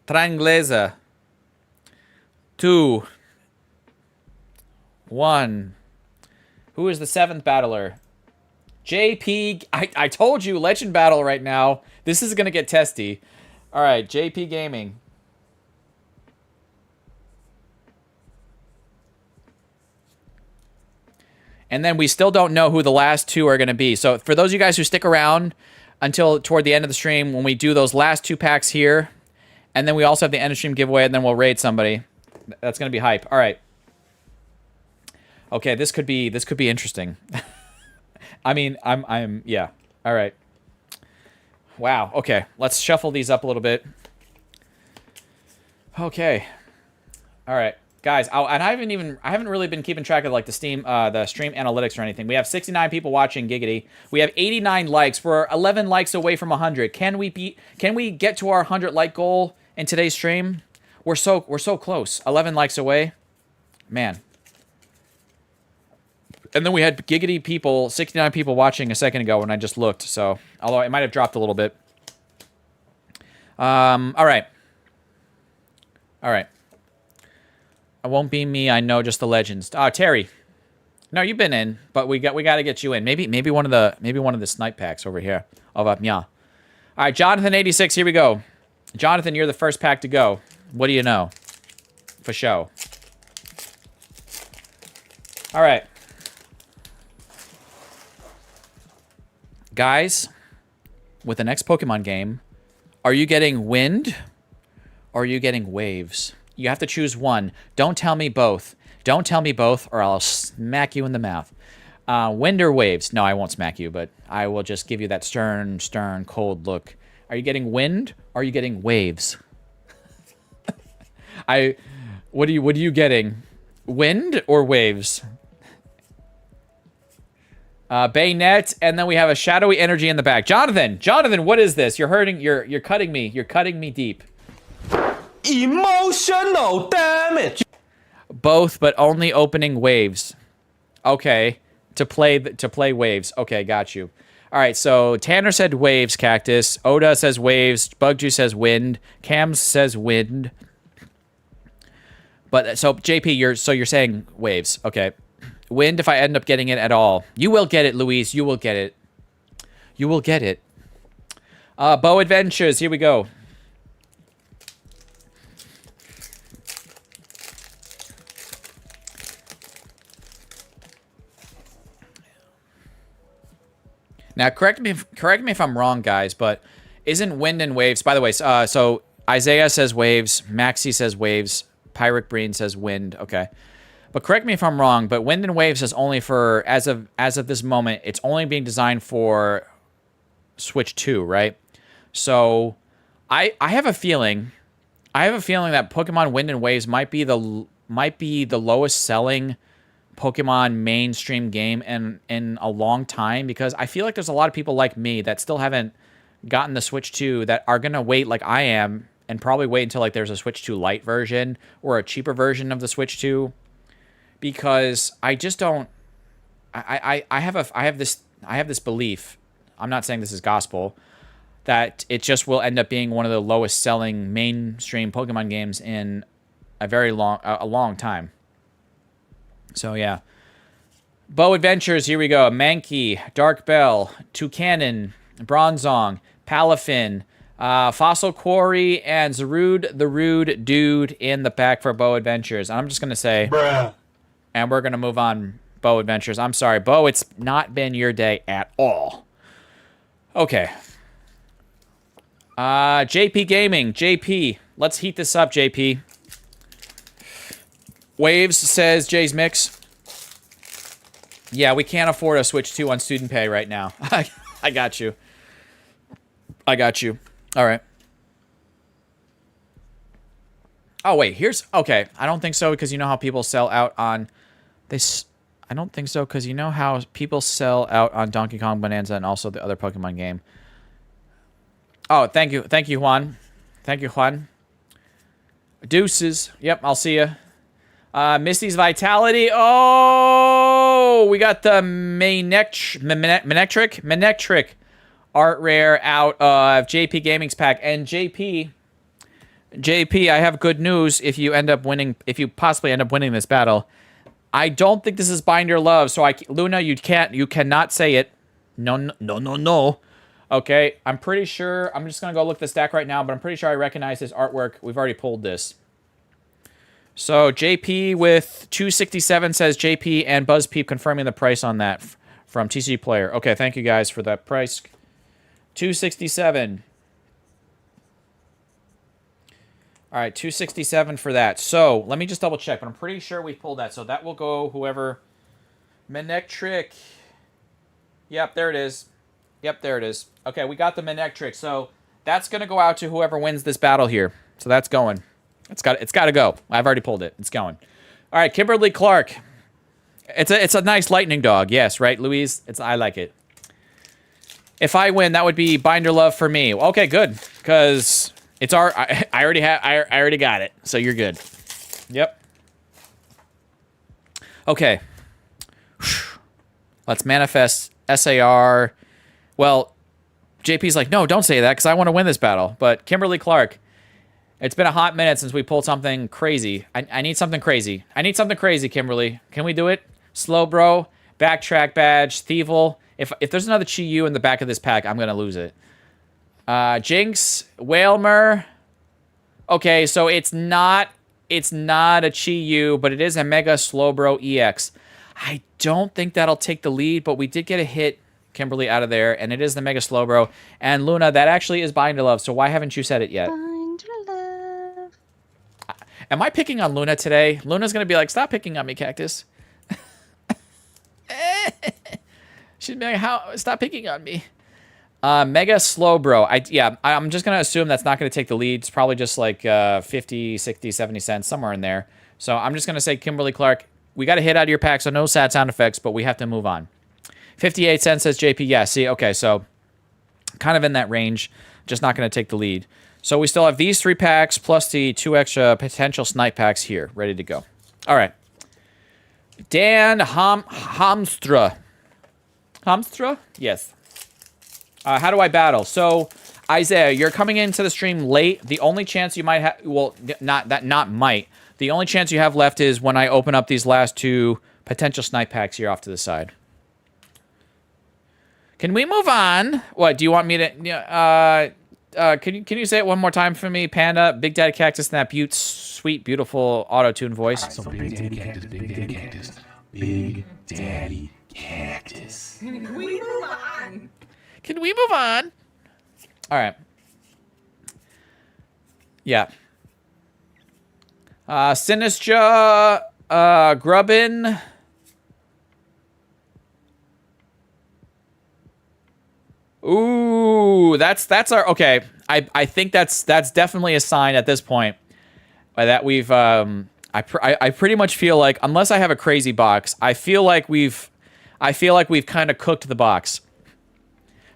Trangleza, 2, 1. Who is the 7th battler? JP. I told you, Legend Battle right now. This is going to get testy. All right, JP Gaming. And then we still don't know who the last 2 are going to be. So for those of you guys who stick around until toward the end of the stream, when we do those last 2 packs here, and then we also have the end of stream giveaway, and then we'll raid somebody. That's going to be hype. All right. Okay, this could be interesting. I mean, yeah. All right. Wow. Okay, let's shuffle these up a little bit. Okay. All right. Guys, and I haven't really been keeping track of like the stream analytics or anything. We have 69 people watching Giggity. We have 89 likes. We're 11 likes away from 100. Can we get to our 100 like goal in today's stream? We're so close. 11 likes away. Man. And then we had Giggity people, 69 people watching a second ago when I just looked. So, although it might have dropped a little bit. All right. All right. It won't be me. I know just the legends. Terry. No, you've been in, but we got to get you in. Maybe one of the snipe packs over here. Yeah. All right, Jonathan 86. Here we go. Jonathan, you're the first pack to go. What do you know? For show. All right. Guys, with the next Pokemon game, are you getting wind or are you getting waves? You have to choose one. Don't tell me both. Don't tell me both or I'll smack you in the mouth. Wind or waves? No, I won't smack you, but I will just give you that stern, cold look. Are you getting wind or are you getting waves? What are you getting? Wind or waves? Baynet, and then we have a shadowy energy in the back. Jonathan, what is this? You're hurting. You're cutting me. You're cutting me deep. Emotional damage. Both, but only opening waves. Okay, to play waves. Okay, got you. All right, so Tanner said waves, Cactus. Oda says waves. Bugju says wind. Cams says wind. But so JP, you're saying waves. Okay. Wind if I end up getting it at all. You will get it, Louise. You will get it. You will get it. Bow Adventures. Here we go. Now, correct me if I'm wrong, guys, but isn't wind and waves... By the way, so Isaiah says waves. Maxi says waves. Pyric Breen says wind. Okay. But correct me if I'm wrong, but wind and waves is only for, as of this moment, it's only being designed for Switch 2, right? So I have a feeling that Pokemon Wind and Waves might be the lowest selling Pokemon mainstream game in a long time, because I feel like there's a lot of people like me that still haven't gotten the Switch 2 that are going to wait like I am and probably wait until like there's a Switch 2 Lite version or a cheaper version of the Switch 2, because I just don't. I have this belief. I'm not saying this is gospel, that it just will end up being one of the lowest selling mainstream Pokemon games in a long time. So yeah. Bow Adventures, here we go. Mankey, Dark Bell, Toucanon, Bronzong, Palafin, Fossil Quarry, and Zarude the Rude Dude in the pack for Bow Adventures. I'm just going to say, Bruh. and we're going to move on, Bow Adventures. I'm sorry, Bo, it's not been your day at all. Okay. JP Gaming. JP, let's heat this up, JP. Waves says Jay's Mix. Yeah, we can't afford a Switch 2 on student pay right now. I got you. I got you. All right. Oh, wait. Here's... Okay. I don't think so, because you know how people sell out on... I don't think so, because you know how people sell out on Donkey Kong Bonanza and also the other Pokemon game. Oh, thank you. Thank you, Juan. Thank you, Juan. Deuces. Yep, I'll see ya. Misty's Vitality. Oh, we got the Manectric art rare out of JP Gaming's pack. And JP, I have good news. If you possibly end up winning this battle, I don't think this is Binder Love. So Luna, you cannot say it. No. Okay, I'm pretty sure. I'm just gonna go look at the stack right now, but I'm pretty sure I recognize his artwork. We've already pulled this. So JP with 267 says JP, and BuzzPeep confirming the price on that from TCG Player. Okay, thank you guys for that price. 267. All right, 267 for that. So let me just double check, but I'm pretty sure we pulled that. So that will go whoever. Manectric. Yep, there it is. Yep, there it is. Okay, we got the Manectric. So that's gonna go out to whoever wins this battle here. So that's going. It's got to go. I've already pulled it. It's going. All right, Kimberly Clark. It's a nice lightning dog. Yes, right, Louise. I like it. If I win, that would be Binder Love for me. Okay, good, because it's I already got it. So you're good. Yep. Okay. Let's manifest SAR. Well, JP's like, no, don't say that, because I want to win this battle. But Kimberly Clark. It's been a hot minute since we pulled something crazy. I need something crazy. I need something crazy, Kimberly. Can we do it? Slowbro, Backtrack Badge, Thievel. If there's another Chi-Yu in the back of this pack, I'm going to lose it. Jinx, Whalmer. Okay, so it's not a Chi-Yu, but it is a Mega Slowbro EX. I don't think that'll take the lead, but we did get a hit, Kimberly, out of there, and it is the Mega Slowbro. And Luna, that actually is Binder Love, so why haven't you said it yet? Am I picking on Luna today? Luna's going to be like, stop picking on me, Cactus. She's be like, stop picking on me. Mega Slowbro. I'm just going to assume that's not going to take the lead. It's probably just like 50, 60, 70 cents, somewhere in there. So I'm just going to say, Kimberly Clark, we got a hit out of your pack, so no sad sound effects, but we have to move on. 58 cents says JP. Yeah, see, okay, so kind of in that range. Just not going to take the lead. So we still have these 3 packs plus the 2 extra potential snipe packs here, ready to go. All right. Dan Hamstra. Hamstra? Yes. How do I battle? So, Isaiah, you're coming into the stream late. The only chance you might have... Well, not might. The only chance you have left is when I open up these last 2 potential snipe packs here off to the side. Can we move on? What, do you want me to... Can you say it one more time for me, Panda? Big Daddy Cactus and that sweet, beautiful auto-tune voice. So Big Daddy Cactus, Big Daddy Cactus, Big Daddy Cactus. Can we move on? Can we move on? All right. Yeah. Sinistra, Grubbin. Ooh, that's our okay. I think that's definitely a sign at this point that we've I pretty much feel like, unless I have a crazy box, I feel like we've kind of cooked the box.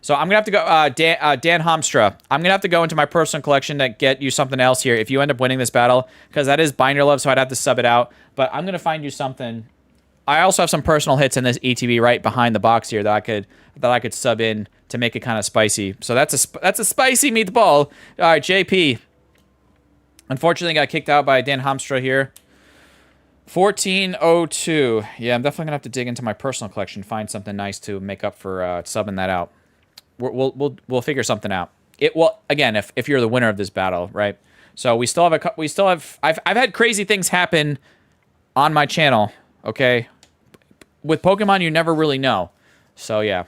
So I'm gonna have to go, Dan Hamstra. I'm gonna have to go into my personal collection to get you something else here if you end up winning this battle, because that is Binder Love, so I'd have to sub it out. But I'm gonna find you something. I also have some personal hits in this ETB right behind the box here that I could sub in to make it kind of spicy. So that's a spicy meatball. All right, JP. Unfortunately, got kicked out by Dan Hamstra here. 1402. Yeah, I'm definitely gonna have to dig into my personal collection, find something nice to make up for subbing that out. We'll figure something out. Again, if you're the winner of this battle, right? So we still have I've had crazy things happen on my channel. Okay, with Pokemon, you never really know. So yeah.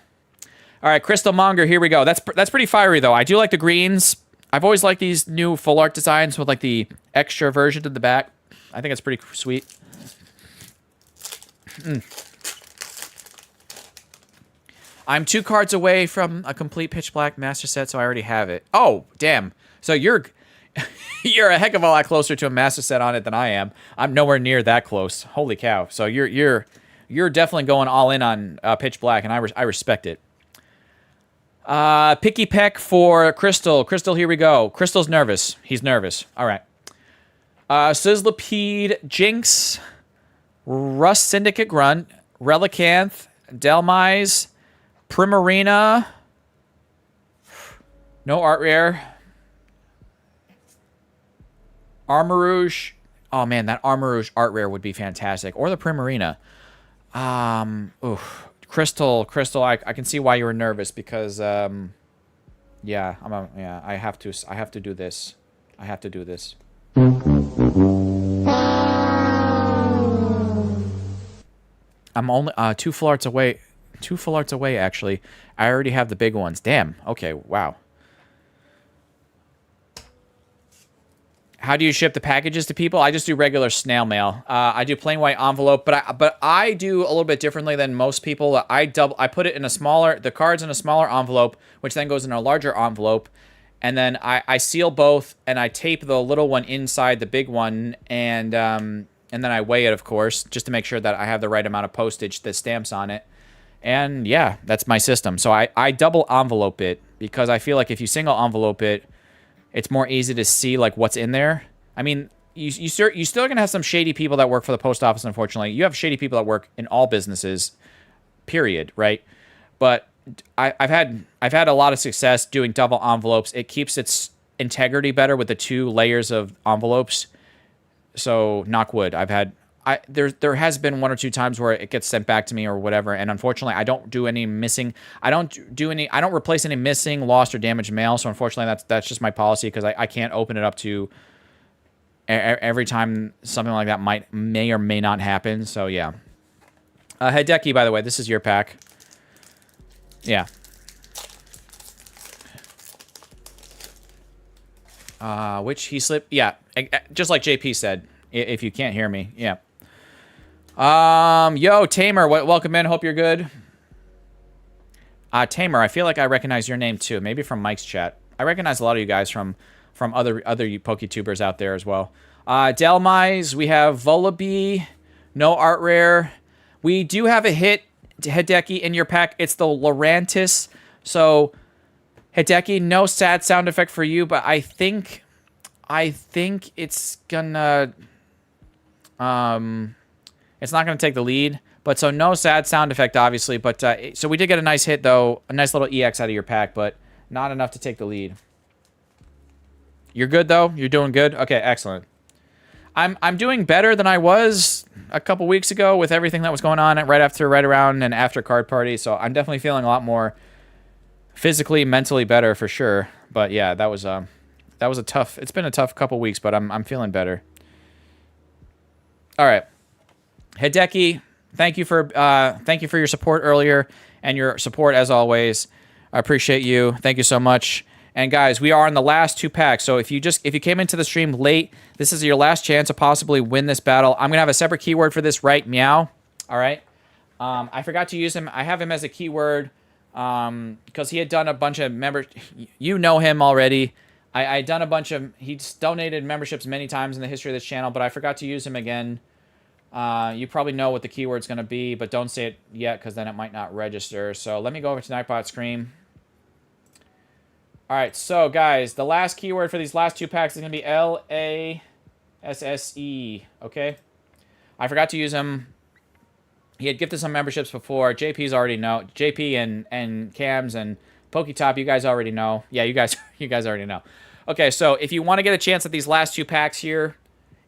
All right, Crystal Monger. Here we go. That's pretty fiery though. I do like the greens. I've always liked these new full art designs with like the extra version to the back. I think it's pretty sweet. I'm 2 cards away from a complete Pitch Black Master Set, so I already have it. Oh, damn. So you're a heck of a lot closer to a Master Set on it than I am. I'm nowhere near that close. Holy cow. So you're definitely going all in on Pitch Black, and I respect it. Picky Peck for Crystal. Crystal, here we go. Crystal's nervous. He's nervous. All right. Sizzlipede, Jinx, Rust Syndicate Grunt, Relicanth, Delmise, Primarina, no art rare, Armarouge. Oh man, that Armarouge art rare would be fantastic, or the Primarina. Crystal, I can see why you were nervous because yeah, I have to do this. I have to do this. I'm only 2 full arts away. 2 full arts away, actually. I already have the big ones. Damn. Okay, wow. How do you ship the packages to people? I just do regular snail mail. I do plain white envelope, but I do a little bit differently than most people. I put it in the cards in a smaller envelope, which then goes in a larger envelope, and then I seal both, and I tape the little one inside the big one, and then I weigh it, of course, just to make sure that I have the right amount of postage, the stamps on it. And yeah, that's my system. So I double envelope it because I feel like if you single envelope it, it's more easy to see like what's in there. I mean, you're still gonna have some shady people that work for the post office. Unfortunately, you have shady people that work in all businesses, period, right? But I've had a lot of success doing double envelopes. It keeps its integrity better with the 2 layers of envelopes. So knock wood. There has been 1 or 2 times where it gets sent back to me or whatever, and unfortunately I don't do any missing. I don't replace any missing, lost, or damaged mail. So unfortunately that's just my policy because I can't open it up to every time something like that may or may not happen. So yeah. Hideki, by the way, this is your pack. Yeah. Which he slipped. Yeah, just like JP said. If you can't hear me, yeah. Yo, Tamer, welcome in. Hope you're good. Tamer, I feel like I recognize your name too. Maybe from Mike's chat. I recognize a lot of you guys from other PokeTubers out there as well. Delmise, we have Volibee, no art rare. We do have a hit, Hideki, in your pack. It's the Lurantis. So, Hideki, no sad sound effect for you, but I think it's gonna it's not gonna take the lead. But so no sad sound effect, obviously. But so we did get a nice hit though, a nice little EX out of your pack, but not enough to take the lead. You're good though. You're doing good. Okay, excellent. I'm doing better than I was a couple weeks ago with everything that was going on right around and after card party. So I'm definitely feeling a lot more physically, mentally better for sure. But yeah, that was a tough. It's been a tough couple weeks, but I'm feeling better. All right, Hideki, thank you for your support earlier and your support as always. I appreciate you. Thank you so much. And guys, we are in the last 2 packs. So if you came into the stream late, this is your last chance to possibly win this battle. I'm gonna have a separate keyword for this, right? Meow. All right. I forgot to use him. I have him as a keyword because he had done a bunch of members. You know him already. I done a bunch of. He's donated memberships many times in the history of this channel, but I forgot to use him again. You probably know what the keyword's gonna be, but don't say it yet because then it might not register. So let me go over to Nightbot screen. All right, so guys, the last keyword for these last 2 packs is going to be LASSE, okay? I forgot to use him. He had gifted some memberships before. JP's already know. JP and Cams and Poketop, you guys already know. Yeah, you guys already know. Okay, so if you want to get a chance at these last 2 packs here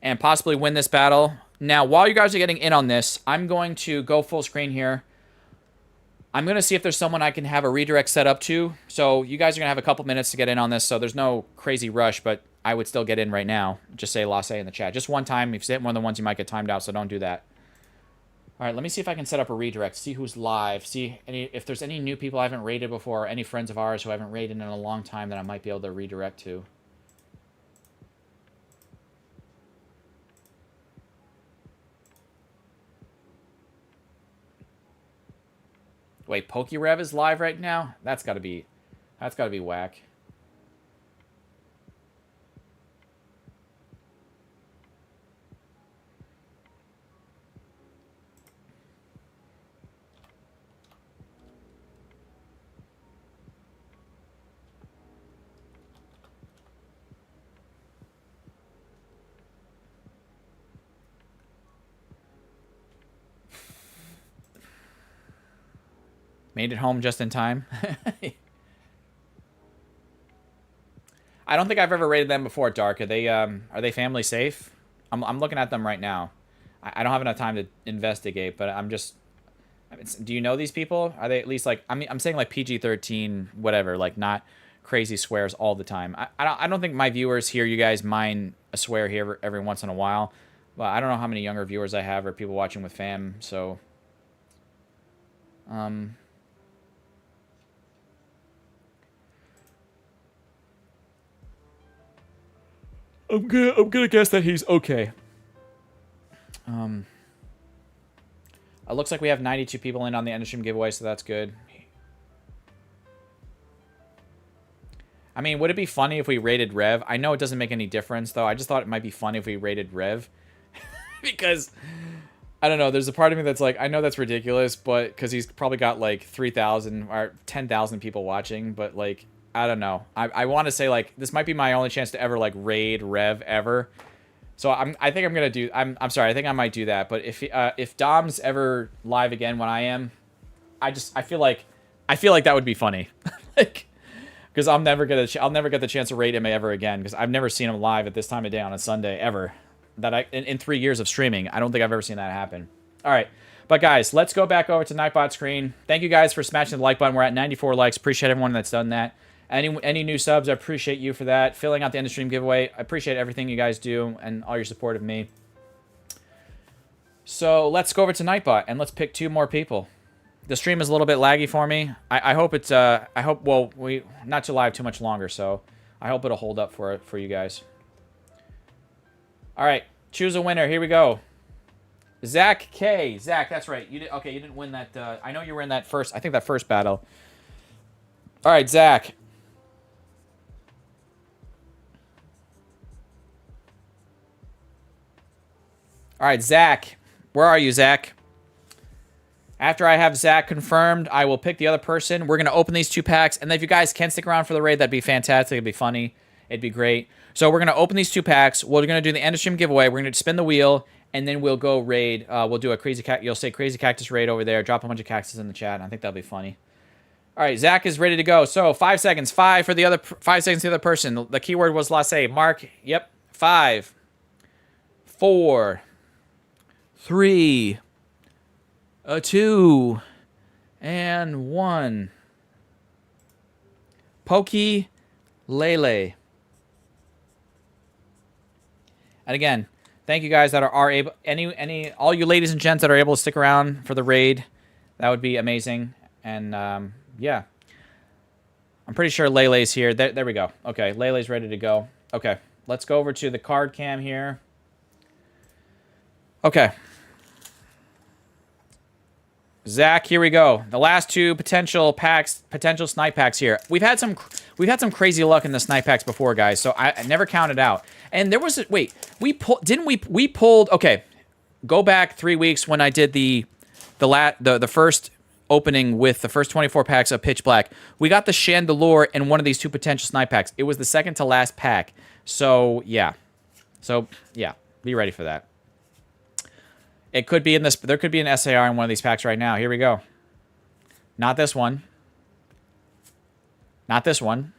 and possibly win this battle, now while you guys are getting in on this, I'm going to go full screen here. I'm going to see if there's someone I can have a redirect set up to. So you guys are going to have a couple minutes to get in on this, so there's no crazy rush, but I would still get in right now. Just say Lasse in the chat. Just one time. If you hit more than once, you might get timed out, so don't do that. All right, let me see if I can set up a redirect, see who's live, see if there's any new people I haven't raided before, or any friends of ours who I haven't raided in a long time that I might be able to redirect to. Wait, PokeRev is live right now? That's gotta be whack. Made it home just in time. I don't think I've ever rated them before, Dark. Are they family safe? I'm looking at them right now. I don't have enough time to investigate, but I'm just... Do you know these people? Are they at least like... I'm saying like PG-13, whatever, like not crazy swears all the time. I don't think my viewers here, you guys mind a swear here every once in a while. But I don't know how many younger viewers I have or people watching with fam, so... I'm gonna guess that he's okay. It looks like we have 92 people in on the end of stream giveaway, so that's good. I mean, would it be funny if we rated Rev? I know it doesn't make any difference, though. I just thought it might be funny if we rated Rev. Because, I don't know, there's a part of me that's like, I know that's ridiculous, but because he's probably got like 3,000 or 10,000 people watching, but like... I don't know. I want to say, like, this might be my only chance to ever, like, raid Rev ever. So I think I'm going to do... I'm sorry. I think I might do that. But if Dom's ever live again when I am, I feel like that would be funny. Like, because I'll never get the chance to raid him ever again. Because I've never seen him live at this time of day on a Sunday ever. In 3 years of streaming, I don't think I've ever seen that happen. All right. But guys, let's go back over to Nightbot screen. Thank you guys for smashing the like button. We're at 94 likes. Appreciate everyone that's done that. Any new subs, I appreciate you for that. Filling out the end of stream giveaway. I appreciate everything you guys do and all your support of me. So let's go over to Nightbot and let's pick 2 more people. The stream is a little bit laggy for me. I hope it's well, we not to live too much longer, so I hope it'll hold up for you guys. All right, choose a winner. Here we go. Zach K. Zach, that's right. You didn't win that. I know you were in that first. I think that first battle. All right, Zach. All right, Zach. Where are you, Zach? After I have Zach confirmed, I will pick the other person. We're going to open these 2 packs. And then if you guys can stick around for the raid, that'd be fantastic. It'd be funny. It'd be great. So we're going to open these 2 packs. We're going to do the end of stream giveaway. We're going to spin the wheel. And then we'll go raid. We'll do a crazy cat. You'll say crazy cactus raid over there. Drop a bunch of cactus in the chat. I think that'll be funny. All right, Zach is ready to go. So 5 seconds. 5 for the other. 5 seconds to the other person. The keyword was Lasse. Mark. Yep. 5, 4, 3, 2, and 1. Pokey Lele. And again, thank you guys that are able, all you ladies and gents that are able to stick around for the raid. That would be amazing. And yeah, I'm pretty sure Lele's here. There we go. Okay, Lele's ready to go. Okay, let's go over to the card cam here. Okay. Zach, here we go. The last 2 potential snipe packs here. We've had some crazy luck in the snipe packs before, guys. So I never counted out. And there was we pulled. Okay, go back 3 weeks when I did the first opening with the first 24 packs of Pitch Black. We got the Chandelure in one of these 2 potential snipe packs. It was the second to last pack. So, yeah. Be ready for that. It could be in this. There could be an SAR in one of these packs right now. Here we go. Not this one. Not this one.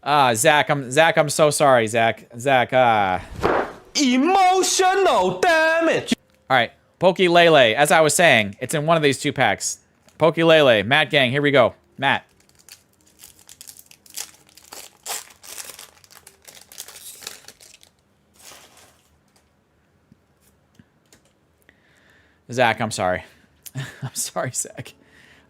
Zach, I'm so sorry, Zach. Emotional damage. All right, Pokelele. As I was saying, it's in one of these 2 packs. Pokelele, Matt Gang. Here we go, Matt. Zach, I'm sorry. I'm sorry, Zach.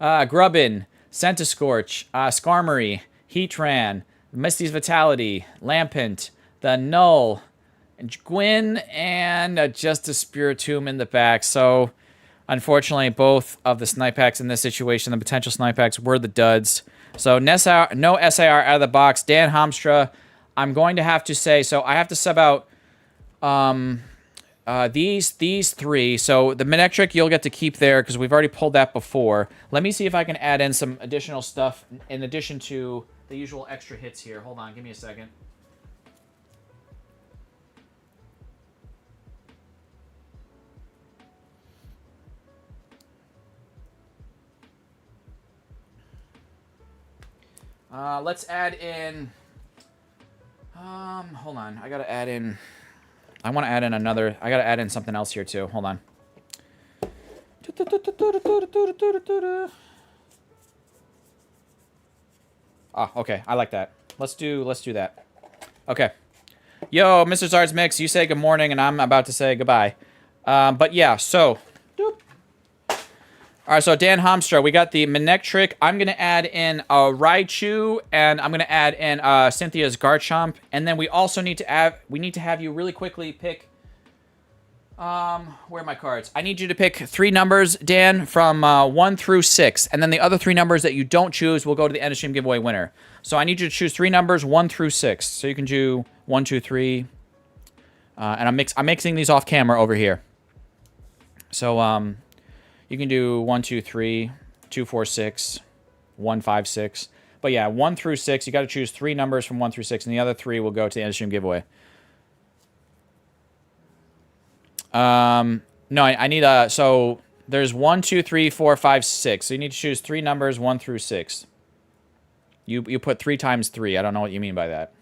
Grubbin, Centiscorch, Skarmory, Heatran, Misty's Vitality, Lampent, the Null, Gwyn, and just a Spiritomb in the back. So, unfortunately, both of the snipe packs in this situation, the potential snipe packs, were the duds. So, no SAR out of the box. Dan Hamstra, I'm going to have to say, so I have to sub out these 3. So, the Manectric you'll get to keep there because we've already pulled that before. Let me see if I can add in some additional stuff in addition to the usual extra hits here. Hold on, give me a second. Let's add in, hold on, I gotta add in, I want to add in another, I gotta add in something else here too, hold on. Oh, okay, I like that. Let's do that. Okay. Yo, Mr. Zards Mix, you say good morning, and I'm about to say goodbye. But yeah, so, all right, so Dan Hamstra, we got the Manectric. I'm going to add in a Raichu, and I'm going to add in Cynthia's Garchomp. And then we also need to have you really quickly pick, where are my cards? I need you to pick 3 numbers, Dan, from 1 through 6. And then the other 3 numbers that you don't choose will go to the end of stream giveaway winner. So I need you to choose 3 numbers, 1 through 6. So you can do 1, 2, 3. And I'm mixing these off camera over here. So, you can do 1, 2, 3, 2, 4, 6, 1, 5, 6. But yeah, 1 through 6, you got to choose 3 numbers from 1 through 6, and the other 3 will go to the end of stream giveaway. No, I need so there's 1, 2, 3, 4, 5, 6. So you need to choose 3 numbers, 1 through 6. You put 3 times 3. I don't know what you mean by that.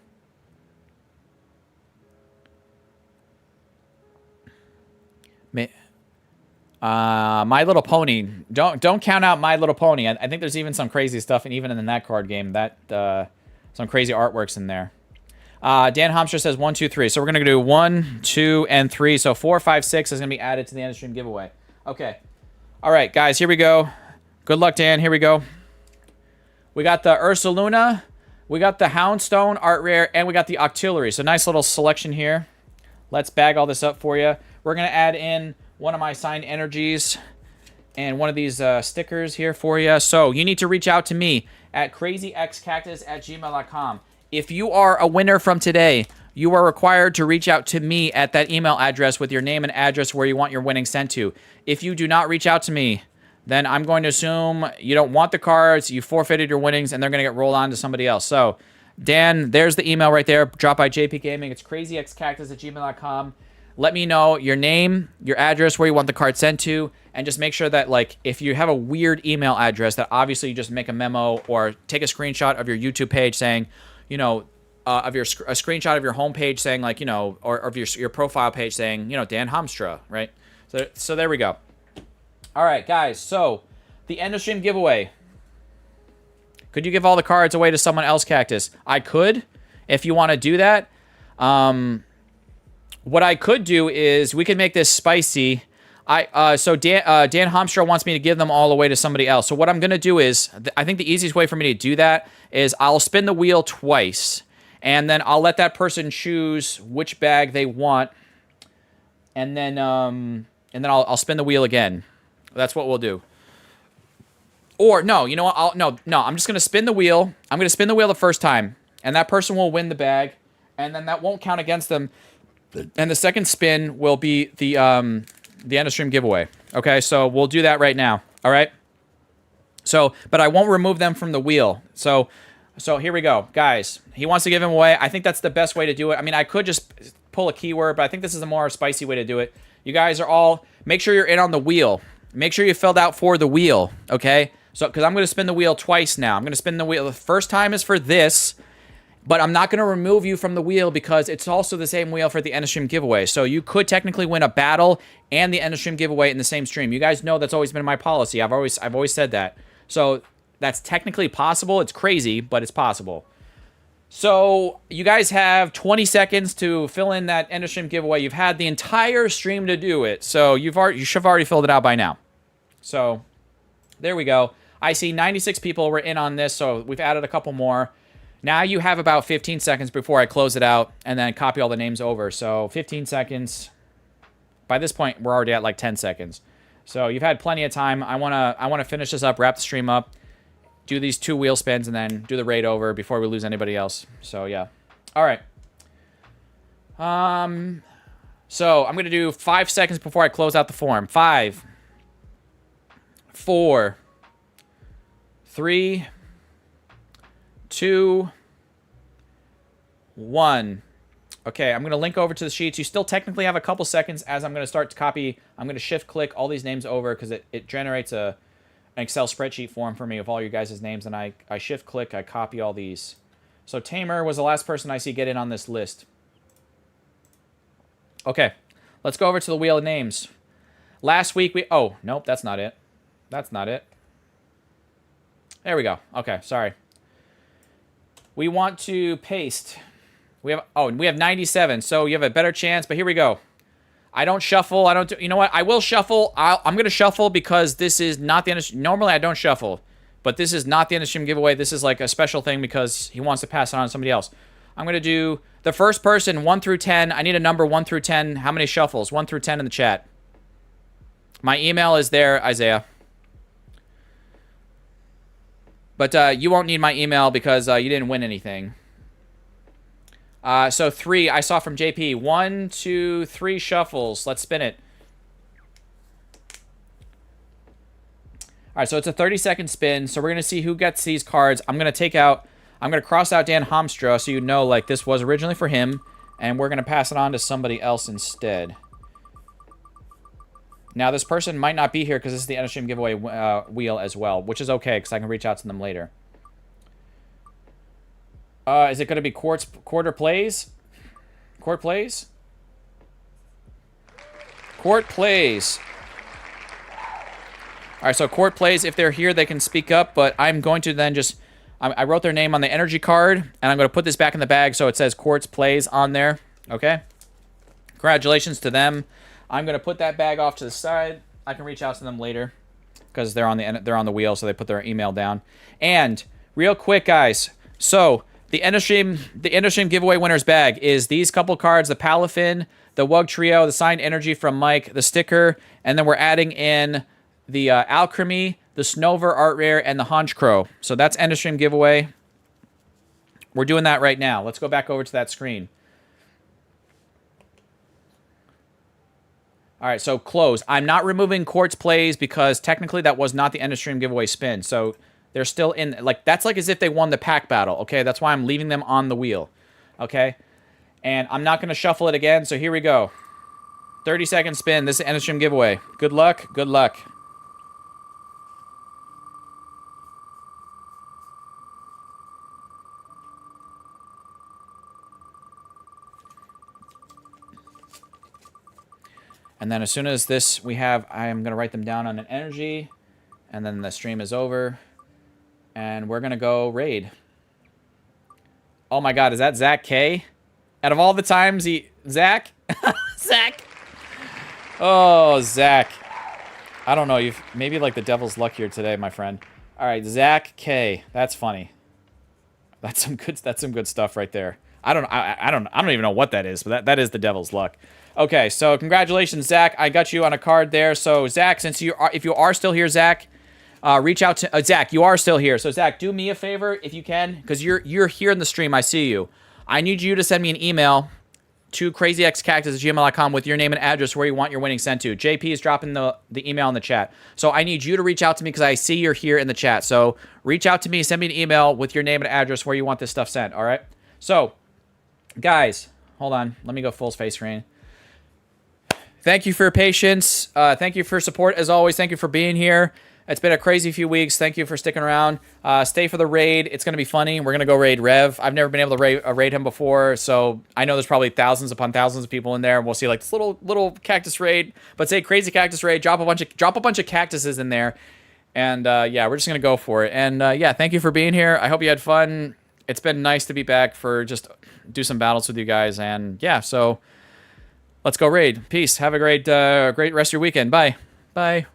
My Little Pony. Don't count out My Little Pony. I think there's even some crazy stuff, and even in that card game, that some crazy artworks in there. Dan Hamstra says 1, 2, 3. So we're gonna do 1, 2, and 3. So 4, 5, 6 is gonna be added to the end of stream giveaway. Okay. All right, guys. Here we go. Good luck, Dan. Here we go. We got the Ursaluna, we got the Houndstone Art Rare, and we got the Octillery. So nice little selection here. Let's bag all this up for you. We're gonna add in one of my signed energies and one of these stickers here for you. So you need to reach out to me at crazyxcactus@gmail.com. If you are a winner from today, you are required to reach out to me at that email address with your name and address where you want your winnings sent to. If you do not reach out to me, then I'm going to assume you don't want the cards, you forfeited your winnings, and they're going to get rolled on to somebody else. So, Dan, there's the email right there, dropped by JP Gaming. It's crazyxcactus@gmail.com. Let me know your name, your address, where you want the card sent to, and just make sure that, like, if you have a weird email address, that obviously you just make a memo or take a screenshot of your YouTube page saying, you know, a screenshot of your homepage saying, like, you know, or of your profile page saying, you know, Dan Hamstra, right? So there we go. All right, guys. So the end of stream giveaway. Could you give all the cards away to someone else, Cactus? I could, if you want to do that. What I could do is we could make this spicy. So Dan Hamstra wants me to give them all away to somebody else. So what I'm gonna do is, I think the easiest way for me to do that is I'll spin the wheel twice, and then I'll let that person choose which bag they want, and then I'll spin the wheel again. That's what we'll do. Or no, you know what? No. I'm just gonna spin the wheel. I'm gonna spin the wheel the first time, and that person will win the bag, and then that won't count against them. And the second spin will be the end of stream giveaway. Okay, so we'll do that right now. All right. So, but I won't remove them from the wheel. So here we go, guys. He wants to give him away. I think that's the best way to do it. I mean, I could just pull a keyword, but I think this is a more spicy way to do it. You guys are all, make sure you're in on the wheel. Make sure you filled out for the wheel, okay? So, because I'm going to spin the wheel twice now. I'm going to spin the wheel. The first time is for this, but I'm not going to remove you from the wheel because it's also the same wheel for the end of stream giveaway. So you could technically win a battle and the end of stream giveaway in the same stream. You guys know that's always been my policy. I've always said that. So that's technically possible. It's crazy, but it's possible. So you guys have 20 seconds to fill in that end of stream giveaway. You've had the entire stream to do it. So you should have already filled it out by now. So there we go. I see 96 people were in on this, so we've added a couple more. Now you have about 15 seconds before I close it out and then copy all the names over. So 15 seconds. By this point, we're already at like 10 seconds. So you've had plenty of time. I wanna finish this up, wrap the stream up, do these 2 wheel spins, and then do the raid over before we lose anybody else. So yeah. All right. So I'm gonna do 5 seconds before I close out the form. 5, 4, 3, 2, 1. Okay, I'm going to link over to the sheets. You still technically have a couple seconds as I'm going to start to copy. I'm going to shift-click all these names over because it generates an Excel spreadsheet form for me of all your guys' names, and I shift-click, I copy all these. So Tamer was the last person I see get in on this list. Okay, let's go over to the wheel of names. Last week we... Oh, nope, that's not it. That's not it. There we go. Okay, sorry. We want to paste. We have 97, so you have a better chance, but here we go. I don't shuffle. I don't do, you know what? I will shuffle. I'm going to shuffle because this is not the end of, normally I don't shuffle, but this is not the end of stream giveaway. This is like a special thing because he wants to pass it on to somebody else. I'm going to do the first person 1 through 10. I need a number 1 through 10. How many shuffles? 1 through 10 in the chat. My email is there, Isaiah. But you won't need my email because you didn't win anything. So 3, I saw from JP. 1, 2, 3 shuffles. Let's spin it. All right, so it's a 30-second spin. So we're going to see who gets these cards. I'm going to cross out Dan Hamstra so you know, like, this was originally for him. And we're going to pass it on to somebody else instead. Now, this person might not be here because this is the end of stream giveaway wheel as well, which is okay because I can reach out to them later. Is it going to be quarter plays? Court plays? Court plays. All right, so court plays. If they're here, they can speak up, but I'm going to then just... I wrote their name on the energy card, and I'm going to put this back in the bag so it says Quartz Plays on there. Okay? Congratulations to them. I'm going to put that bag off to the side. I can reach out to them later because they're on the wheel, so they put their email down. And real quick, guys. So the end of stream giveaway winner's bag is these couple cards: the Palafin, the Wug Trio, the Signed Energy from Mike, the sticker, and then we're adding in the Alchemy, the Snover Art Rare, and the Haunch Crow. So that's end of stream giveaway. We're doing that right now. Let's go back over to that screen. All right, so close. I'm not removing Quartz Plays because technically that was not the end of stream giveaway spin. So they're still in, like, that's like as if they won the pack battle, okay? That's why I'm leaving them on the wheel, okay? And I'm not going to shuffle it again, so here we go. 30-second spin. This is end of stream giveaway. Good luck. Good luck. And then as soon as this we have, I am going to write them down on an energy. And then the stream is over. And we're going to go raid. Oh my god, is that Zach K? Out of all the times Zach? Zach! Oh, Zach. I don't know, you've maybe like the devil's luck here today, my friend. Alright, Zach K. That's funny. That's some good stuff right there. I don't even know what that is, but that is the devil's luck. Okay, so congratulations, Zach. I got you on a card there. So, Zach, if you are still here, Zach, reach out to Zach. You are still here. So, Zach, do me a favor if you can, because you're here in the stream. I see you. I need you to send me an email to crazyxcactus@gmail.com with your name and address where you want your winning sent to. JP is dropping the email in the chat. So I need you to reach out to me because I see you're here in the chat. So reach out to me, send me an email with your name and address where you want this stuff sent, all right? So, guys, hold on. Let me go full face screen. Thank you for your patience. Thank you for support, as always. Thank you for being here. It's been a crazy few weeks. Thank you for sticking around. Stay for the raid. It's going to be funny. We're going to go raid Rev. I've never been able to raid him before, so I know there's probably thousands upon thousands of people in there. We'll see like this little cactus raid, but say crazy cactus raid. Drop a bunch of cactuses in there, and yeah, we're just going to go for it. And yeah, thank you for being here. I hope you had fun. It's been nice to be back for just do some battles with you guys, and yeah, so let's go raid. Peace. Have a great rest of your weekend. Bye. Bye.